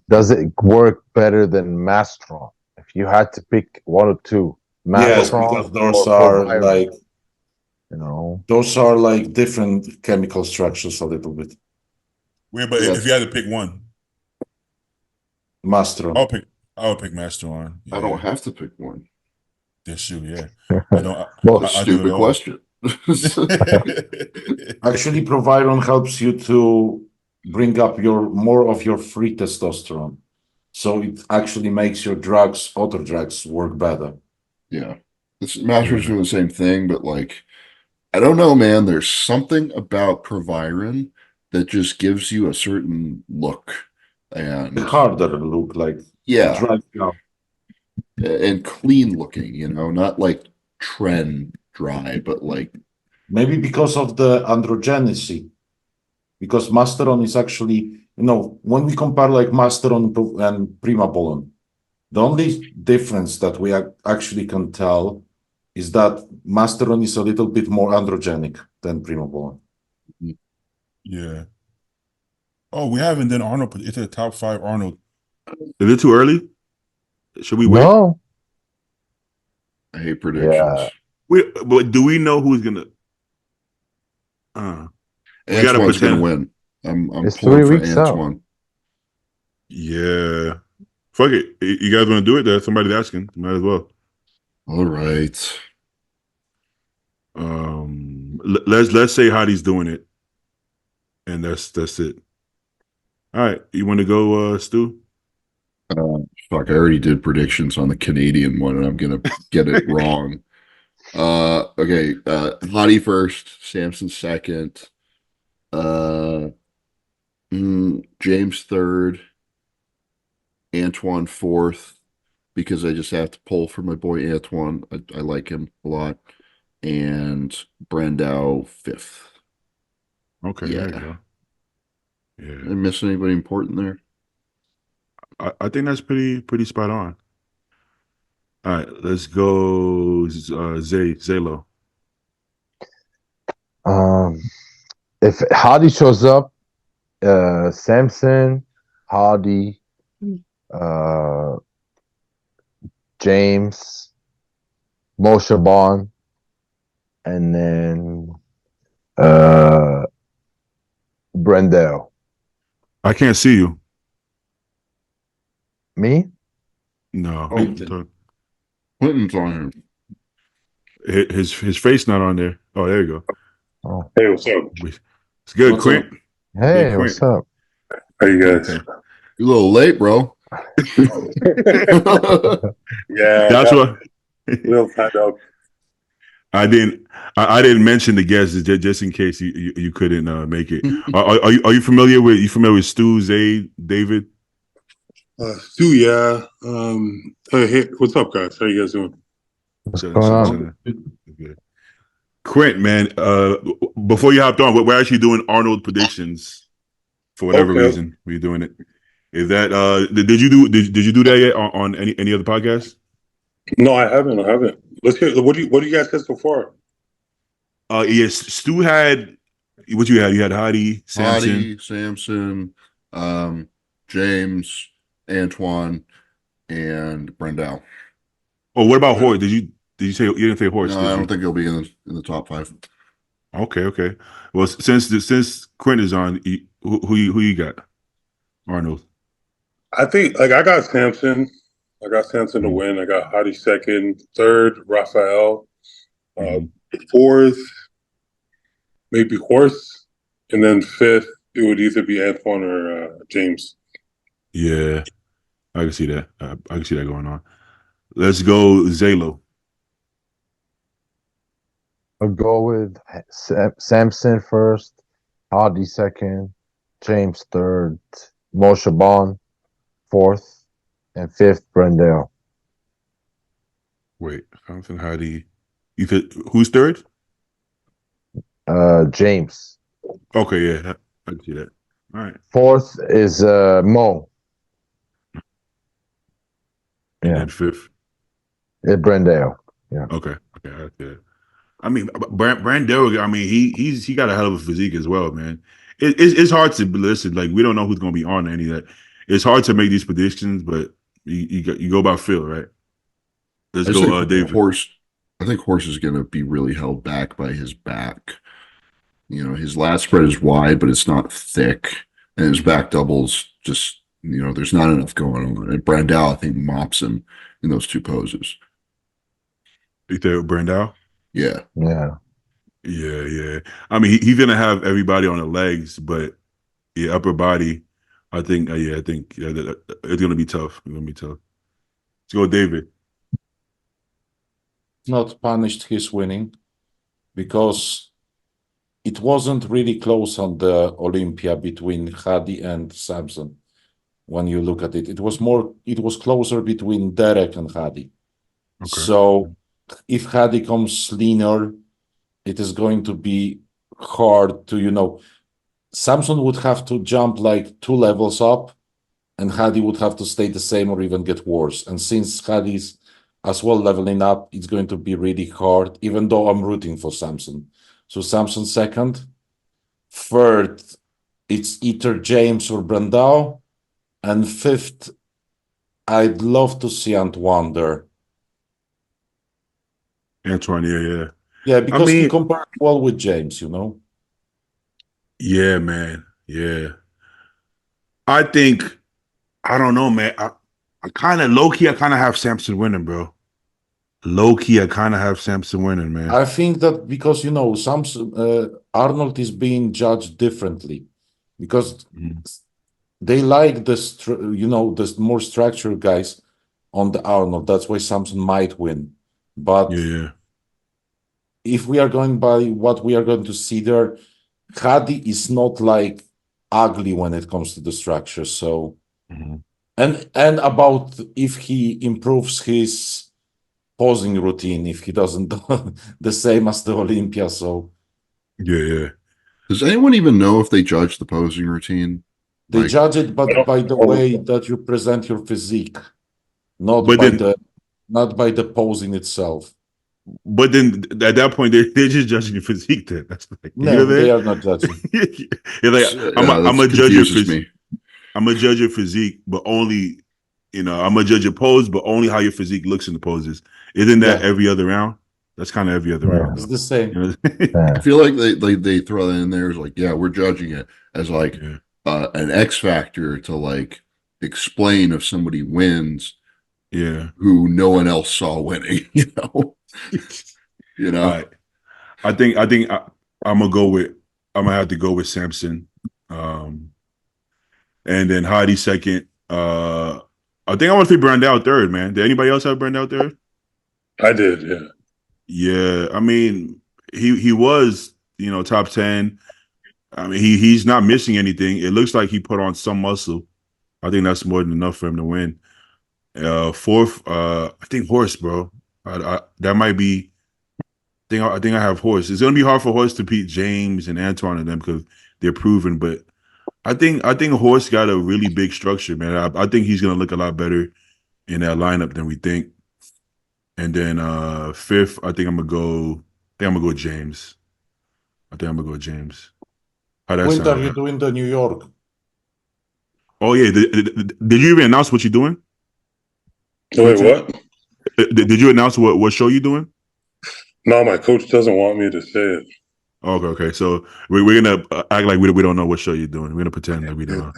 S4: Does it work better than Mastron? If you had to pick one or two,
S3: Yes,
S4: Mastron
S3: because those
S4: or
S3: are
S4: Proviron,
S3: like
S4: you know.
S3: different chemical structures a little bit.
S5: Wait, but
S1: Yes.
S5: if you had to pick one,
S3: Mastron.
S5: I would pick Master on.
S1: I don't have to pick one.
S5: This shoe, yeah. I don't.
S4: Well,
S1: It's a
S5: I do it
S1: stupid
S5: all.
S1: question.
S3: Actually, Proviron helps you to bring up more of your free testosterone. So it actually makes your other drugs work better.
S1: Yeah. This Masters doing the same thing, but like, I don't know, man. There's something about Proviron that just gives you a certain look. And
S3: Harder look, like
S1: yeah,
S3: dry out.
S1: and clean looking, not like trend dry, but like
S3: Maybe because of the androgenicity. Because Masteron is actually, when we compare like Masteron and Primabolon, the only difference that we actually can tell is that Masteron is a little bit more androgenic than Primabolon.
S5: Yeah. Oh, we haven't done Arnold, but it's a top 5 Arnold.
S2: is it too early? Should we wait?
S4: No.
S1: I hate predictions.
S4: Yeah.
S2: But do we know who's gonna? We gotta
S1: Antoine's gonna
S2: pretend.
S1: win. I'm
S4: It's
S1: pulling
S4: 3
S1: for
S4: weeks out.
S1: Antoine.
S2: Yeah. Fuck it. You guys want to do it? There's somebody asking. Might as well.
S1: All right.
S2: Let's say Hottie's doing it, and that's it. All right. You want to go, Stu?
S1: Fuck, I already did predictions on the Canadian one, and I'm gonna get it wrong. Okay. Hottie first, Samson second, James third, Antoine fourth, because I just have to pull for my boy Antoine. I like him a lot. And Brandao fifth.
S2: Okay.
S1: Yeah.
S2: There you go. Yeah.
S1: Did I miss anybody important there?
S2: I think that's pretty spot on. All right, let's go, Zalo.
S4: if Hadi shows up, Samson, Hadi, uh, James, Moshe Bond, and then Brendel.
S2: I can't see you.
S4: Me?
S2: No.
S1: Oh, Quentin's on here.
S2: His face not on there. Oh, there you go.
S4: Oh.
S6: Hey, what's up?
S2: It's good,
S3: What's
S2: Quint.
S4: Hey,
S2: Big
S4: what's
S2: Quint.
S4: up?
S6: How you guys?
S1: You're a little late, bro.
S6: Yeah,
S2: That's
S6: got
S2: what
S6: a little tied up.
S2: I didn't mention the guests just in case you couldn't make it. Are you familiar with Stu, Zayd, David?
S6: Stu, yeah. Hey, what's up, guys? How you guys doing?
S4: What's going on?
S2: Okay. Quint, man, before you hopped on, we're actually doing Arnold predictions for whatever
S6: Okay.
S2: reason. We're doing it. Is that did you do that yet on any other podcasts?
S6: No, I haven't. Let's hear. What do you guys said so far?
S2: Yes, Stu had what you had. You had Hadi, Samson.
S1: Hadi, Samson, James, Antoine, and Brendel.
S2: Oh, what about Horst? Did you say you didn't say Horst?
S1: No,
S2: did
S1: I
S2: you?
S1: don't think he'll be in the top 5.
S2: Okay. Well, since Quint is on, who you got? Arnold.
S6: I think I got Samson. I got Samson to win. I got Hadi second, third, Raphael, fourth, maybe Horst, and then fifth it would either be Antoine or James.
S2: Yeah, I can see that. I can see that going on. Let's go, Zalo.
S4: I'll go with Samson first, Hadi second, James third, Moshe Bond fourth, and fifth, Brendel.
S2: Wait, Samson, Hadi. You said who's third?
S4: James.
S2: Okay, yeah, I can see that. All right.
S4: Fourth is Mo.
S2: And then fifth.
S4: Brendel. Yeah.
S2: Okay, I see that. I mean, Brandel. I mean, he got a hell of a physique as well, man. It's hard to listen. Like we don't know who's going to be on any of that. It's hard to make these predictions, but you go by feel, right? Let's go, David.
S1: I think Horst is going to be really held back by his back. You know, his lat spread is wide, but it's not thick, and his back doubles just, there's not enough going on. And Brandel, I think, mops him in those 2 poses.
S2: You think Brandel?
S1: Yeah.
S2: Yeah. I mean, he's gonna have everybody on the legs, but upper body. I think it's gonna be tough. Let's go, David.
S3: Not punished his winning because it wasn't really close on the Olympia between Hadi and Samson. When you look at it, it was closer between Derek and Hadi.
S2: Okay.
S3: So if Hadi comes leaner, it is going to be hard to, Samson would have to jump like 2 levels up and Hadi would have to stay the same or even get worse. And since Hadi's as well leveling up, it's going to be really hard, even though I'm rooting for Samson. So Samson second. Third, it's either James or Brendel. And fifth, I'd love to see Antoine there.
S2: Antoine, yeah.
S3: Yeah, because he compared well with James,
S2: Yeah, man. Yeah. I don't know, man. I kind of low-key, I have Samson winning, bro. Low-key, I kind of have Samson winning, man.
S3: I think that because, Samson, Arnold is being judged differently because they like the more structured guys on the Arnold. That's why Samson might win. But if we are going by what we are going to see there, Hadi is not like ugly when it comes to the structure. So, and about if he improves his posing routine, if he doesn't do the same as the Olympia. So,
S2: yeah.
S3: Does
S1: anyone even know if they judge the posing routine?
S3: They judge it, but by the way that you present your physique, not by the posing itself.
S2: But then at that point, they're just judging your physique. Then that's like, you
S3: No,
S2: know
S3: they
S2: what
S3: are not judging.
S2: You're like, I'm
S1: that
S2: a judge your
S1: confuses me.
S2: I'm gonna judge your physique, but only, I'm gonna judge your pose, but only how your physique looks in the poses. Isn't that
S3: Yeah.
S2: every other round? That's kind of every other
S4: Yeah.
S2: round,
S3: It's
S2: though.
S3: the same.
S2: You know?
S1: I feel like they throw that in there as like, yeah, we're judging it as like
S2: Yeah.
S1: an X factor to like explain if somebody wins
S2: Yeah.
S1: who no one else saw winning, you know.
S2: All right. I think I'm gonna have to go with Samson. And then Heidi second. I think I want to say Brandao third, man. Did anybody else have Brandao third?
S6: I did, yeah.
S2: Yeah, I mean, he was, top 10. I mean, he's not missing anything. It looks like he put on some muscle. I think that's more than enough for him to win. Fourth, I think Horse, bro. That might be. I think I have Horse. It's gonna be hard for Horse to beat James and Antoine and them because they're proven. But I think Horse got a really big structure, man. I think he's gonna look a lot better in that lineup than we think. And then fifth, I think I'm gonna go James. How that
S3: When are you
S2: sound?
S3: doing the New York?
S2: Oh yeah, did you even announce what you're doing?
S6: Wait, what?
S2: Did you announce what show you're doing?
S6: No, my coach doesn't want me to say it.
S2: Okay. So we're gonna act like we don't know what show you're doing. We're gonna pretend like we don't.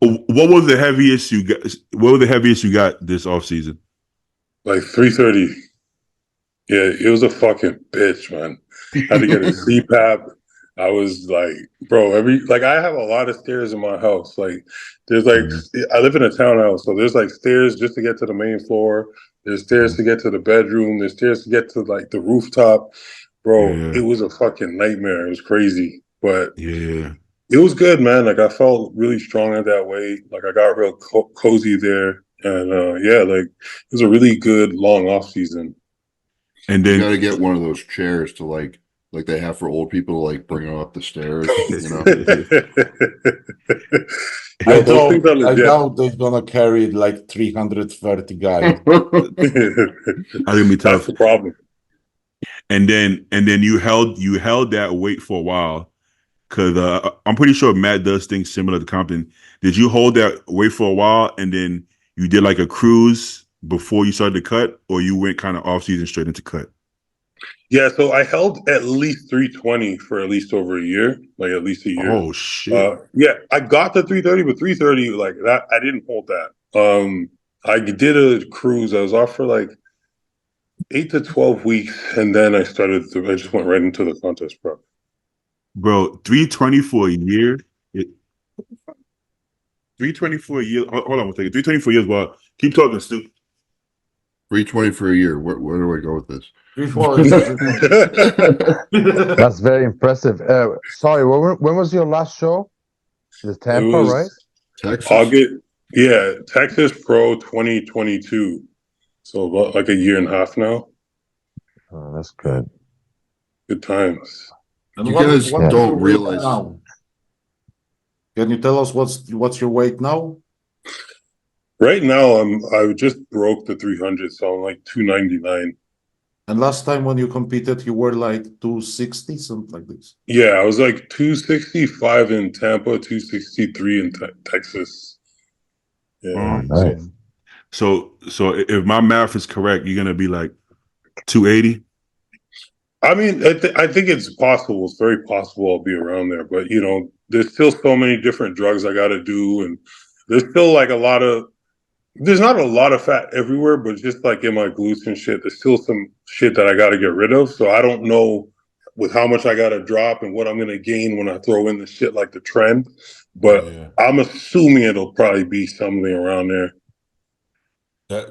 S2: What was the heaviest you got? What was the heaviest you got this off season?
S6: Like 330. Yeah, it was a fucking bitch, man. I had to get a CPAP. I was like, bro, I have a lot of stairs in my house. Like, there's like, I live in a townhouse, so there's like stairs just to get to the main floor. There's stairs to get to the bedroom. There's stairs to get to like the rooftop. Bro, It was a fucking nightmare. It was crazy, but
S2: yeah,
S6: it was good, man. Like, I felt really strong at that weight. Like, I got real cozy there, and like it was a really good long off season.
S2: and
S1: You
S2: then
S1: got to get one of those chairs to like they have for old people to like bring them up the stairs, you know.
S3: I
S6: those things are legit.
S3: doubt they're gonna carry like 330 guys.
S2: I think it'd be tough.
S6: That's the problem.
S2: And then you held that weight for a while because I'm pretty sure Matt does things similar to Compton. Did you hold that weight for a while and then you did like a cruise before you started to cut, or you went kind of off season straight into cut?
S6: Yeah, so I held at least 320 for at least over a year, like at least a year.
S2: Oh shit!
S6: Yeah, I got the 330, but 330 like that, I didn't hold that. I did a cruise. I was off for like 8 to 12 weeks, and then I just went right into the contest prep.
S2: Bro, 320 for a year. 320 for a year. Hold on one second. 320 for a year. Well, keep talking, Stu.
S1: 320 for a year. Where do I go with this?
S4: That's very impressive. Sorry, when was your last show? The Tampa, right?
S1: Texas.
S6: August, yeah, Texas Pro 2022. So about like a year and a half now.
S4: Oh, that's good.
S6: Good times.
S3: And
S1: You guys
S3: what's
S1: don't
S3: your weight
S1: realize-
S3: now? Can you tell us what's your weight now?
S6: Right now, I just broke the 300, so I'm like 299.
S3: And last time when you competed, you were like 260, something like this.
S6: Yeah, I was like 265 in Tampa, 263 in Texas. Yeah.
S4: Nice.
S2: So if my math is correct, you're gonna be like 280.
S6: I mean, I think it's possible. It's very possible I'll be around there. But, there's still so many different drugs I got to do. And there's still like there's not a lot of fat everywhere, but just like in my glutes and shit, there's still some shit that I got to get rid of. So I don't know with how much I got to drop and what I'm going to gain when I throw in the shit like the trend. But I'm assuming it'll probably be something around there.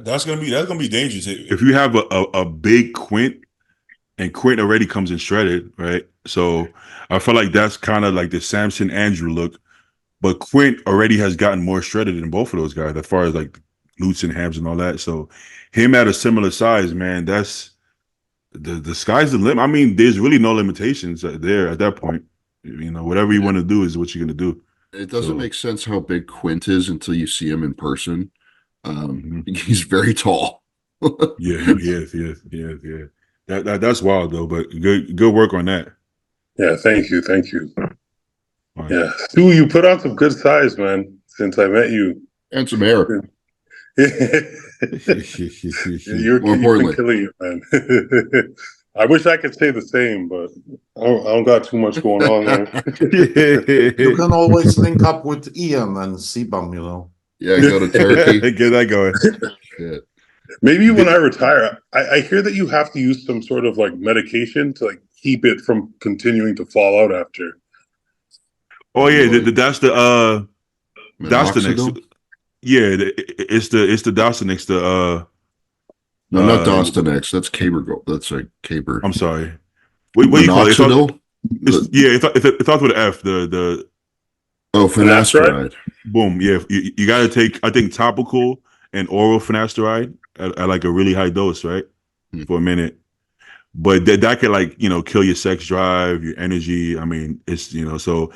S5: That's gonna be dangerous.
S2: If you have a big Quint, and Quint already comes in shredded, right? So I feel like that's kind of like the Samson Andrew look, but Quint already has gotten more shredded than both of those guys as far as like glutes and hams and all that. So him at a similar size, man, that's the sky's the limit. I mean, there's really no limitations there at that point. Whatever you want to do is what you're gonna do.
S1: It doesn't make sense how big Quint is until you see him in person. He's very tall.
S2: Yeah, yes. That's wild though, but good work on that.
S6: Yeah, thank you.
S2: All right.
S6: Yeah, Stu, you put on some good size, man. Since I met you,
S1: And some hair.
S6: you've
S1: More
S6: been
S1: importantly.
S6: killing it, man. I wish I could say the same, but I don't got too much going on there.
S3: You can always link up with Ian and Sibam, you know.
S1: Yeah, go to Turkey.
S2: Get that going.
S1: Shit.
S6: Maybe when I retire, I hear that you have to use some sort of like medication to like keep it from continuing to fall out after.
S2: Oh yeah, that's the next.
S1: Minoxidil?
S2: Yeah, it's the Dostanex.
S1: No, not Dostanex. That's Caber Gold. That's a Caber.
S2: I'm sorry. What do you call it?
S1: Minoxidil?
S2: It starts with an F. The
S1: finasteride.
S2: boom. Yeah, you got to take, I think, topical and oral finasteride at like a really high dose, right, for a minute. But that could, like, kill your sex drive, your energy. I mean, it's, so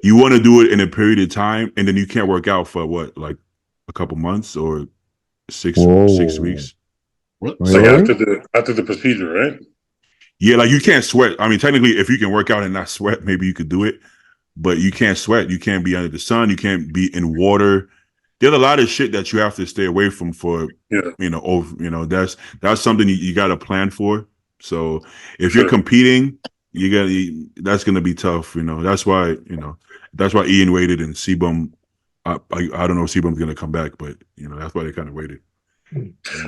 S2: you want to do it in a period of time, and then you can't work out for what, like a couple months or 6 weeks.
S1: What?
S6: Like after the procedure, right?
S2: Yeah, like you can't sweat. I mean, technically, if you can work out and not sweat, maybe you could do it, but you can't sweat. You can't be under the sun. You can't be in water. There's a lot of shit that you have to stay away from for, that's something you got to plan for. So if you're competing, that's going to be tough. That's why Ian waited, and Sebum, I don't know if Sebum's going to come back, but that's why they kind of waited.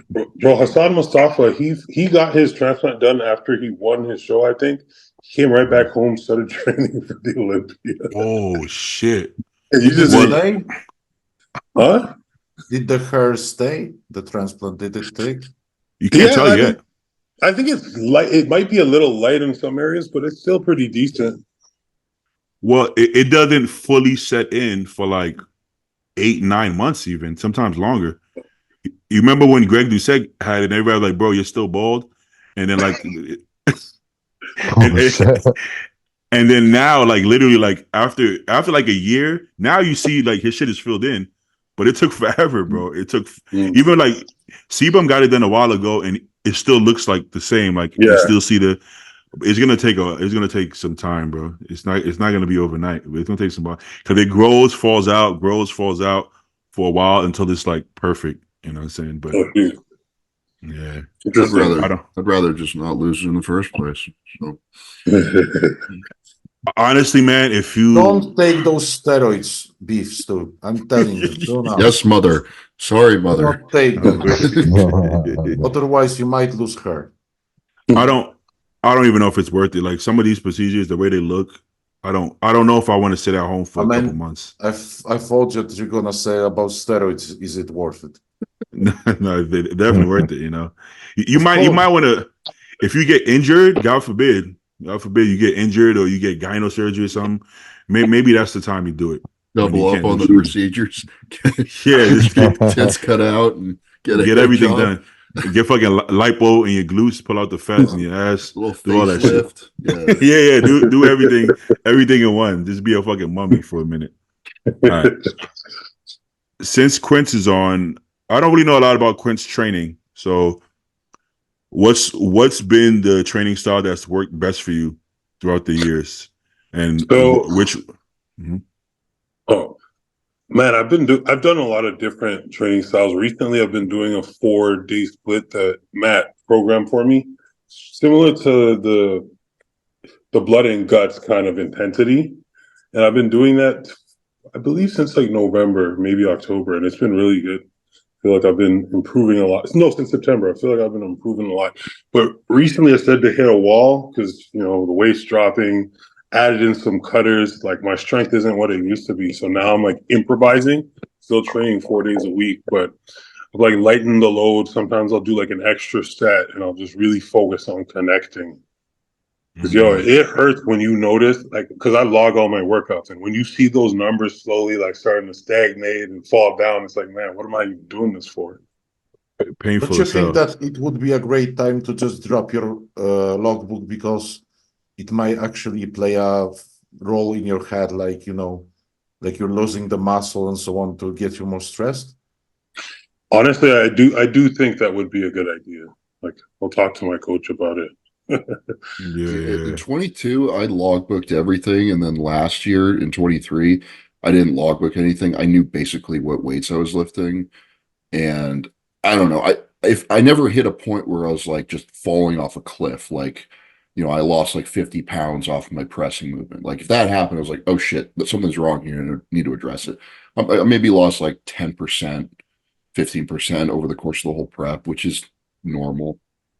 S6: Bro, Hassan Mustafa, he got his transplant done after he won his show, I think. He came right back home, started training for the Olympia.
S2: Oh shit.
S6: And you just
S3: stay?
S6: Huh?
S3: Did the hair stay? The transplant, did it take?
S2: You can't tell yet.
S6: I think it's light. It might be a little light in some areas, but it's still pretty decent.
S2: Well, it doesn't fully set in for like 8-9 months, even sometimes longer. You remember when Greg Doucette had it, and everybody was like, bro, you're still bald? And then like and then now, like, literally, like after like a year, now you see like his shit is filled in. But it took forever, bro. It took even like Sebum got it done a while ago, and it still looks like the same. Like you still see it's gonna take some time, bro. It's not gonna be overnight. It's gonna take some time because it grows, falls out for a while until it's like perfect. You know what I'm saying? But yeah,
S1: I'd rather just not lose in the first place. So
S2: honestly, man, if you
S3: don't take those steroids, beef stew. I'm telling you, do not.
S1: Yes, mother. Sorry, mother.
S3: Do not take them. Otherwise, you might lose her.
S2: I don't even know if it's worth it. Like some of these procedures, the way they look, I don't know if I want to sit at home for a couple months.
S3: I thought that you're gonna say about steroids. Is it worth it?
S2: No, they're definitely worth it. You might want to, if you get injured, God forbid you get injured or you get gyno surgery or something. Maybe that's the time you do it.
S1: Double up on the procedures.
S2: Just
S1: get tits cut out and get
S2: everything done. Get fucking lipo in your glutes, pull out the fat in your ass, do all that shit. Yeah. Do everything in one. Just be a fucking mummy for a minute. All right. Since Quint is on, I don't really know a lot about Quint's training. So what's been the training style that's worked best for you throughout the years? And which
S6: Oh man, I've done a lot of different training styles. Recently I've been doing a 4-day split that Matt programmed for me, similar to the blood and guts kind of intensity. And I've been doing that, I believe, since like November, maybe October, and it's been really good. I feel like I've been improving a lot. No, since September, I feel like I've been improving a lot. But recently I started to hit a wall because, the weight's dropping, added in some cutters. Like my strength isn't what it used to be. So now I'm like improvising, still training 4 days a week, but I'm like lightening the load. Sometimes I'll do like an extra set and I'll just really focus on connecting. Because it hurts when you notice, like, because I log all my workouts, and when you see those numbers slowly like starting to stagnate and fall down, it's like, man, what am I even doing this for?
S2: Painful.
S3: But you think that it would be a great time to just drop your logbook because it might actually play a role in your head, like, like you're losing the muscle and so on to get you more stressed?
S6: Honestly, I do think that would be a good idea. Like, I'll talk to my coach about it.
S2: Yeah,
S1: In 22, I logbooked everything, and then last year in 23, I didn't logbook anything. I knew basically what weights I was lifting, and I don't know. I never hit a point where I was like just falling off a cliff. Like, I lost like 50 pounds off my pressing movement. Like if that happened, I was like, oh shit, something's wrong here, and I need to address it. I maybe lost like 10%, 15% over the course of the whole prep, which is normal.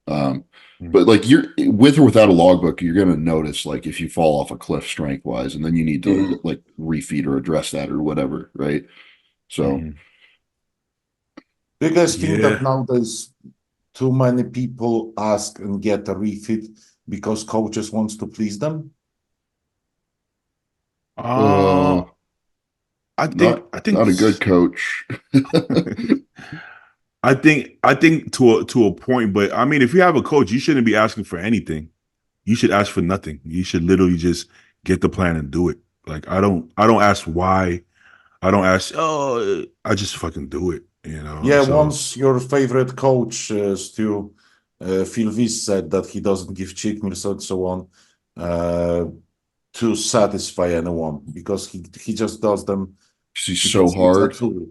S1: Um, but like you're with or without a logbook, you're gonna notice like if you fall off a cliff strength wise, and then you need to
S6: Mhm.
S1: like refeed or address that or whatever, right? So
S2: Mhm.
S3: Do you guys think that
S2: Yeah.
S3: nowadays too many people ask and get a refit because coaches wants to please them?
S2: Uh, I think
S1: not
S2: I think
S1: not a good coach.
S2: I think to a point, but I mean, if you have a coach, you shouldn't be asking for anything. You should ask for nothing. You should literally just get the plan and do it. Like I don't ask why. I don't ask. Oh, I just fucking do it.
S3: Yeah,
S2: So
S3: once your favorite coach, Stu, Phil Weiss said that he doesn't give cheat meals and so on uh, to satisfy anyone because he just does them
S1: He's so
S3: because it's a
S1: hard.
S3: tool.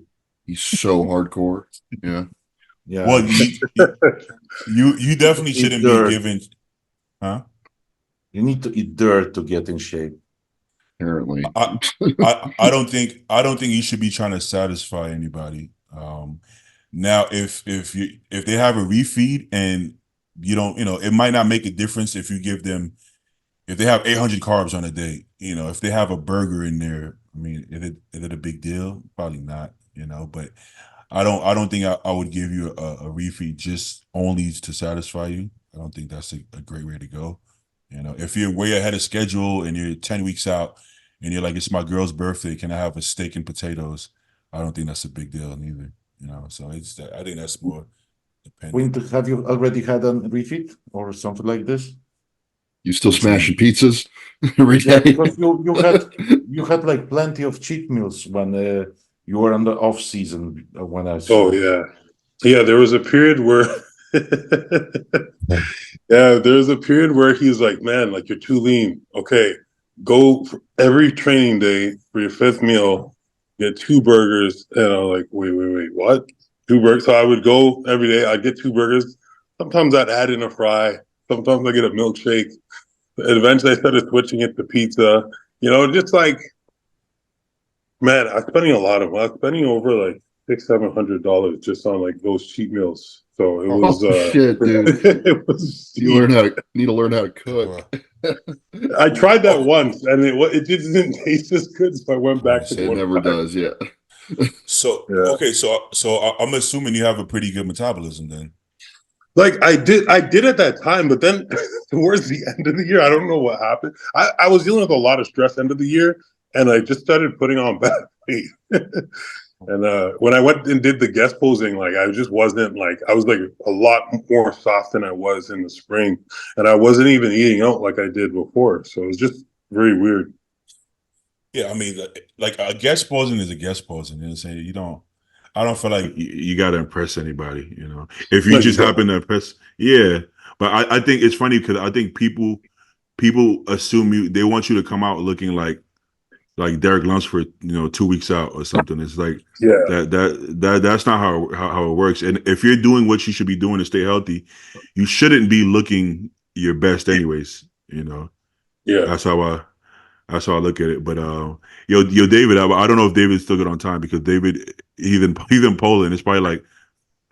S1: He's so hardcore. Yeah,
S2: well,
S3: Yeah,
S2: you definitely
S3: eat
S2: shouldn't be
S3: dirt.
S2: giving, huh?
S3: You need to eat dirt to get in shape.
S1: apparently.
S2: I don't think you should be trying to satisfy anybody. Now if they have a refeed and you don't, it might not make a difference if you give them if they have 800 carbs on a day. If they have a burger in there, I mean, is it a big deal? Probably not. But I don't think I would give you a refeed just only to satisfy you. I don't think that's a great way to go. If you're way ahead of schedule and you're 10 weeks out and you're like, it's my girl's birthday, can I have a steak and potatoes? I don't think that's a big deal neither. So I think that's more dependent.
S3: Quint, have you already had a refit or something like this?
S1: You still
S2: What you
S1: smashing
S2: mean?
S1: pizzas every
S3: Yeah,
S1: day?
S3: because you had like plenty of cheat meals when you were on the off season when I
S6: Oh
S3: saw.
S6: yeah, yeah. There was a period where, yeah, there was a period where he's like, "Man, like you're too lean. Okay, go for every training day for your fifth meal, get two burgers." And I'm like, "Wait, what? Two burgers?" So I would go every day. I'd get two burgers. Sometimes I'd add in a fry. Sometimes I get a milkshake. And eventually, I started switching it to pizza. Just like, man, I'm spending a lot of money. I'm spending over like $600-700 just on like those cheat meals. So it was
S1: Oh shit, dude!
S6: it was
S1: You
S6: steep.
S1: need to learn how to
S5: Well,
S1: cook.
S6: I tried that
S5: okay,
S6: once and it just didn't taste as good, so I went back to
S1: It
S6: going
S1: never
S6: back.
S1: does. Yeah.
S5: so
S6: Yeah.
S5: okay, I'm assuming you have a pretty good metabolism then.
S6: Like I did at that time, but then towards the end of the year, I don't know what happened. I was dealing with a lot of stress end of the year, and I just started putting on bad weight. And when I went and did the guest posing, like I just wasn't like I was like a lot more soft than I was in the spring, and I wasn't even eating out like I did before. So it was just very weird.
S5: Yeah, I mean, like a guest posing is a guest posing. You know what I'm saying? I don't feel like
S2: You got to impress anybody. If you
S6: No, you
S2: just
S6: don't.
S2: happen to impress, yeah. But I think it's funny because I think people assume they want you to come out looking like Derek Lunsford, 2 weeks out or something. It's like
S6: Yeah,
S2: that's not how it works. And if you're doing what you should be doing to stay healthy, you shouldn't be looking your best anyways.
S6: yeah.
S2: That's how I look at it. But yo, David, I don't know if David's still good on time because David he's in Poland. It's probably like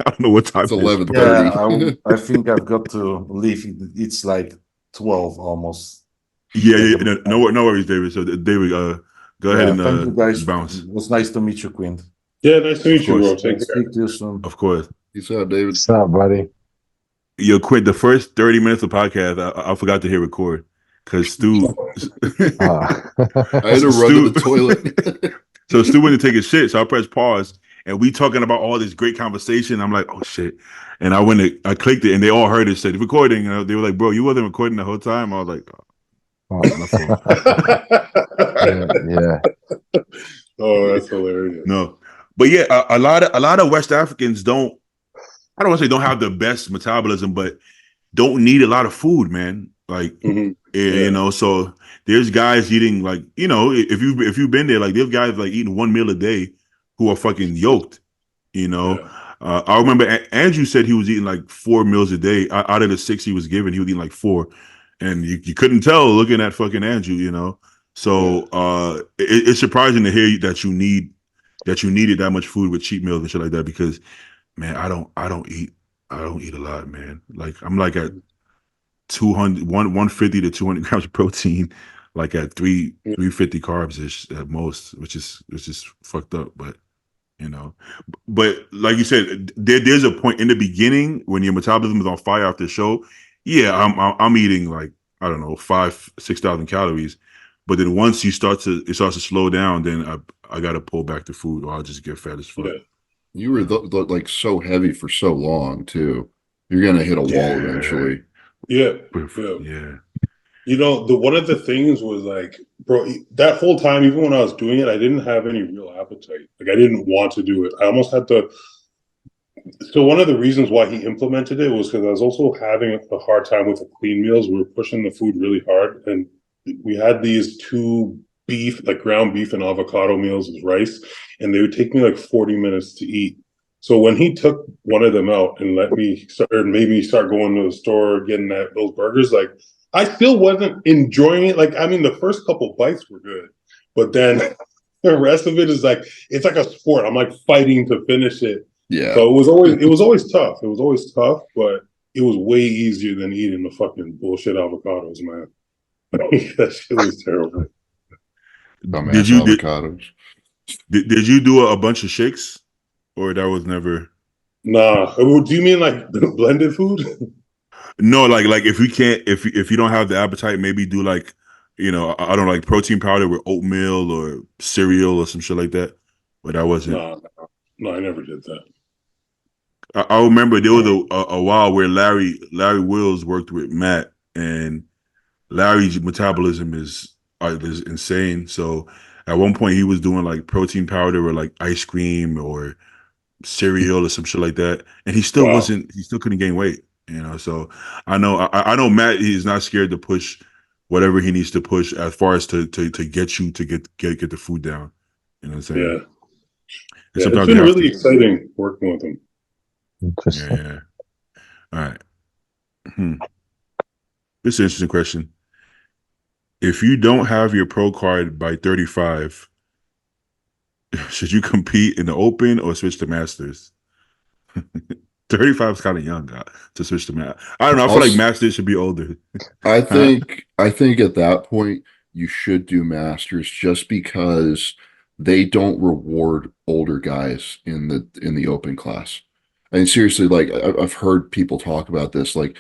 S2: I don't know what time
S1: It's
S2: it is.
S1: 11:30.
S3: Yeah, I think I've got to leave. It's like 12 almost.
S2: Yeah,
S3: At
S2: yeah,
S3: the
S2: no worries, David. So David, go ahead
S3: Yeah,
S2: and
S3: thank you guys.
S2: bounce.
S3: It was nice to meet you, Quint.
S6: Yeah, nice to
S2: Of
S6: meet you, bro.
S2: course,
S6: Take care.
S3: Speak to you soon.
S2: of course.
S1: Peace out, David.
S4: What's up, buddy?
S2: Yo, Quint, the first 30 minutes of podcast, I forgot to hit record because Stu,
S4: Ah.
S1: I had to run to the toilet.
S2: so Stu went to take a shit. So I pressed pause and we talking about all this great conversation. I'm like, oh shit. And I clicked it and they all heard it, said recording. They were like, bro, you wasn't recording the whole time. I was like,
S4: Oh.
S2: my fault.
S4: Yeah.
S6: Oh, that's hilarious.
S2: No. But yeah, a lot of West Africans don't. I don't want to say don't have the best metabolism, but don't need a lot of food, man. Like you know, so there's guys eating like, you know, if you've been there, like there's guys like eating 1 meal a day who are fucking yoked. You know, I remember Andrew said he was eating like 4 meals a day out of the 6 he was given. He was eating like 4, and you couldn't tell looking at fucking Andrew. You know, so it's surprising to hear that you needed that much food with cheat meals and shit like that, because man, I don't eat a lot, man. Like I'm like at 150 to 200 grams of protein, like at 350 carbs ish at most, which is fucked up. But you know, but like you said, there's a point in the beginning when your metabolism is on fire after the show. Yeah, I'm eating like, I don't know, 5,000-6,000 calories, but then once it starts to slow down, then I got to pull back the food, or I'll just get fat as fuck.
S6: Yeah.
S1: You were like so heavy for so long too. You're gonna hit a wall eventually.
S6: Yeah. You know, one of the things was like, bro, that whole time, even when I was doing it, I didn't have any real appetite. Like I didn't want to do it. I almost had to. So one of the reasons why he implemented it was because I was also having a hard time with the clean meals. We were pushing the food really hard, and we had these 2 beef, like ground beef and avocado meals with rice, and they would take me like 40 minutes to eat. So when he took one of them out and made me start going to the store, getting those burgers, like I still wasn't enjoying it. Like, I mean, the first couple bites were good, but then the rest of it is like, it's like a sport. I'm like fighting to finish it.
S1: Yeah.
S6: So it was always tough. It was always tough, but it was way easier than eating the fucking bullshit avocados, man. That shit was terrible.
S1: Dumbass avocados.
S2: Did you do a bunch of shakes, or that was never?
S6: Nah. Do you mean like blended food?
S2: No, like if you don't have the appetite, maybe do like, you know, I don't know, like protein powder with oatmeal or cereal or some shit like that. But that wasn't.
S6: No, I never did that.
S2: I remember there was a while where Larry Wills worked with Matt, and Larry's metabolism is insane. So at one point he was doing like protein powder or like ice cream or cereal or some shit like that, and he still couldn't gain weight. You know, so I know Matt is not scared to push whatever he needs to push as far as to get you to get the food down. You know what I'm saying?
S6: Yeah. It's been really exciting working with him.
S4: Interesting.
S2: Yeah. All right. This is an interesting question. If you don't have your pro card by 35, should you compete in the Open or switch to Masters? 35 is kind of young to switch to Masters. I don't know. I feel like Masters should be older.
S1: I think at that point you should do Masters, just because they don't reward older guys in the Open class. I mean, seriously, like I've heard people talk about this. Like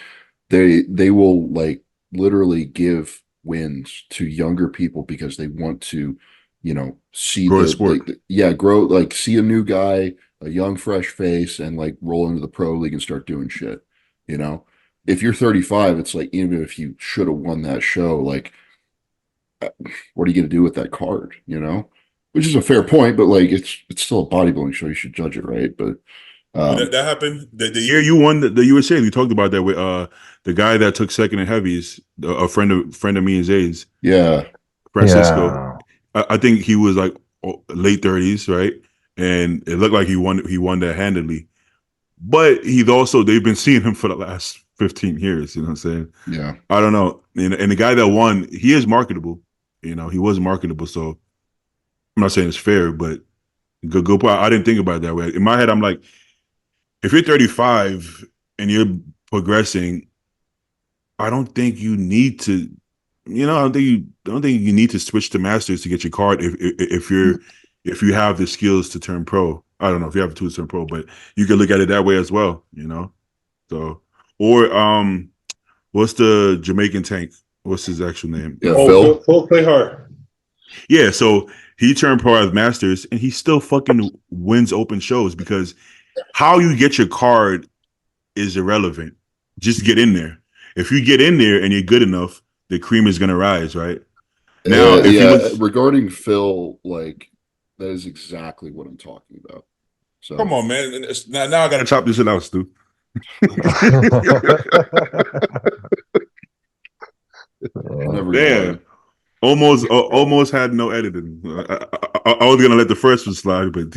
S1: they will like literally give wins to younger people because they want to, you know, see
S2: grow the sport.
S1: Grow, like see a new guy, a young fresh face, and like roll into the pro league and start doing shit. You know, if you're 35, it's like, even if you should have won that show, like what are you going to do with that card? You know, which is a fair point, but like it's still a bodybuilding show. You should judge it right. But
S5: that happened the
S2: year you won the USA. We talked about that with the guy that took second in heavies, a friend of me and Zayd's.
S1: Yeah,
S2: Francisco.
S4: Yeah.
S2: I think he was like late 30s, right? And it looked like he won that handily. But they've been seeing him for the last 15 years. You know what I'm saying?
S1: Yeah.
S2: I don't know. And the guy that won, he is marketable. You know, he was marketable. So I'm not saying it's fair, but good point. I didn't think about it that way. In my head, I'm like, if you're 35 and you're progressing, I don't think you need to, you know, I don't think you need to switch to Masters to get your card if you have the skills to turn pro. I don't know if you have the tools to turn pro, but you can look at it that way as well, you know. So, or what's the Jamaican tank? What's his actual name?
S1: Yeah,
S6: Phil play hard.
S2: Yeah, so he turned pro as Masters, and he still fucking wins open shows, because how you get your card is irrelevant. Just get in there. If you get in there and you're good enough, the cream is gonna rise, right? Now,
S1: regarding Phil, like That is exactly what I'm talking about. So
S5: Come on, man. Now I gotta chop this shit out, Stu.
S1: never
S2: Damn.
S1: mind.
S2: Almost had no editing. I was gonna let the first one slide, but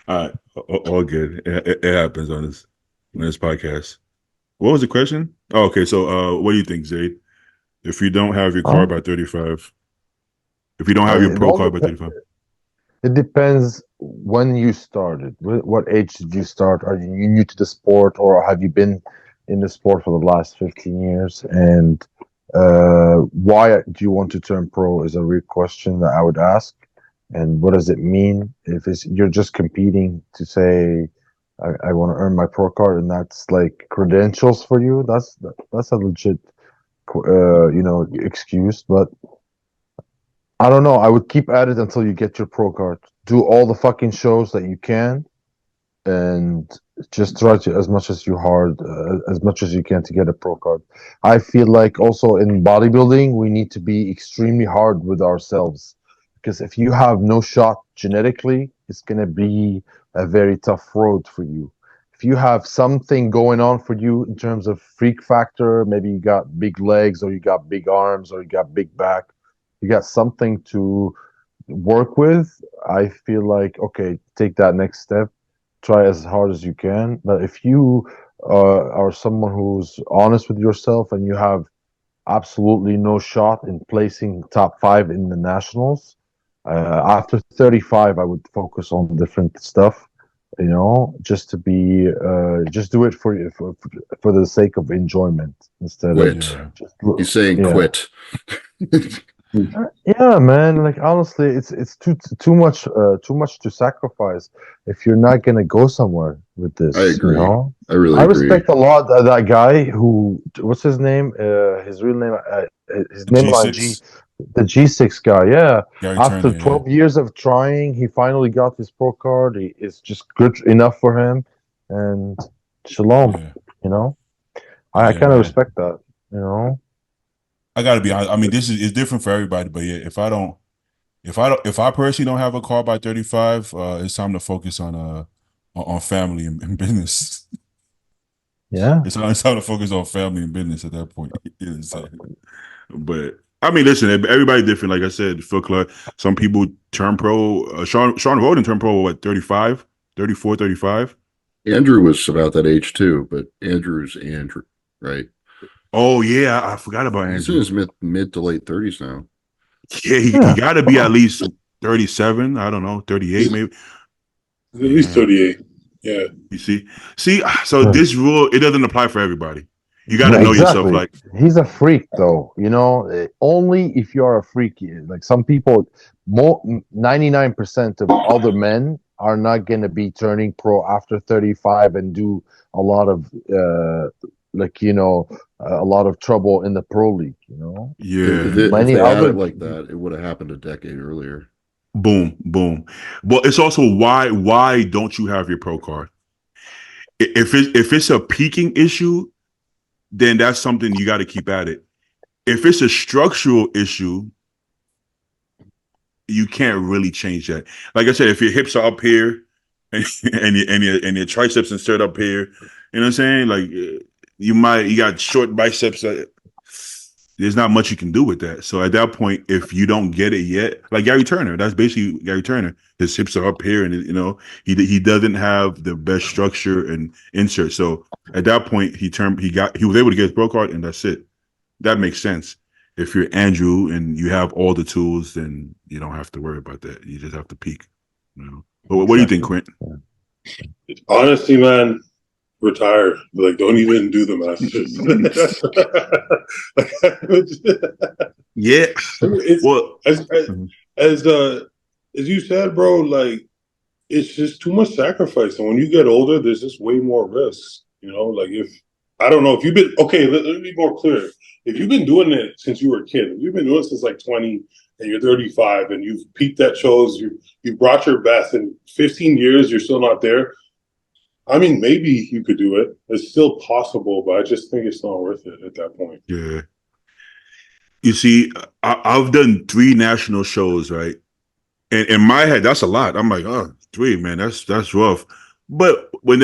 S2: all right, all good. It happens on this podcast. What was the question? Oh, okay, so what do you think, Zayd? If you don't have your car by 35, if you don't have your
S4: It
S2: pro
S4: all
S2: car by
S4: depends.
S2: 35,
S4: It depends when you started. What age did you start? Are you new to the sport, or have you been in the sport for the last 15 years? And why do you want to turn pro is a real question that I would ask. And what does it mean if you're just competing to say, I want to earn my pro card, and that's like credentials for you? That's a legit, excuse. But I don't know. I would keep at it until you get your pro card. Do all the fucking shows that you can, and just try to as much as you can to get a pro card. I feel like also in bodybuilding, we need to be extremely hard with ourselves, because if you have no shot genetically, it's gonna be a very tough road for you. If you have something going on for you in terms of freak factor, maybe you got big legs, or you got big arms, or you got big back, you got something to work with. I feel like, okay, take that next step, try as hard as you can. But if you are someone who's honest with yourself and you have absolutely no shot in placing top 5 in the nationals, after 35, I would focus on different stuff. Just to be, just do it for the sake of enjoyment instead of
S1: Quit.
S4: just,
S1: He's saying
S4: yeah.
S1: quit.
S4: Yeah, man. Like honestly, it's too much to sacrifice if you're not gonna go somewhere with this.
S1: I agree. I really
S4: I
S1: agree.
S4: respect a lot that guy who, what's his name? His real name, his name on G,
S5: G6,
S4: the G6 guy. Yeah.
S5: Gary
S4: After
S5: Turner.
S4: 12 years of trying, he finally got his pro card. It's just good enough for him, and shalom.
S5: Yeah.
S4: I
S5: Yeah,
S4: kind of
S5: man.
S4: respect that. You know.
S5: I gotta be honest. I mean, this is different for everybody, but yeah, if I personally don't have a car by 35, it's time to focus on family and business.
S4: Yeah.
S5: It's time to focus on family and business at that point. You know what I'm saying? But I mean, listen, everybody different. Like I said, Phil Clark, some people turn pro. Sean Roden turned pro, what, 35, 34, 35?
S1: Andrew was about that age too, but Andrew's Andrew, right?
S2: Oh yeah, I forgot about
S1: He's in
S2: Andrew.
S1: his mid to late 30s now.
S2: Yeah, he got to be at least 37. I don't know, 38 maybe.
S6: At least 38. Yeah.
S2: You see, so this rule, it doesn't apply for everybody. You got to
S4: Yeah,
S2: know yourself.
S4: exactly.
S2: Like,
S4: He's a freak, though. Only if you are a freak. Like some people, 99% of other men are not gonna be turning pro after 35 and do a lot of, a lot of trouble in the pro league.
S2: yeah,
S1: If
S4: Many
S1: they had
S4: other.
S1: it like that, it would have happened a decade earlier.
S2: boom, boom. But it's also why don't you have your pro card? If it's a peaking issue, then that's something you got to keep at it. If it's a structural issue, you can't really change that. Like I said, if your hips are up here and your triceps insert up here, you know what I'm saying? Like you got short biceps. There's not much you can do with that. So at that point, if you don't get it yet, like Gary Turner, that's basically Gary Turner. His hips are up here, and he doesn't have the best structure and insert. So at that point, he was able to get his pro card, and that's it. That makes sense. If you're Andrew and you have all the tools, then you don't have to worry about that. You just have to peak. But what do you think, Quint?
S6: Honestly, man, retire. Like, don't even do the Masters.
S2: Yeah.
S6: I mean,
S2: Well,
S6: as you said, bro, like it's just too much sacrifice. And when you get older, there's just way more risks. Like if I don't know if you've been okay, let me be more clear. If you've been doing it since you were a kid, if you've been doing it since like 20 and you're 35 and you've peaked at shows, you brought your best in 15 years, you're still not there. I mean, maybe you could do it. It's still possible, but I just think it's not worth it at that point.
S2: yeah. You see, I've done 3 national shows, right? And in my head, that's a lot. I'm like, oh, 3, man, that's rough. But when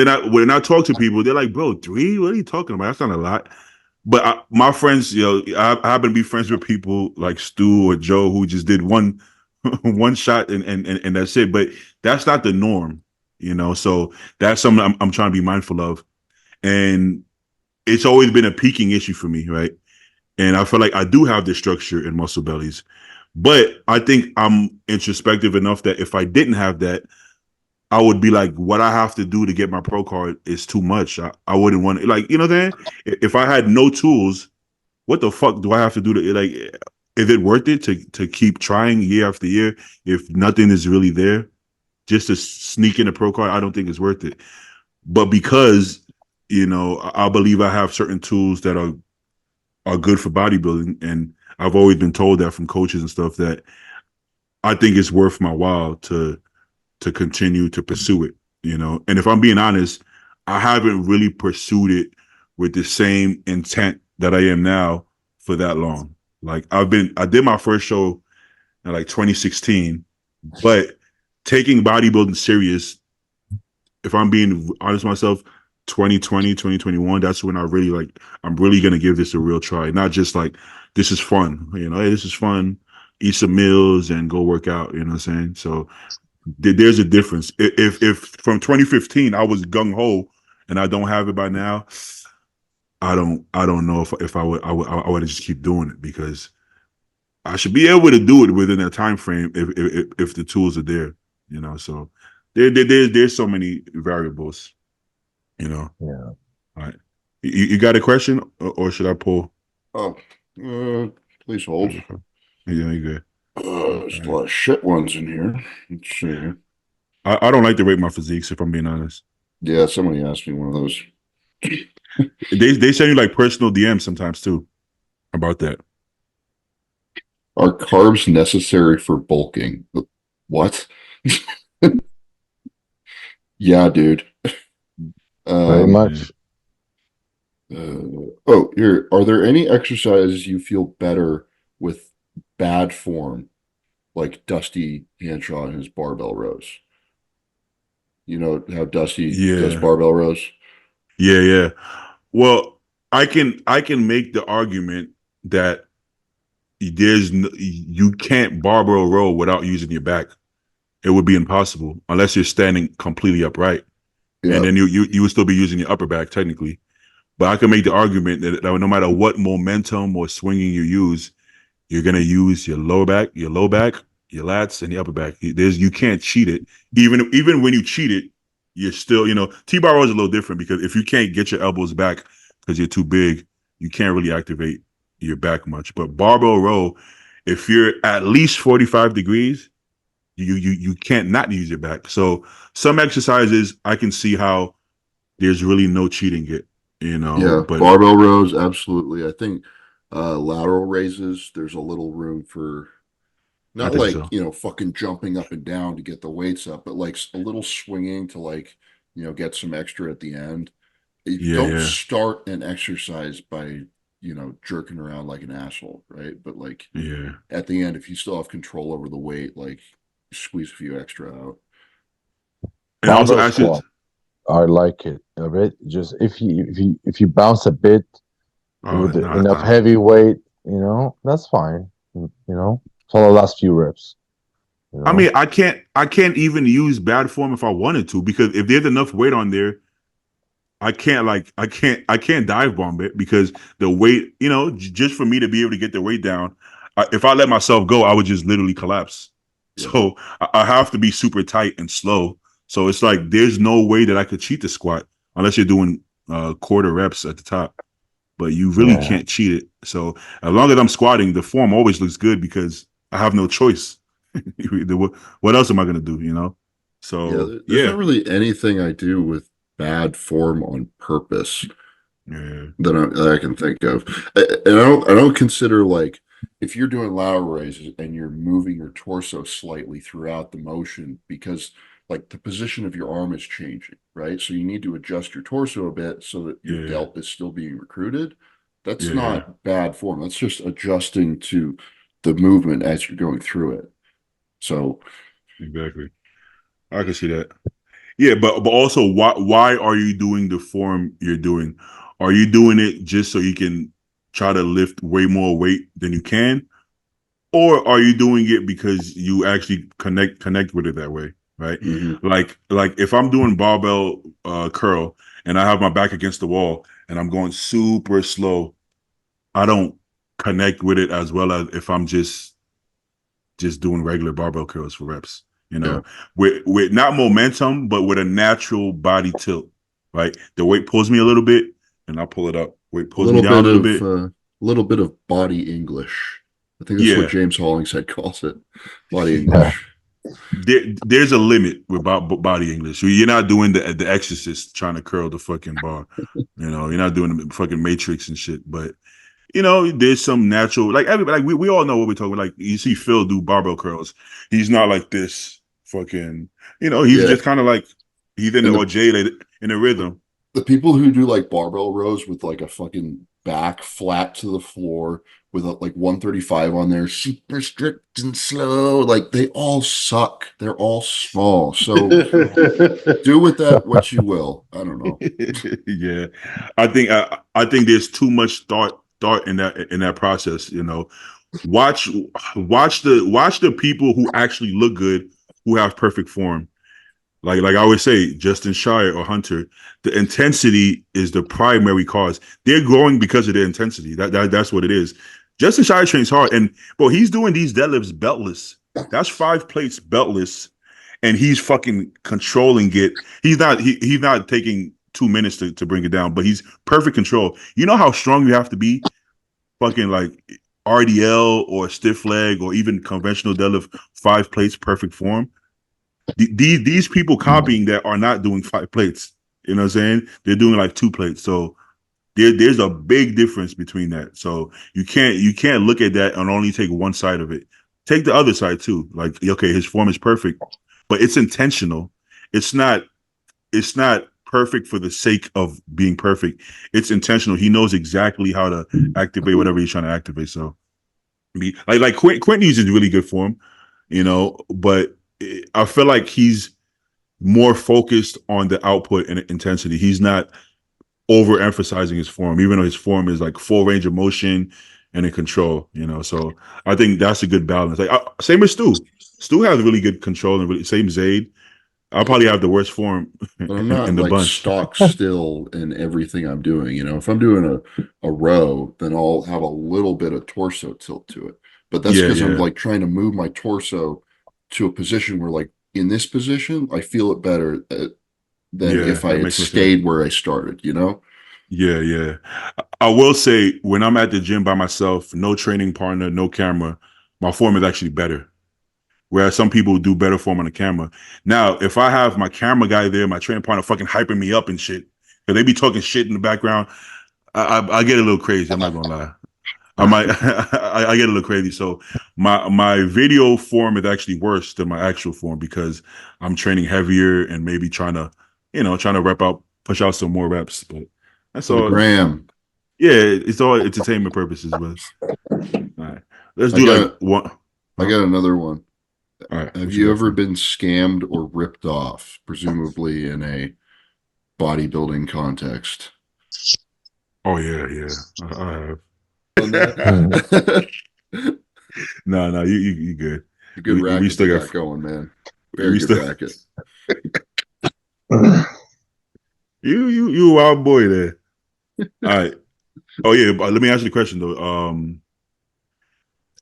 S2: I talk to people, they're like, bro, 3? What are you talking about? That's not a lot. But my friends, I happen to be friends with people like Stu or Joe who just did one one shot and that's it. But that's not the norm, So that's something I'm trying to be mindful of. And it's always been a peaking issue for me, right? And I feel like I do have the structure in muscle bellies. But I think I'm introspective enough that if I didn't have that, I would be like, what I have to do to get my pro card is too much. I wouldn't want to, like, you know what I'm saying? If I had no tools, what the fuck do I have to do to, like, is it worth it to keep trying year after year if nothing is really there? Just to sneak in a pro card, I don't think it's worth it. But because, I believe I have certain tools that are good for bodybuilding, and I've always been told that from coaches and stuff, that I think it's worth my while to continue to pursue it, And if I'm being honest, I haven't really pursued it with the same intent that I am now for that long. Like I did my first show in like 2016, but taking bodybuilding serious, if I'm being honest with myself, 2020, 2021, that's when I'm really going to give this a real try. Not just like, this is fun, hey, this is fun, eat some meals and go work out, you know what I'm saying? So there's a difference. If from 2015 I was gung ho and I don't have it by now, I don't know if I would just keep doing it, because I should be able to do it within that time frame if the tools are there, So there's so many variables,
S4: Yeah.
S2: All right, you got a question or should I pull?
S1: Oh, please hold.
S2: Yeah, you good.
S1: There's a lot of shit ones in here. Let's see.
S2: I don't like to rate my physiques, if I'm being honest.
S1: Yeah, somebody asked me one of those.
S2: They send you like personal DMs sometimes too about that.
S1: Are carbs necessary for bulking? What? Yeah, dude.
S4: Very much.
S1: Here. Are there any exercises you feel better with bad form, like Dusty Hanshaw and his barbell rows? You know how Dusty does barbell rows?
S2: Yeah. Well, I can make the argument that you can't barbell row without using your back. It would be impossible unless you're standing completely upright, and then you would still be using your upper back technically. But I can make the argument that no matter what momentum or swinging you use, you're gonna use your lower back, your low back, your lats, and the upper back. You can't cheat it. Even when you cheat it, you're still, T-bar row is a little different, because if you can't get your elbows back because you're too big, you can't really activate your back much. But barbell row, if you're at least 45 degrees, you can't not use your back. So some exercises I can see how there's really no cheating it,
S1: Yeah,
S2: but
S1: barbell rows, absolutely. I think lateral raises, there's a little room for
S2: I
S1: not
S2: think
S1: like,
S2: so.
S1: fucking jumping up and down to get the weights up, but like a little swinging to like, get some extra at the end. You don't
S2: Yeah.
S1: start an exercise by, jerking around like an asshole, right? But like
S2: Yeah.
S1: at the end, if you still have control over the weight, like squeeze a few extra out.
S2: And also
S4: Barbell
S2: actually,
S4: squat. I like it a bit. Just if you bounce a bit with
S2: no, that's
S4: enough
S2: not.
S4: heavy weight, that's fine. For the last few reps.
S2: I mean, I can't even use bad form if I wanted to, because if there's enough weight on there, I can't dive bomb it, because the weight, just for me to be able to get the weight down, if I let myself go, I would just literally collapse.
S1: Yeah.
S2: So I have to be super tight and slow. So it's like there's no way that I could cheat the squat unless you're doing quarter reps at the top. But you really can't cheat it. So as long as I'm squatting, the form always looks good because I have no choice. What else am I gonna do? So
S1: there's not really anything I do with bad form on purpose that I can think of. And I don't consider, like, if you're doing lateral raises and you're moving your torso slightly throughout the motion, because like the position of your arm is changing, right? So you need to adjust your torso a bit so that your delt is still being recruited. That's not bad form. That's just adjusting to the movement as you're going through it. So
S2: Exactly. I can see that. Yeah, but also why are you doing the form you're doing? Are you doing it just so you can try to lift way more weight than you can? Or are you doing it because you actually connect with it that way, right?
S1: Mhm.
S2: Like if I'm doing barbell curl and I have my back against the wall and I'm going super slow, I don't connect with it as well as if I'm just doing regular barbell curls for reps, you
S1: Yeah.
S2: know, with not momentum, but with a natural body tilt, right? The weight pulls me a little bit and I pull it up. Weight
S1: A
S2: pulls me down a
S1: little bit of body English. I think that's what
S2: Yeah.
S1: James Hollingshead calls it. Body English.
S2: There's a limit with body English. You're not doing the Exorcist trying to curl the fucking bar. You know, you're not doing the fucking Matrix and shit. But you know, there's some natural, like everybody, like we all know what we're talking about. Like you see Phil do barbell curls. He's not like this fucking, you know, he's
S1: Yeah.
S2: just kind of like he's in
S1: And
S2: or jaded in the rhythm.
S1: the people who do like barbell rows with like a fucking back flat to the floor with like 135 on there, super strict and slow, like they all suck. They're all small. So do with that what you will. I don't know.
S2: Yeah, I think there's too much thought in that process. You know, watch watch the people who actually look good, who have perfect form. Like I always say, Justin Shire or Hunter, the intensity is the primary cause. They're growing because of their intensity. That's what it is. Justin Shire trains hard, and bro, he's doing these deadlifts beltless. That's 5 plates beltless, and he's fucking controlling it. He's not taking 2 minutes to bring it down, but he's perfect control. You know how strong you have to be, fucking like RDL or stiff leg or even conventional deadlift, 5 plates, perfect form. These people copying that are not doing 5 plates. You know what I'm saying? They're doing like 2 plates. So there's a big difference between that. So you can't look at that and only take one side of it. Take the other side too. Like, okay, his form is perfect, but it's intentional. It's not perfect for the sake of being perfect. It's intentional. He knows exactly how to activate whatever he's trying to activate. So like Quint uses really good form, you know, but I feel like he's more focused on the output and intensity. He's not overemphasizing his form, even though his form is like full range of motion and in control, you know. So I think that's a good balance. Like same as Stu. Stu has really good control and really same Zayd. I'll probably have the worst form
S1: But I'm not
S2: in the
S1: like
S2: bunch.
S1: stock still in everything I'm doing. If I'm doing a row, then I'll have a little bit of torso tilt to it. But that's
S2: Yeah,
S1: because I'm
S2: yeah,
S1: like trying to move my torso to a position where, like, in this position, I feel it better than
S2: yeah.
S1: if I
S2: That
S1: had
S2: makes more sense.
S1: stayed where I started.
S2: Yeah, yeah. I will say when I'm at the gym by myself, no training partner, no camera, my form is actually better. Whereas some people do better form on the camera. Now, if I have my camera guy there, my training partner fucking hyping me up and shit, because they be talking shit in the background, I get a little crazy. I'm not gonna lie. I might I get a little crazy. So my video form is actually worse than my actual form because I'm training heavier and maybe trying to push out some more reps. But that's
S1: For the
S2: all.
S1: gram,
S2: Yeah, it's all entertainment purposes. But all right, let's
S1: I
S2: do like
S1: got
S2: one.
S1: I
S2: Huh?
S1: got another one.
S2: All right,
S1: Have
S2: what you
S1: you
S2: got for
S1: ever
S2: me?
S1: been scammed or ripped off, presumably in a bodybuilding context?
S2: Oh yeah, yeah. I have.
S1: On
S4: Hmm.
S1: that?
S2: No, you good.
S1: Good
S2: We
S1: racket
S2: still
S1: you
S2: got
S1: got going, man. Very
S2: we
S1: good
S2: still
S1: racket.
S2: you a wild boy there. All right. Oh yeah, but let me ask you the question though.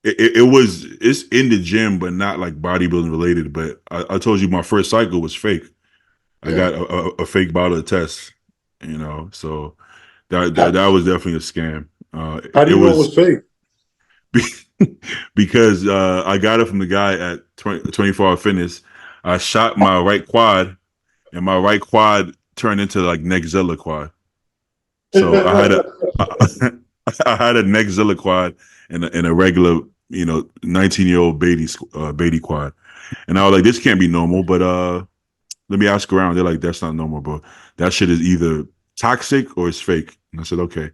S2: It's in the gym, but not like bodybuilding related. But I told you my first cycle was fake. I
S1: Yeah.
S2: got a fake bottle of test, so that was definitely a scam.
S6: How do
S2: It
S6: you know it
S2: was
S6: was fake?
S2: because I got it from the guy at 24 Hour Fitness. I shot my right quad, and my right quad turned into like Nexzilla quad. So I had a Nexzilla quad and a regular 19-year-old Beatty quad, and I was like, this can't be normal. But let me ask around. They're like, that's not normal, bro. That shit is either toxic or it's fake. And I said, okay.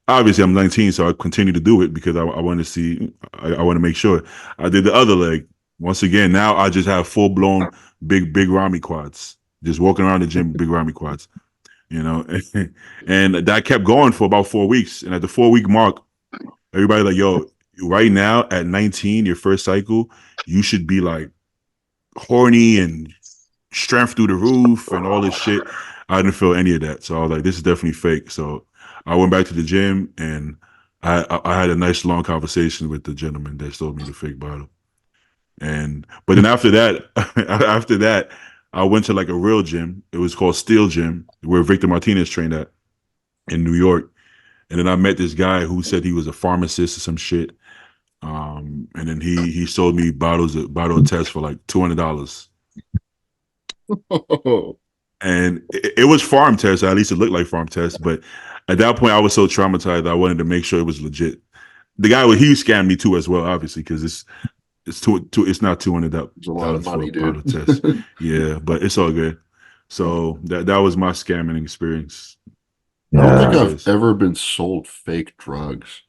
S2: Obviously, I'm 19, so I continue to do it because I want to see. I want to make sure. I did the other leg. Once again, now I just have full blown big Rami quads. Just walking around the gym, big Rami quads. You know, and that kept going for about 4 weeks. And at the 4 week mark, everybody like, yo, right now at 19, your first cycle, you should be like horny and strength through the roof and all this shit. I didn't feel any of that. So I was like, this is definitely fake. So I went back to the gym and I had a nice long conversation with the gentleman that sold me the fake bottle. But then after that, I went to like a real gym. It was called Steel Gym, where Victor Martinez trained at in New York. And then I met this guy who said he was a pharmacist or some shit. And then he sold me bottle of tests for like $200. And it was farm tests. At least it looked like farm tests. But at that point, I was so traumatized that I wanted to make sure it was legit. The guy, he scammed me too as well, obviously, because it's not $200.
S1: It's a lot of money, dude.
S2: Test. Yeah, but it's all good. So that was my scamming experience.
S1: I don't think I've ever been sold fake drugs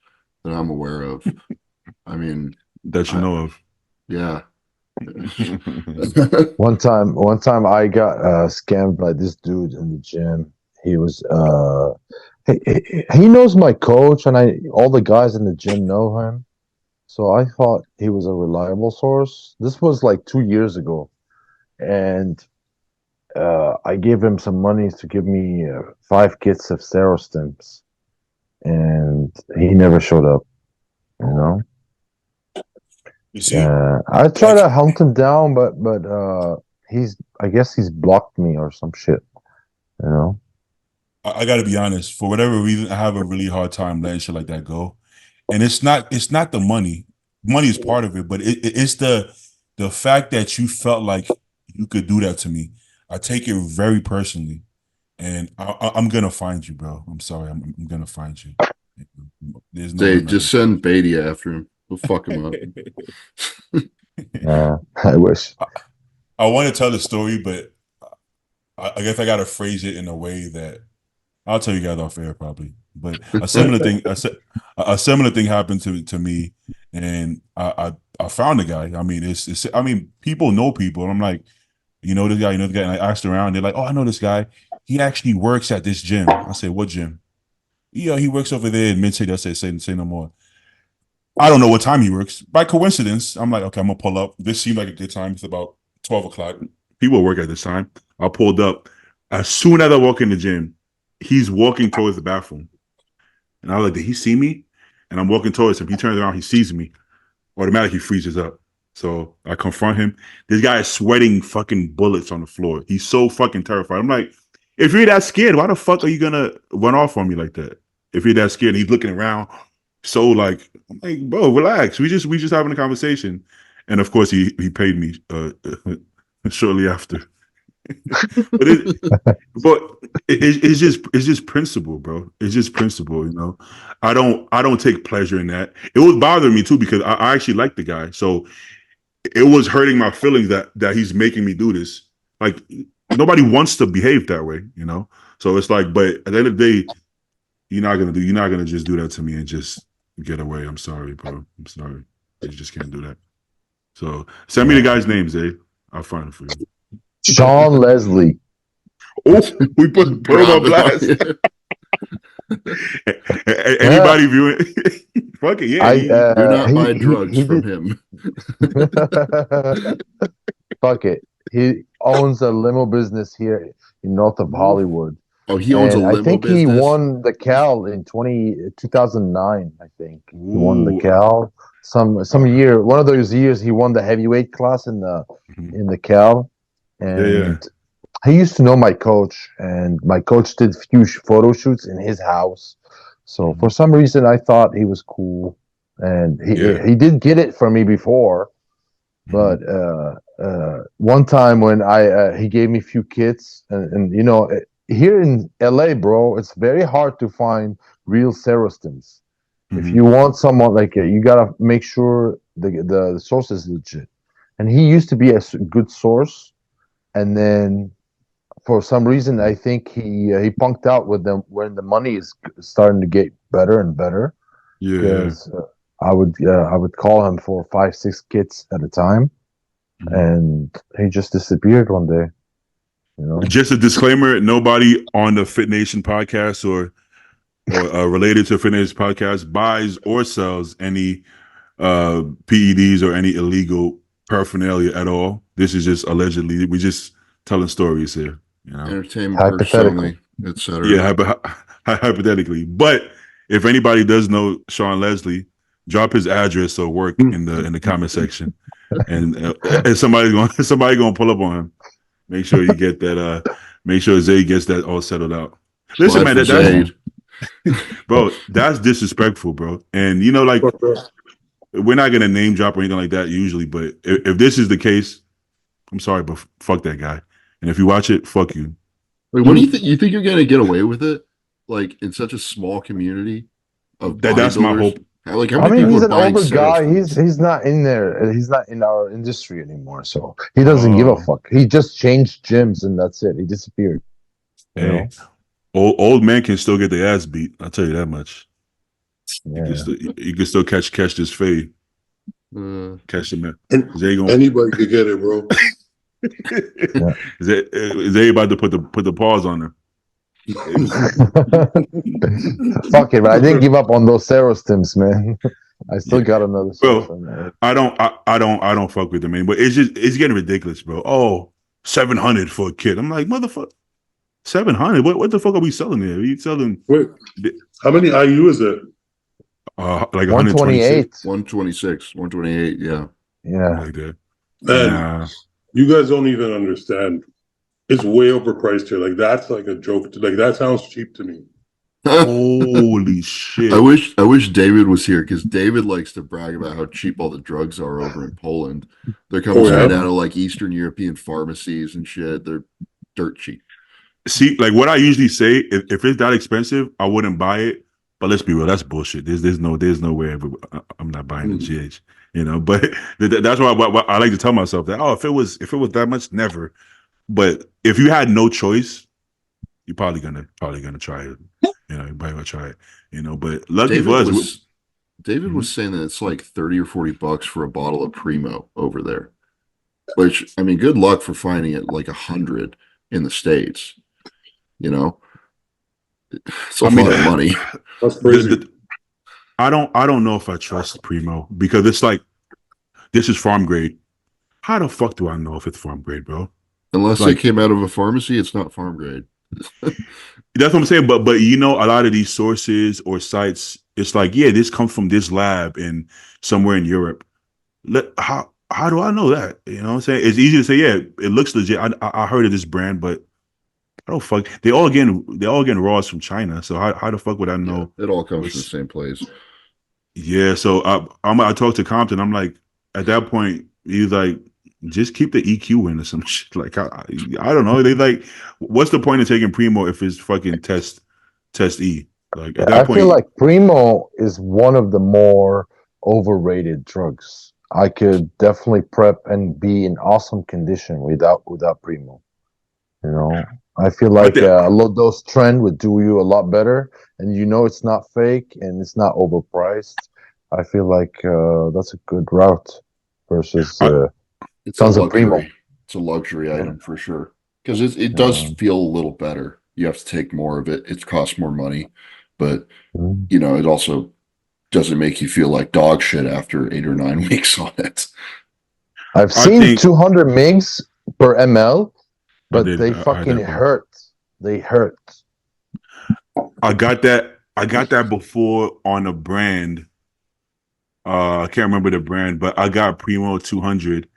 S1: that I'm aware of. I mean,
S2: that you know of.
S1: Yeah.
S4: One time I got scammed by this dude in the gym. He was he knows my coach, and all the guys in the gym know him. So I thought he was a reliable source. This was like 2 years ago, and I gave him some money to give me 5 kits of Serostims, and he never showed up. You know.
S5: You see,
S4: I try to hunt him down, but I guess he's blocked me or some shit. You know.
S5: I got to be honest. For whatever reason, I have a really hard time letting shit like that go. And it's not the money. Money is part of it, but it's the fact that you felt like you could do that to me. I take it very personally, and I'm gonna find you, bro. I'm sorry, I'm gonna find you. There's no
S1: just send Beatty after him. We'll fuck him up.
S4: I wish.
S5: I want to tell the story, but I guess I gotta phrase it in a way that I'll tell you guys off air probably. But a similar thing happened to me, and I found the guy. I mean, people know people, and I'm like, you know this guy, and I asked around. They're like, oh, I know this guy. He actually works at this gym. I said, what gym? Yeah, he works over there in Mid-City. I said, say no more. I don't know what time he works. By coincidence, I'm like, okay, I'm gonna pull up. This seemed like a good time. It's about 12 o'clock.
S2: People work at this time. I pulled up. As soon as I walk in the gym, he's walking towards the bathroom. And I was like, did he see me? And I'm walking towards him. He turns around, he sees me. Automatically freezes up. So I confront him. This guy is sweating fucking bullets on the floor. He's so fucking terrified. I'm like, if you're that scared, why the fuck are you gonna run off on me like that? If you're that scared, and he's looking around. So like, I'm like, bro, relax. We just having a conversation. And of course he paid me shortly after. It's just principle, bro. It's just principle, you know. I don't take pleasure in that. It was bothering me too because I actually like the guy. So it was hurting my feelings that he's making me do this. Like nobody wants to behave that way, you know. So it's like, but at the end of the day, you're not gonna just do that to me and just get away. I'm sorry, bro. I'm sorry. You just can't do that. So send me the guy's names, eh? I'll find it for you.
S4: Sean Leslie.
S2: Oh, we put him on blast. Anybody viewing? Fuck it, yeah.
S1: Do not buy drugs from him.
S4: Fuck it. He owns a limo business here in north of Hollywood.
S1: Oh, he owns a limo
S4: I think
S1: business?
S4: he won the Cal in 2009, I think. He won the Cal. Some year, one of those years he won the heavyweight class in the Cal. And he used to know my coach, and my coach did a few photo shoots in his house. So for some reason, I thought he was cool, and he did get it for me before. But one time when he gave me a few kits, and you know, here in LA, bro, it's very hard to find real Serostims. If you want someone like you gotta make sure the source is legit. And he used to be a good source. And then, for some reason, I think he punked out with them when the money is starting to get better and better.
S2: Yeah,
S4: because I would call him for 5-6 kits at a time, and he just disappeared one day. You know,
S2: Just a disclaimer: nobody on the Fit Nation podcast or related to Fit Nation podcast buys or sells any PEDs or any illegal paraphernalia at all. This is just allegedly. We just telling stories here. You know,
S1: Entertainment purpose only, etc.
S2: yeah, hypothetically. But if anybody does know Sean Leslie, drop his address or work in the comment section, and somebody's gonna pull up on him. Make sure you get that. Make sure Zay gets that all settled out. Listen, man, that's bro. That's disrespectful, bro. And you know, like, we're not gonna name drop or anything like that usually, but if this is the case, I'm sorry, but fuck that guy. And if you watch it, fuck you.
S1: Like, what do you think? You think you're gonna get away with it? Like, in such a small community of
S2: that's my
S1: bodybuilders?
S2: hope.
S1: Like, how many people
S4: he's
S1: are
S4: an
S1: buying
S4: older guy.
S1: Ceros?
S4: He's not in there. He's not in our industry anymore. So he doesn't give a fuck. He just changed gyms and that's it. He disappeared. You know?
S2: Old man can still get their ass beat. I'll tell you that much.
S4: Yeah.
S2: You can still catch this fade. Catch him.
S6: Anybody could get it, bro.
S2: Is they about to put the pause on her?
S4: Fuck it, but I didn't give up on those Serostims, man. I still got another.
S2: Bro, I don't fuck with them, man. But it's getting ridiculous, bro. Oh, 700 for a kid. I'm like, motherfucker, 700. What the fuck are we selling here? Are you selling?
S6: Wait, how many IU is it?
S2: Like
S4: 128,
S1: 126, 128. Yeah,
S2: like that.
S6: Man, you guys don't even understand. It's way overpriced here. Like, that's like a joke. Like, that sounds cheap to me.
S2: Holy shit!
S1: I wish David was here, because David likes to brag about how cheap all the drugs are over in Poland. They're coming straight out of like Eastern European pharmacies and shit. They're dirt cheap.
S2: See, like, what I usually say, if it's that expensive, I wouldn't buy it. But let's be real, that's bullshit. There's no way I'm not buying the GH. You know, but that's why I like to tell myself that, if it was that much, never. But if you had no choice, you're probably gonna try it. You know, you're probably gonna try it. You know, but lucky for us,
S1: David was saying that it's like $30 or $40 for a bottle of Primo over there. Which, I mean, good luck for finding it like 100 in the States. You know, it's a lot of money.
S6: That's crazy.
S2: I don't know if I trust Primo, because it's like, this is farm grade. How the fuck do I know if it's farm grade, bro?
S1: Unless it came out of a pharmacy, it's not farm grade.
S2: That's what I'm saying. But you know, a lot of these sources or sites, it's like, yeah, this comes from this lab in somewhere in Europe. How do I know that? You know what I'm saying? It's easy to say, yeah, it looks legit. I heard of this brand, but I don't fuck. They all getting raws from China. So how the fuck would I know?
S1: Yeah, it all comes from the same place.
S2: Yeah. So I talked to Compton. I'm like, at that point, he's like, just keep the EQ in or some shit. Like, I don't know. They like, what's the point of taking Primo if it's fucking test E? Like, at that point, I
S4: feel like Primo is one of the more overrated drugs. I could definitely prep and be in awesome condition without Primo. You know, I feel like a low dose trend would do you a lot better, and you know it's not fake and it's not overpriced. I feel like that's a good route versus.
S1: It's a luxury. It's a luxury item for sure, because it does feel a little better. You have to take more of it. It costs more money, but you know, it also doesn't make you feel like dog shit after 8 or 9 weeks on it.
S4: I've seen 200 mgs per ml, but they fucking hurt. They hurt.
S2: I got that before on a brand. I can't remember the brand, but I got Primo 200.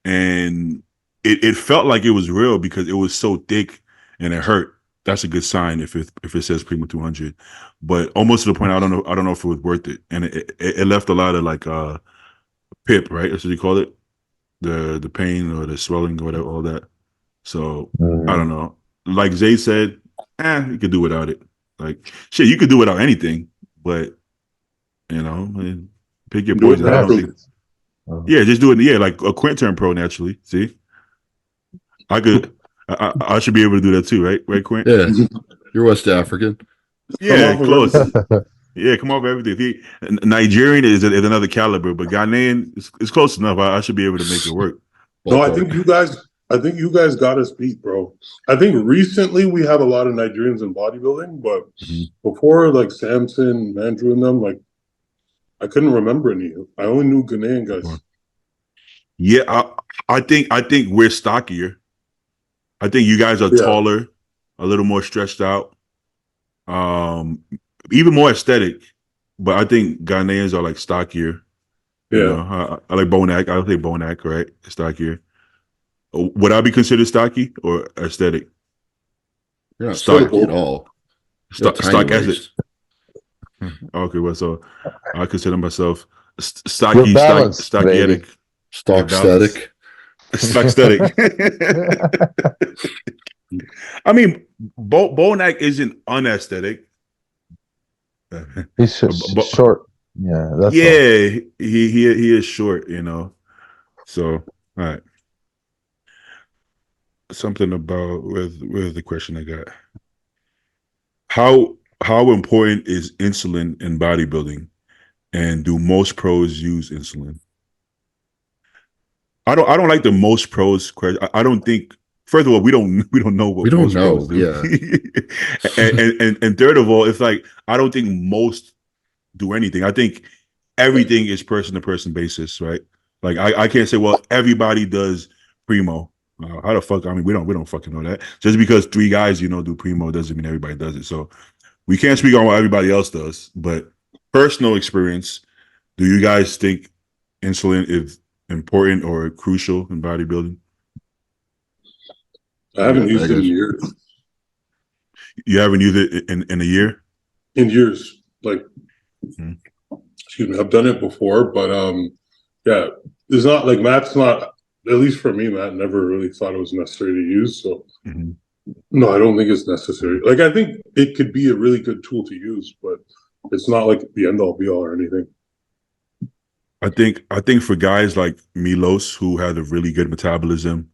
S2: And it felt like it was real because it was so thick and it hurt. That's a good sign if it says Primo 200. But almost to the point, I don't know if it was worth it. And it left a lot of like pip, right? That's what you call it, the pain or the swelling or whatever, all that. So I don't know. Like Zay said, you could do without it. Like, shit, you could do without anything, but you know, pick your poison. I don't think. Yeah, just do it. Yeah, like a Quint turned pro naturally. See, I could. I should be able to do that too, right? Right, Quint?
S1: Yeah, you're West African.
S2: Yeah, close. Yeah, come off everything. Nigerian is another caliber, but Ghanaian is close enough. I should be able to make it work.
S6: No, I
S1: Ballpark.
S6: think you guys got us beat, bro. I think recently we have a lot of Nigerians in bodybuilding, but
S2: Mhm.
S6: before like Samson, Andrew, and them, like I couldn't remember any. I only knew Ghanaian guys.
S2: Yeah, I think we're stockier. I think you guys are
S6: Yeah,
S2: taller, a little more stretched out, um, even more aesthetic. But I think Ghanaians are like stockier. You know,
S6: yeah.
S2: I like Bonac. I would say Bonac, right? Stockier. Would I be considered stocky or aesthetic?
S1: You're not
S6: Bit of
S2: Stock,
S1: stocky at
S6: both.
S1: all. You have tiny
S2: stock acid.
S1: waist.
S2: Okay, well, so I consider myself
S4: You're
S2: stocky,
S4: balanced, baby.
S2: stockietic. Yeah,
S1: Stock
S2: balance.
S1: static.
S2: Stock static. I mean, Bonac isn't unaesthetic.
S4: He's just
S2: But
S4: short. Yeah, that's all.
S2: yeah, he is short, you know. So, all right. Something about with the question I got. How important is insulin in bodybuilding, and do most pros use insulin? I don't like the most pros question. I don't think. First of all, we don't know
S1: We
S2: what
S1: don't
S2: most pros
S1: know.
S2: do,
S1: Yeah.
S2: and third of all, it's like I don't think most do anything. I think everything is person to person basis, right? Like I can't say, well, everybody does primo. How the fuck? I mean, we don't fucking know that. Just because three guys, do primo doesn't mean everybody does it. So we can't speak on what everybody else does. But personal experience, do you guys think insulin is important or crucial in bodybuilding?
S6: I
S1: Yeah,
S6: haven't used it in
S1: Vegas.
S6: years.
S2: You haven't used it in a year?
S6: In years, like
S2: Hmm.
S6: excuse me, I've done it before, but yeah, it's not like Matt's not. At least for me, Matt never really thought it was necessary to use. So
S2: Hmm.
S6: no, I don't think it's necessary. Like I think it could be a really good tool to use, but it's not like the end all be all or anything.
S2: I think for guys like Milos who have a really good metabolism,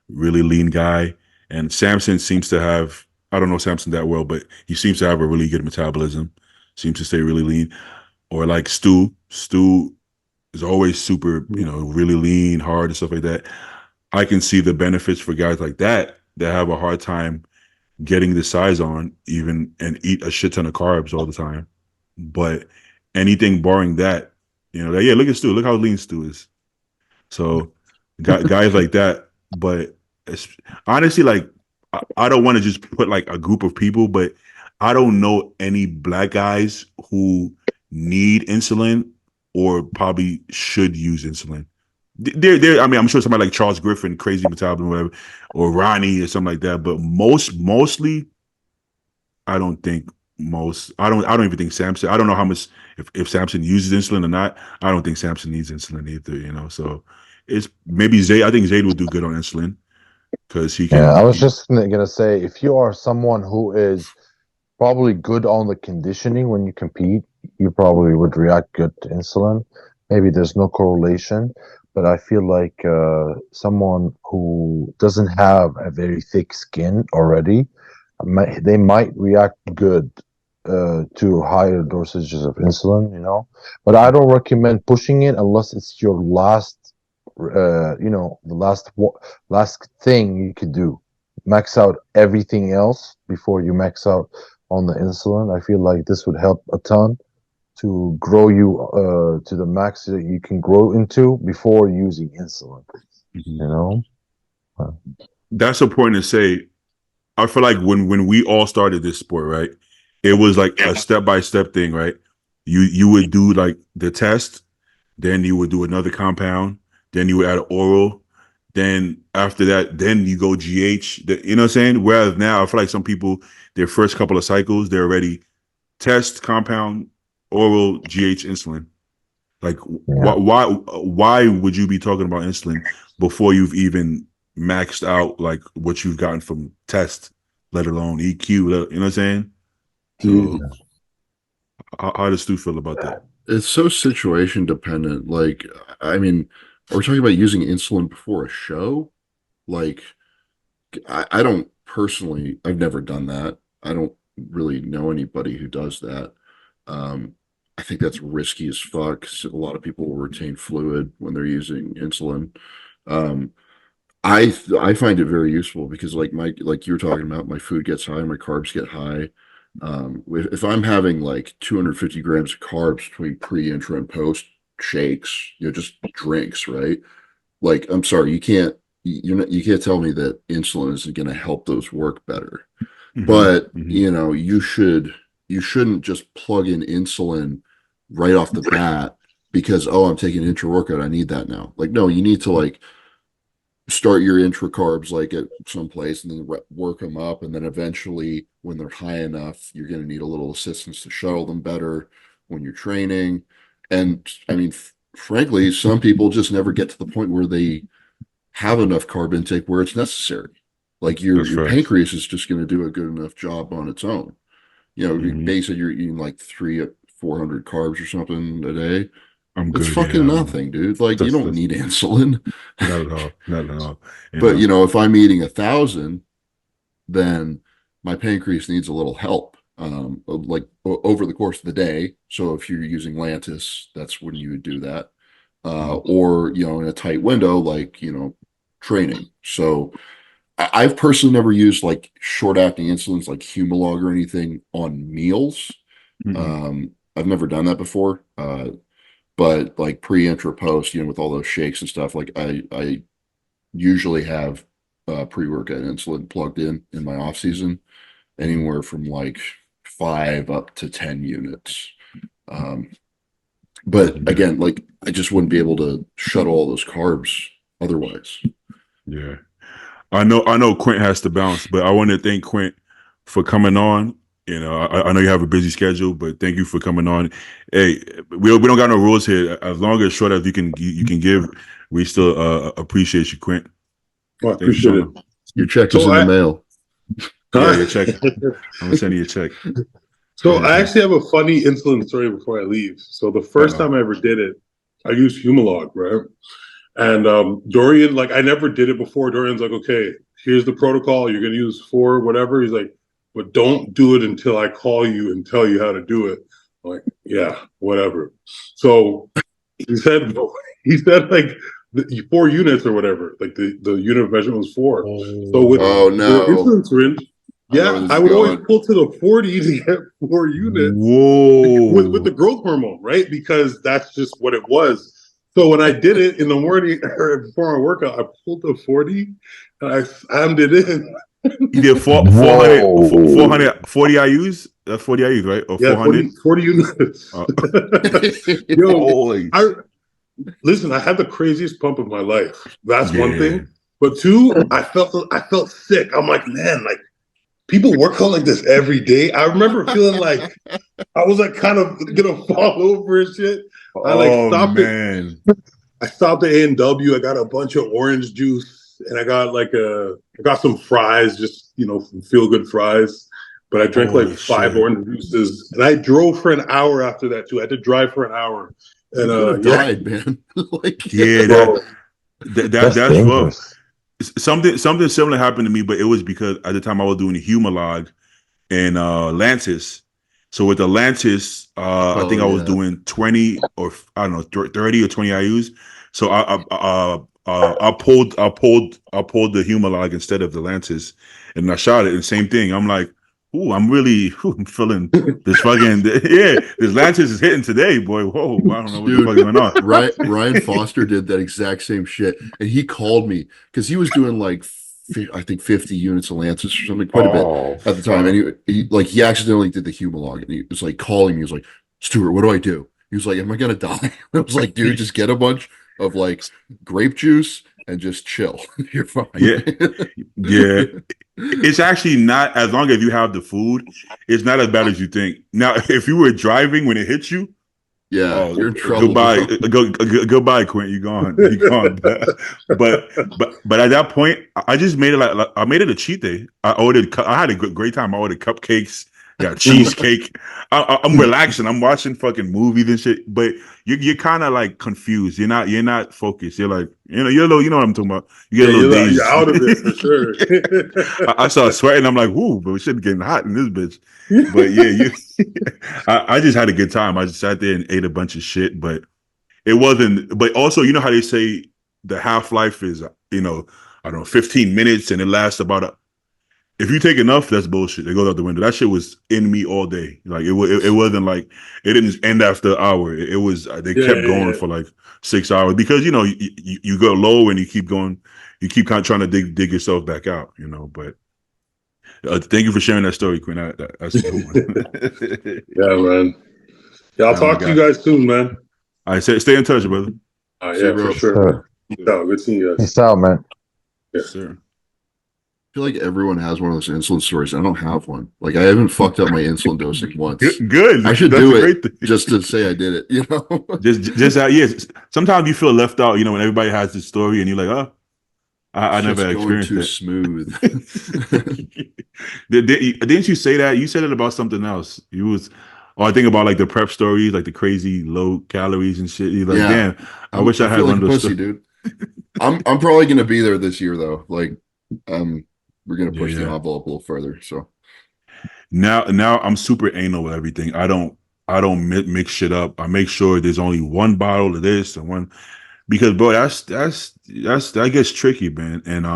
S2: really lean guy, and Samson seems to have, I don't know Samson that well, but he seems to have a really good metabolism, seems to stay really lean. Or like Stu is always super, really lean, hard and stuff like that. I can see the benefits for guys like that have a hard time getting the size on even and eat a shit ton of carbs all the time. But anything barring that, yeah, look at Stu. Look how lean Stu is. So guys like that. But it's, honestly, like I don't want to just put like a group of people, but I don't know any black guys who need insulin or probably should use insulin. I mean, I'm sure somebody like Charles Griffin, crazy metabolism, whatever, or Ronnie or something like that. But mostly, I don't think most. I don't even think Samson. I don't know how much if Samson uses insulin or not. I don't think Samson needs insulin either. So it's maybe Zayd. I think Zayd would do good on insulin because he
S4: Yeah,
S2: can.
S4: I was just gonna say, if you are someone who is probably good on the conditioning when you compete, you probably would react good to insulin. Maybe there's no correlation, but I feel like someone who doesn't have a very thick skin already, they might react good to higher dosages of insulin. But I don't recommend pushing it unless it's your last thing you could do. Max out everything else before you max out on the insulin. I feel like this would help a ton to grow you to the max that you can grow into before using insulin.
S2: Mhm.
S4: You know?
S2: That's important to say. I feel like when we all started this sport, right? It was like a step by step thing, right? You would do like the test, then you would do another compound, then you would add oral, then after that, then you go GH. You know what I'm saying? Whereas now, I feel like some people, their first couple of cycles, they're already test, compound, oral, GH, insulin. Like,
S4: Yeah.
S2: why would you be talking about insulin before you've even maxed out like what you've gotten from test, let alone EQ? You know what I'm saying?
S1: Dude,
S2: So, how does Stu feel about that?
S1: it's so situation dependent. Like, I mean, are we talking about using insulin before a show? Like, I don't personally, I've never done that. I don't really know anybody who does that. Um, I think that's risky as fuck. 'Cause a lot of people will retain fluid when they're using insulin. Um, I find it very useful because like you were talking about, my food gets high, my carbs get high. If I'm having like 250 grams of carbs between pre, intra, and post shakes, just drinks, right? Like, I'm sorry, you can't tell me that insulin isn't going to help those work better. But you shouldn't just plug in insulin right off the bat because, oh, I'm taking intra workout, I need that now. Like, no, you need to like start your intra carbs like at some place and then work them up, and then eventually when they're high enough, you're going to need a little assistance to shuttle them better when you're training. And I mean, frankly, some people just never get to the point where they have enough carb intake where it's necessary. Like your pancreas is just going to do a good enough job on its own. Basically you're eating like 300-400 carbs or something a day. It's fucking nothing, dude. Like, you don't need insulin.
S2: Not at all. Not at all.
S1: But if I'm eating 1,000, then my pancreas needs a little help, like over the course of the day. So if you're using Lantus, that's when you would do that. Or in a tight window, like training. So I've personally never used like short-acting insulins like Humalog or anything on meals. I've never done that before. But like pre, intra, post, with all those shakes and stuff, like I usually have pre-workout insulin plugged in my off season, anywhere from like 5 up to 10 units. But again, like I just wouldn't be able to shuttle all those carbs otherwise.
S2: Yeah. I know Quint has to bounce, but I want to thank Quint for coming on. I know you have a busy schedule, but thank you for coming on. Hey, we don't got no rules here. As long as short as you can give, we still appreciate you, Quint.
S6: Well, I appreciate it.
S1: Your check is in the mail.
S2: Yeah, your check. I'm gonna send you a check.
S6: So I actually have a funny insulin story before I leave. So the first time I ever did it, I used Humalog, right? And Dorian, like I never did it before. Dorian's like, okay, here's the protocol. You're gonna use 4, whatever. He's like, but don't do it until I call you and tell you how to do it. I'm like, yeah, whatever. So he said like 4 units or whatever. Like the unit of measurement was 4. So with the insulin syringe, I would always pull to the 40 to get 4 units.
S2: Whoa.
S6: With the growth hormone, right? Because that's just what it was. So when I did it in the morning or before my workout, I pulled to 40 and I slammed it in.
S2: You did 440 IUs? That's 40 IUs, right? Or 400?
S6: 40 units. Listen, I had the craziest pump of my life. That's one thing. But 2, I felt sick. I'm like, man, like people work out like this every day. I remember feeling like I was like kind of gonna fall over and shit. I stopped it. I stopped at A&W. I got a bunch of orange juice. And I got some fries, just some feel good fries. But I drank like 5 orange juices, and I drove for an hour after that too. I had to drive for an hour, and
S1: died, man.
S2: That's rough. Something similar happened to me, but it was because at the time I was doing Humalog and Lantus. So with the Lantus, I think I was doing 20 or I don't know 30 or 20 IUs. So I pulled the Humalog instead of the Lantus, and I shot it. And same thing. I'm like, I'm feeling this fucking this Lantus is hitting today, boy. Whoa, I don't know what the fuck going on.
S1: Ryan Foster did that exact same shit, and he called me because he was doing like I think 50 units of Lantus or something, quite a bit at the time. And he accidentally did the Humalog, and he was like calling me. He was like, Stuart, what do I do? He was like, am I gonna die? I was like, dude, just get a bunch of like grape juice and just chill. You're fine.
S2: Yeah. It's actually not, as long as you have the food, it's not as bad as you think. Now, if you were driving when it hits you,
S1: you're in trouble.
S2: Goodbye, Quint. You're gone. But at that point, I just made it like I made it a cheat day. I had a great time. I ordered cupcakes. Yeah, cheesecake. I'm relaxing. I'm watching fucking movies and shit. But you're kind of like confused. You're not focused. You're like, you're a little, you know what I'm talking about. You get a little dazed.
S6: You're out of it for sure.
S2: I started sweating. I'm like, whoo, but shit getting hot in this bitch. But yeah, I just had a good time. I just sat there and ate a bunch of shit. But it wasn't. But also, you know how they say the half-life is, I don't know, 15 minutes, and it lasts about if you take enough, that's bullshit. It goes out the window. That shit was in me all day. Like it wasn't like it didn't end after an hour. It was they kept going for like 6 hours because you go low and you keep going. You keep kind of trying to dig yourself back out. But thank you for sharing that story, Quinn. That's a good one.
S6: Yeah, man. Yeah, I'll talk to you guys soon, man.
S2: All right, stay in touch, brother.
S6: Yeah, for sure. Peace out. Good seeing you guys.
S4: Peace out, man.
S2: Yes, sir.
S1: I feel like everyone has one of those insulin stories. I don't have one. Like I haven't fucked up my insulin dosing once.
S2: Good.
S1: I should do it just to say I did it.
S2: Just out. Yes. Sometimes you feel left out. When everybody has this story, and you're like, oh, I never experienced
S1: too
S2: that.
S1: Smooth.
S2: Didn't you say that? You said it about something else. I think about like the prep stories, like the crazy low calories and shit. You're like, damn, I wish I had one of those.
S1: Pussy, dude. I'm probably gonna be there this year though. Like, we're gonna push the envelope a little further. So
S2: now I'm super anal with everything. I don't mix shit up. I make sure there's only one bottle of this and one, because bro, that gets tricky, man. And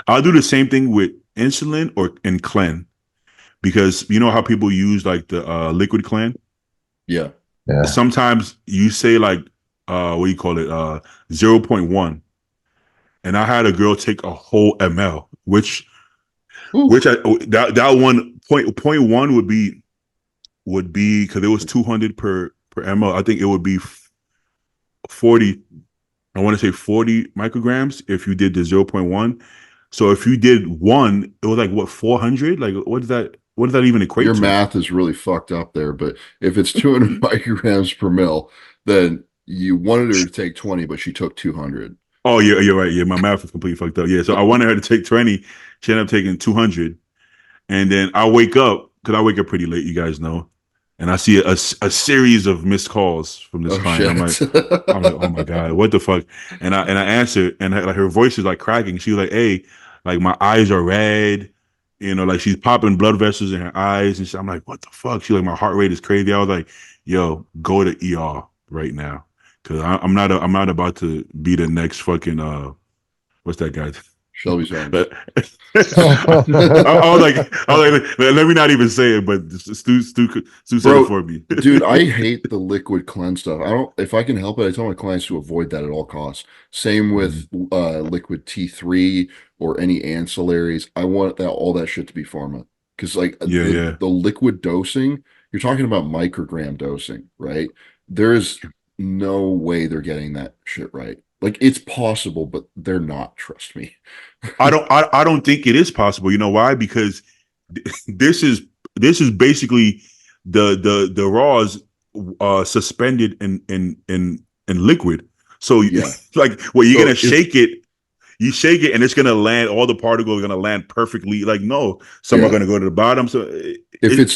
S2: I'll do the same thing with insulin and Clen, because you know how people use like the liquid Clen.
S1: Yeah.
S2: Sometimes you say like what do you call it 0.1, and I had a girl take a whole ml, which that one point one would be because it was 200 per ml. I think it would be 40. I want to say 40 micrograms if you did the 0.1. So if you did one, it was like what, 400? Like what does that even equate
S1: to? Your
S2: math
S1: is really fucked up there. But if it's 200 micrograms per mil, then you wanted her to take 20, but she took 200.
S2: Oh, yeah, you're right. Yeah, my math was completely fucked up. Yeah, so I wanted her to take 20. She ended up taking 200. And then I wake up, because I wake up pretty late, you guys know, and I see a series of missed calls from this client. I'm like, oh my God, what the fuck? And I answer, and her voice is like cracking. She was like, hey, like my eyes are red. Like she's popping blood vessels in her eyes. And I'm like, what the fuck? She's like, my heart rate is crazy. I was like, yo, go to ER right now. Cause I'm not about to be the next fucking what's that guy?
S1: Shelby Jones.
S2: I was like, let me not even say it, but Stu said it for me.
S1: Dude, I hate the liquid cleanse stuff. If I can help it, I tell my clients to avoid that at all costs. Same with liquid T3 or any ancillaries. I want all that shit to be pharma. Because the liquid dosing, you're talking about microgram dosing, right? There's no way they're getting that shit right. Like it's possible, but they're not. Trust me.
S2: I don't think it is possible. You know why? Because this is basically the raws suspended in liquid. So like, well, you're gonna shake it. You shake it, and it's gonna land. All the particles are gonna land perfectly. Like no, some are gonna go to the bottom. So
S1: if it's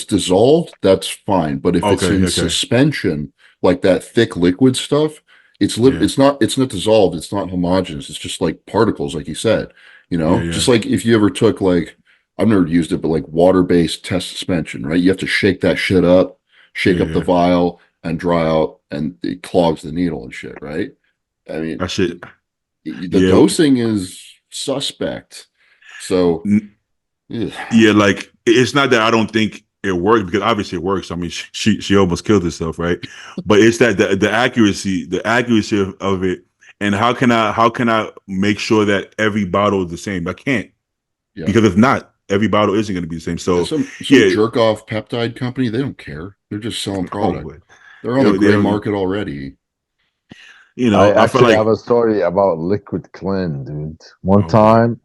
S1: dissolved, that's fine. But if it's in suspension, like that thick liquid stuff, it's not dissolved. It's not homogeneous. It's just like particles, like you said. Just like if you ever took like, I've never used it, but like water-based test suspension, right? You have to shake that shit up, shake up the vial, and dry out, and it clogs the needle and shit, right? I mean,
S2: that shit.
S1: The dosing is suspect. So
S2: like it's not that I don't think it works, because obviously it works. I mean, she almost killed herself, right? But it's that the accuracy of it, and how can I make sure that every bottle is the same? I can't, because if not, every bottle isn't going to be the same. So
S1: some jerk off peptide company, they don't care. They're just selling product. They're on the gray market already.
S4: I feel like I have a story about liquid Clen, dude. One time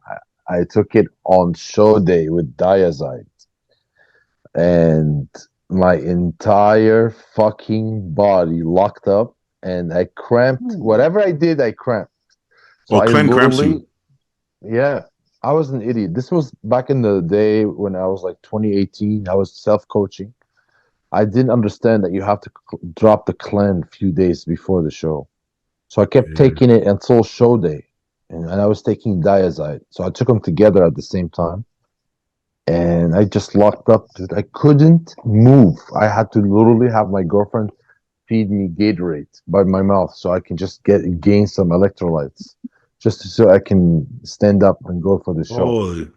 S4: I took it on show day with Diazide, and my entire fucking body locked up, and I cramped. Whatever I did, I cramped. So
S2: Clen cramps you.
S4: Yeah, I was an idiot. This was back in the day when I was like 2018. I was self-coaching. I didn't understand that you have to drop the Clen a few days before the show. So I kept taking it until show day, and I was taking Diazide. So I took them together at the same time, and I just locked up. Dude, I couldn't move. I had to literally have my girlfriend feed me Gatorade by my mouth so I can just gain some electrolytes. just so I can stand up and go for the show.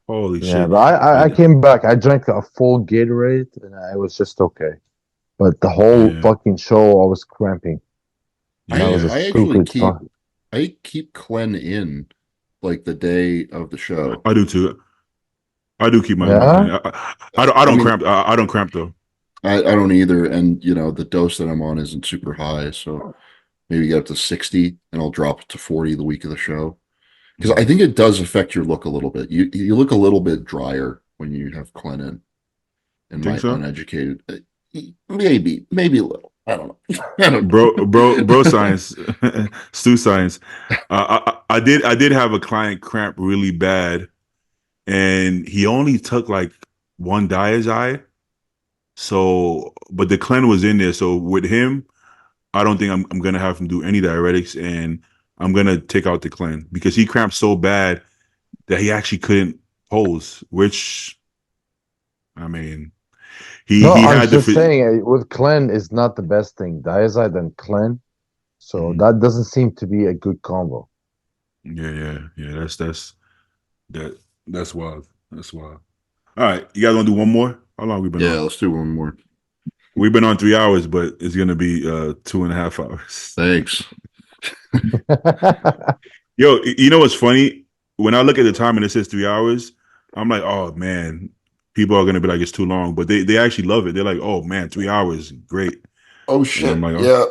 S2: Holy
S4: Yeah,
S2: shit!
S4: but I came back. I drank a full Gatorade and I was just okay. But the whole
S2: Yeah.
S4: fucking show, I was cramping. That was a
S1: I actually
S4: stupid fuck.
S1: I keep Clen in like the day of the show.
S2: I do too. I do keep my
S4: Yeah?
S2: I don't
S1: mean,
S2: cramp. I don't cramp though.
S1: I don't either, and the dose that I'm on isn't super high, so maybe get up to 60, and I'll drop it to 40 the week of the show. Because I think it does affect your look a little bit. You look a little bit drier when you have Clen in
S2: Think
S1: my
S2: so?
S1: uneducated. Maybe a little. I don't know.
S2: Bro, science, Stu science. I did have a client cramp really bad, and he only took like one diazide. So, but the Clen was in there. So with him, I don't think I'm gonna have him do any diuretics, and I'm gonna take out the Clen because he cramped so bad that he actually couldn't pose. Which, I mean, he
S4: I'm
S2: had
S4: just saying with Clen is not the best thing. Diazide and Clen. So that doesn't seem to be a good combo.
S2: Yeah. That's wild. That's wild. All right, you guys want to do one more? How long we been on?
S1: Yeah, let's do one more.
S2: We've been on 3 hours, but it's gonna be 2.5 hours.
S1: Thanks.
S2: Yo, you know what's funny? When I look at the time and it says 3 hours, I'm like, oh man, people are gonna be like, it's too long. But they actually love it. They're like, oh man, 3 hours, great.
S1: Oh shit!
S2: I'm like,
S1: yeah,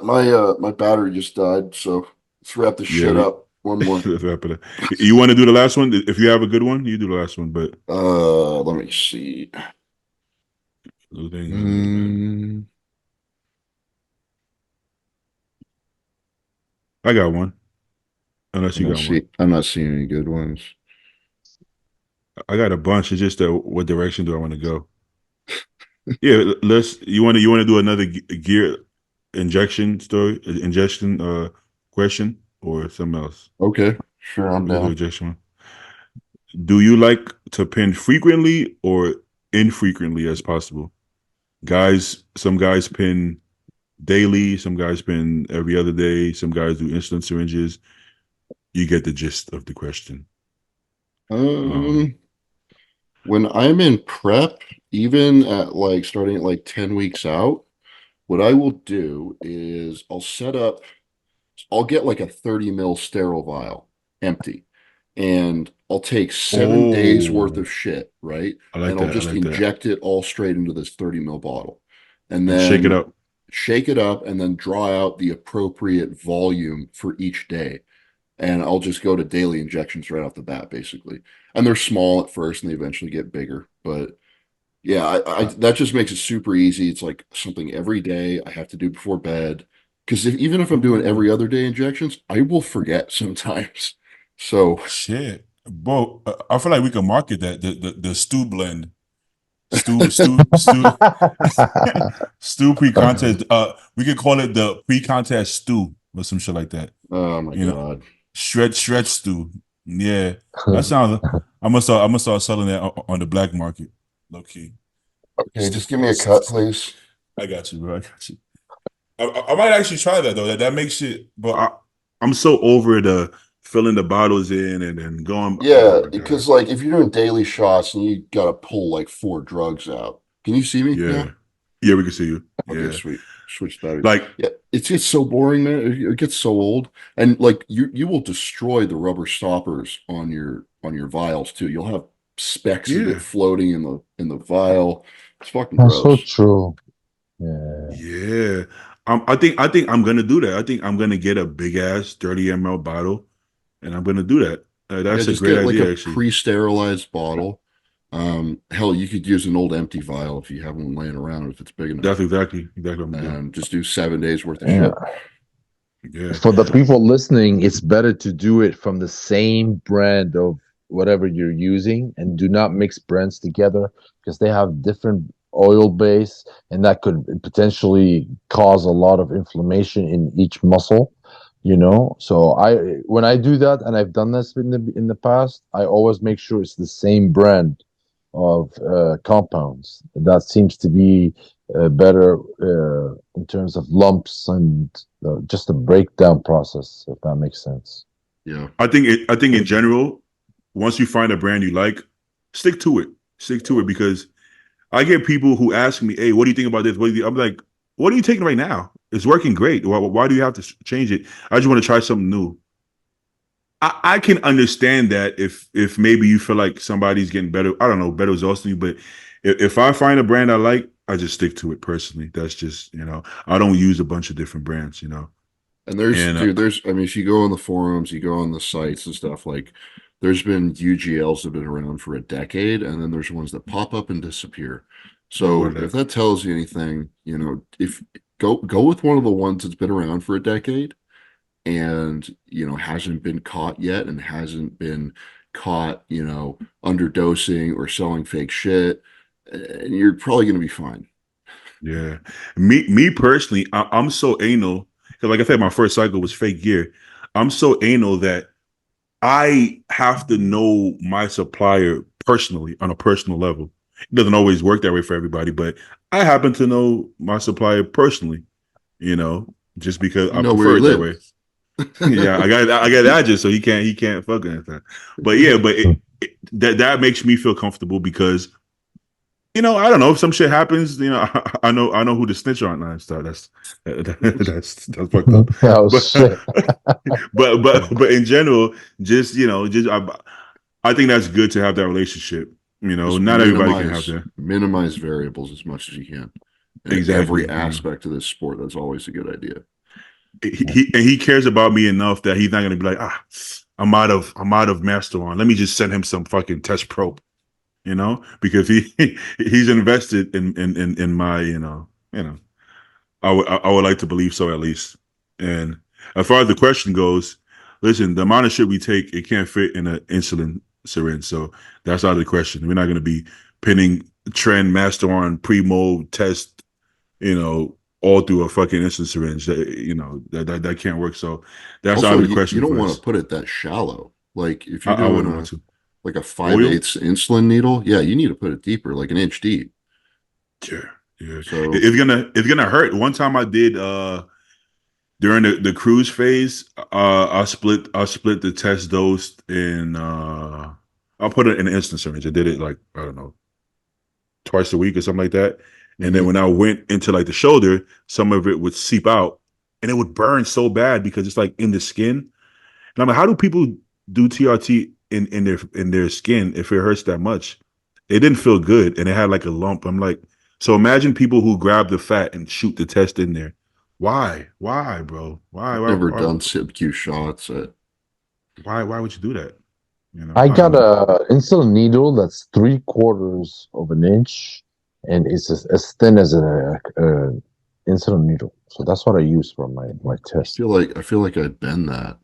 S1: my battery just died. So let's wrap this shit up. One more.
S2: Let's wrap it up. You want to do the last one? If you have a good one, you do the last one. But
S1: let me see.
S2: I got one. Unless you got one.
S1: I'm not seeing any good ones.
S2: I got a bunch. It's just what direction do I want to go? Yeah, you want to do another gear injection question or something else?
S1: Okay, sure, I'm down.
S2: Injection one. Do you like to pin frequently or infrequently as possible? Some guys pin daily, some guys pin every other day, some guys do insulin syringes. You get the gist of the question.
S1: When I'm in prep, even at starting at 10 weeks out, what I will do is I'll get like a 30 ml sterile vial empty, and I'll take 7 days worth of shit, right? And I'll just inject it all straight into this 30 ml bottle, and then shake it up, and then draw out the appropriate volume for each day. And I'll just go to daily injections right off the bat, basically. And they're small at first, and they eventually get bigger. But yeah, that just makes it super easy. It's like something every day I have to do before bed. Because even if I'm doing every other day injections, I will forget sometimes. So
S5: shit, bro. I feel like we can market that the stew blend. Stew pre-contest. We could call it the pre-contest stew or some shit like that.
S1: Oh my god.
S5: Shred stew. Yeah. That sounds I'm gonna start selling that on the black market. Low key.
S1: Okay, just give me a cut, please.
S5: I got you, bro. I got you. I might actually try that though. That makes it, but
S2: I'm so over the filling the bottles in and then going.
S1: Yeah, because if you're doing daily shots and you gotta pull 4 drugs out. Can you see me?
S2: Yeah, we can see you.
S1: Okay,
S2: yeah.
S1: sweet. Switch battery.
S2: Yeah,
S1: it gets so boring, man. It gets so old, and you will destroy the rubber stoppers on your vials too. You'll have specks of it floating in the vial. It's fucking gross.
S4: That's so true.
S2: Yeah. I think I'm gonna do that. I think I'm gonna get a big ass 30 ml bottle, and I'm gonna do that. That's a great idea. Actually,
S1: pre-sterilized bottle. Hell, you could use an old empty vial if you have one laying around if it's big enough.
S2: That's exactly what I'm doing.
S1: Just do 7 days worth of shit.
S2: Yeah.
S4: For the people listening, it's better to do it from the same brand of whatever you're using, and do not mix brands together because they have different oil base, and that could potentially cause a lot of inflammation in each muscle. So when I do that, and I've done this in the past, I always make sure it's the same brand of compounds. That seems to be better in terms of lumps and just the breakdown process, if that makes sense.
S1: Yeah.
S2: I think in general, once you find a brand you like, stick to it. Stick to it, because I get people who ask me, "Hey, what do you think about this?" I'm like, "What are you taking right now? It's working great. Why do you have to change it? I just want to try something new." I can understand that if maybe you feel like somebody's getting better, I don't know, better results than you, but if I find a brand I like, I just stick to it personally. That's just, I don't use a bunch of different brands,
S1: And there's,
S2: and
S1: dude, I mean, if you go on the forums, you go on the sites and stuff, like there's been UGLs that have been around for a decade, and then there's ones that pop up and disappear. So
S2: What
S1: if that tells you anything, if go with one of the ones that's been around for a decade and, hasn't been caught yet and hasn't been caught, underdosing or selling fake shit, and you're probably going to be fine.
S2: yeah, me personally, I'm so anal because, like I said, my first cycle was fake gear. I'm so anal that I have to know my supplier personally on a personal level. It doesn't always work that way for everybody, but I happen to know my supplier personally, just because
S1: You
S2: I
S1: know where
S2: prefer
S1: he
S2: it that way.
S1: lives.
S2: Yeah, I got that just so he can't fuck anything. But yeah, but that makes me feel comfortable because I don't know if some shit happens. I know who to snitch on. Nah, that's fucked up.
S4: Oh
S2: But
S4: shit!
S2: but in general, just I think that's good to have that relationship.
S1: Just
S2: Not everybody can have that.
S1: minimize variables as much as you can. In
S2: Exactly.
S1: every aspect of this sport, that's always a good idea.
S2: He cares about me enough that he's not gonna be like, I'm out of master on. Let me just send him some fucking test probe. Because he's invested in my, I would like to believe so, at least. And as far as the question goes, listen, the amount of shit we take, it can't fit in an insulin syringe. So that's out of the question. We're not going to be pinning trend, master on, primo, test, all through a fucking insulin syringe. That can't work. So that's
S1: Also,
S2: out of the question
S1: you don't
S2: for
S1: want
S2: us.
S1: to put it that shallow. Like if you're
S2: I
S1: doing
S2: wouldn't want to.
S1: like a
S2: Oil?
S1: 5/8 insulin needle, yeah, you need to put it deeper, like an inch deep.
S2: Yeah. Yeah.
S1: So
S2: It's gonna hurt. One time I did during the cruise phase, I split the test dose in I put it in an instant syringe. I did it like, I don't know, twice a week or something like that. And then when I went into like the shoulder, some of it would seep out and it would burn so bad because it's like in the skin. And I'm like, how do people do TRT in their skin if it hurts that much? It didn't feel good and it had like a lump. I'm like, so imagine people who grab the fat and shoot the test in there. Why, bro? Why,
S1: I've
S2: why,
S1: never
S2: why,
S1: done sub-Q shots.
S2: why would you do that?
S4: I
S2: I don't
S4: got
S2: know.
S4: a insulin needle that's 3/4 of an inch, and it's as thin as a insulin needle. So that's what I use for my test.
S1: I feel like I'd bend that.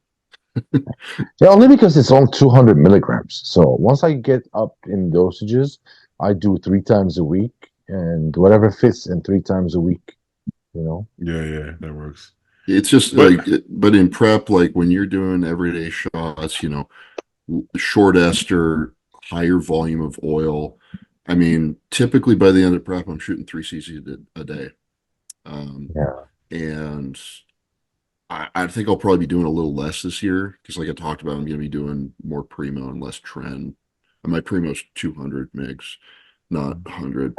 S4: Yeah, only because it's only 200 milligrams. So once I get up in dosages, I do 3 times a week, and whatever fits in 3 times a week.
S2: Yeah, that works.
S1: It's just
S2: But
S1: but in prep, like when you're doing everyday shots, short ester, higher volume of oil. I mean, typically by the end of prep, I'm shooting 3 cc a day.
S4: Yeah.
S1: And I think I'll probably be doing a little less this year because, like I talked about, I'm going to be doing more primo and less trend. And my primo's 200 mgs, not 100.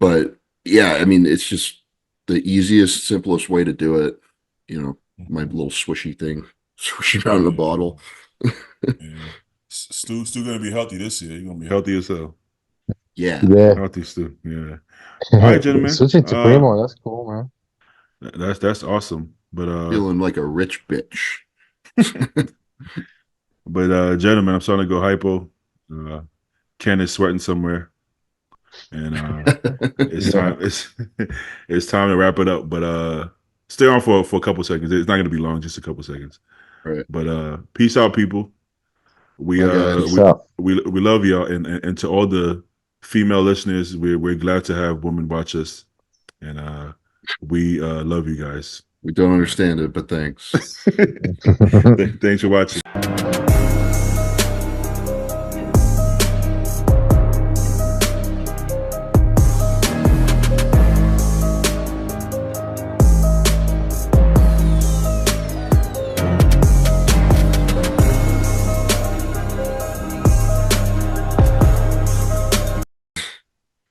S1: But yeah, I mean, it's just the easiest, simplest way to do it. My little swishy thing, swish around in the bottle.
S5: Yeah. Stu gonna be healthy this year. You're gonna be
S2: healthy as hell.
S1: Yeah.
S4: Yeah.
S2: Healthy Stu. Yeah. All right, gentlemen.
S4: Switching to Primo, that's cool, man.
S2: That's awesome. But
S1: Feeling like a rich bitch.
S2: But gentlemen, I'm starting to go hypo. Ken is sweating somewhere. And it's time it's time to wrap it up. But stay on for a couple seconds. It's not gonna be long, just a couple seconds.
S1: Right.
S2: But peace out, people. We
S4: Peace out.
S2: we love y'all, and to all the female listeners, we're glad to have women watch us, and we love you guys.
S1: We don't understand it, but thanks.
S2: Thanks for watching.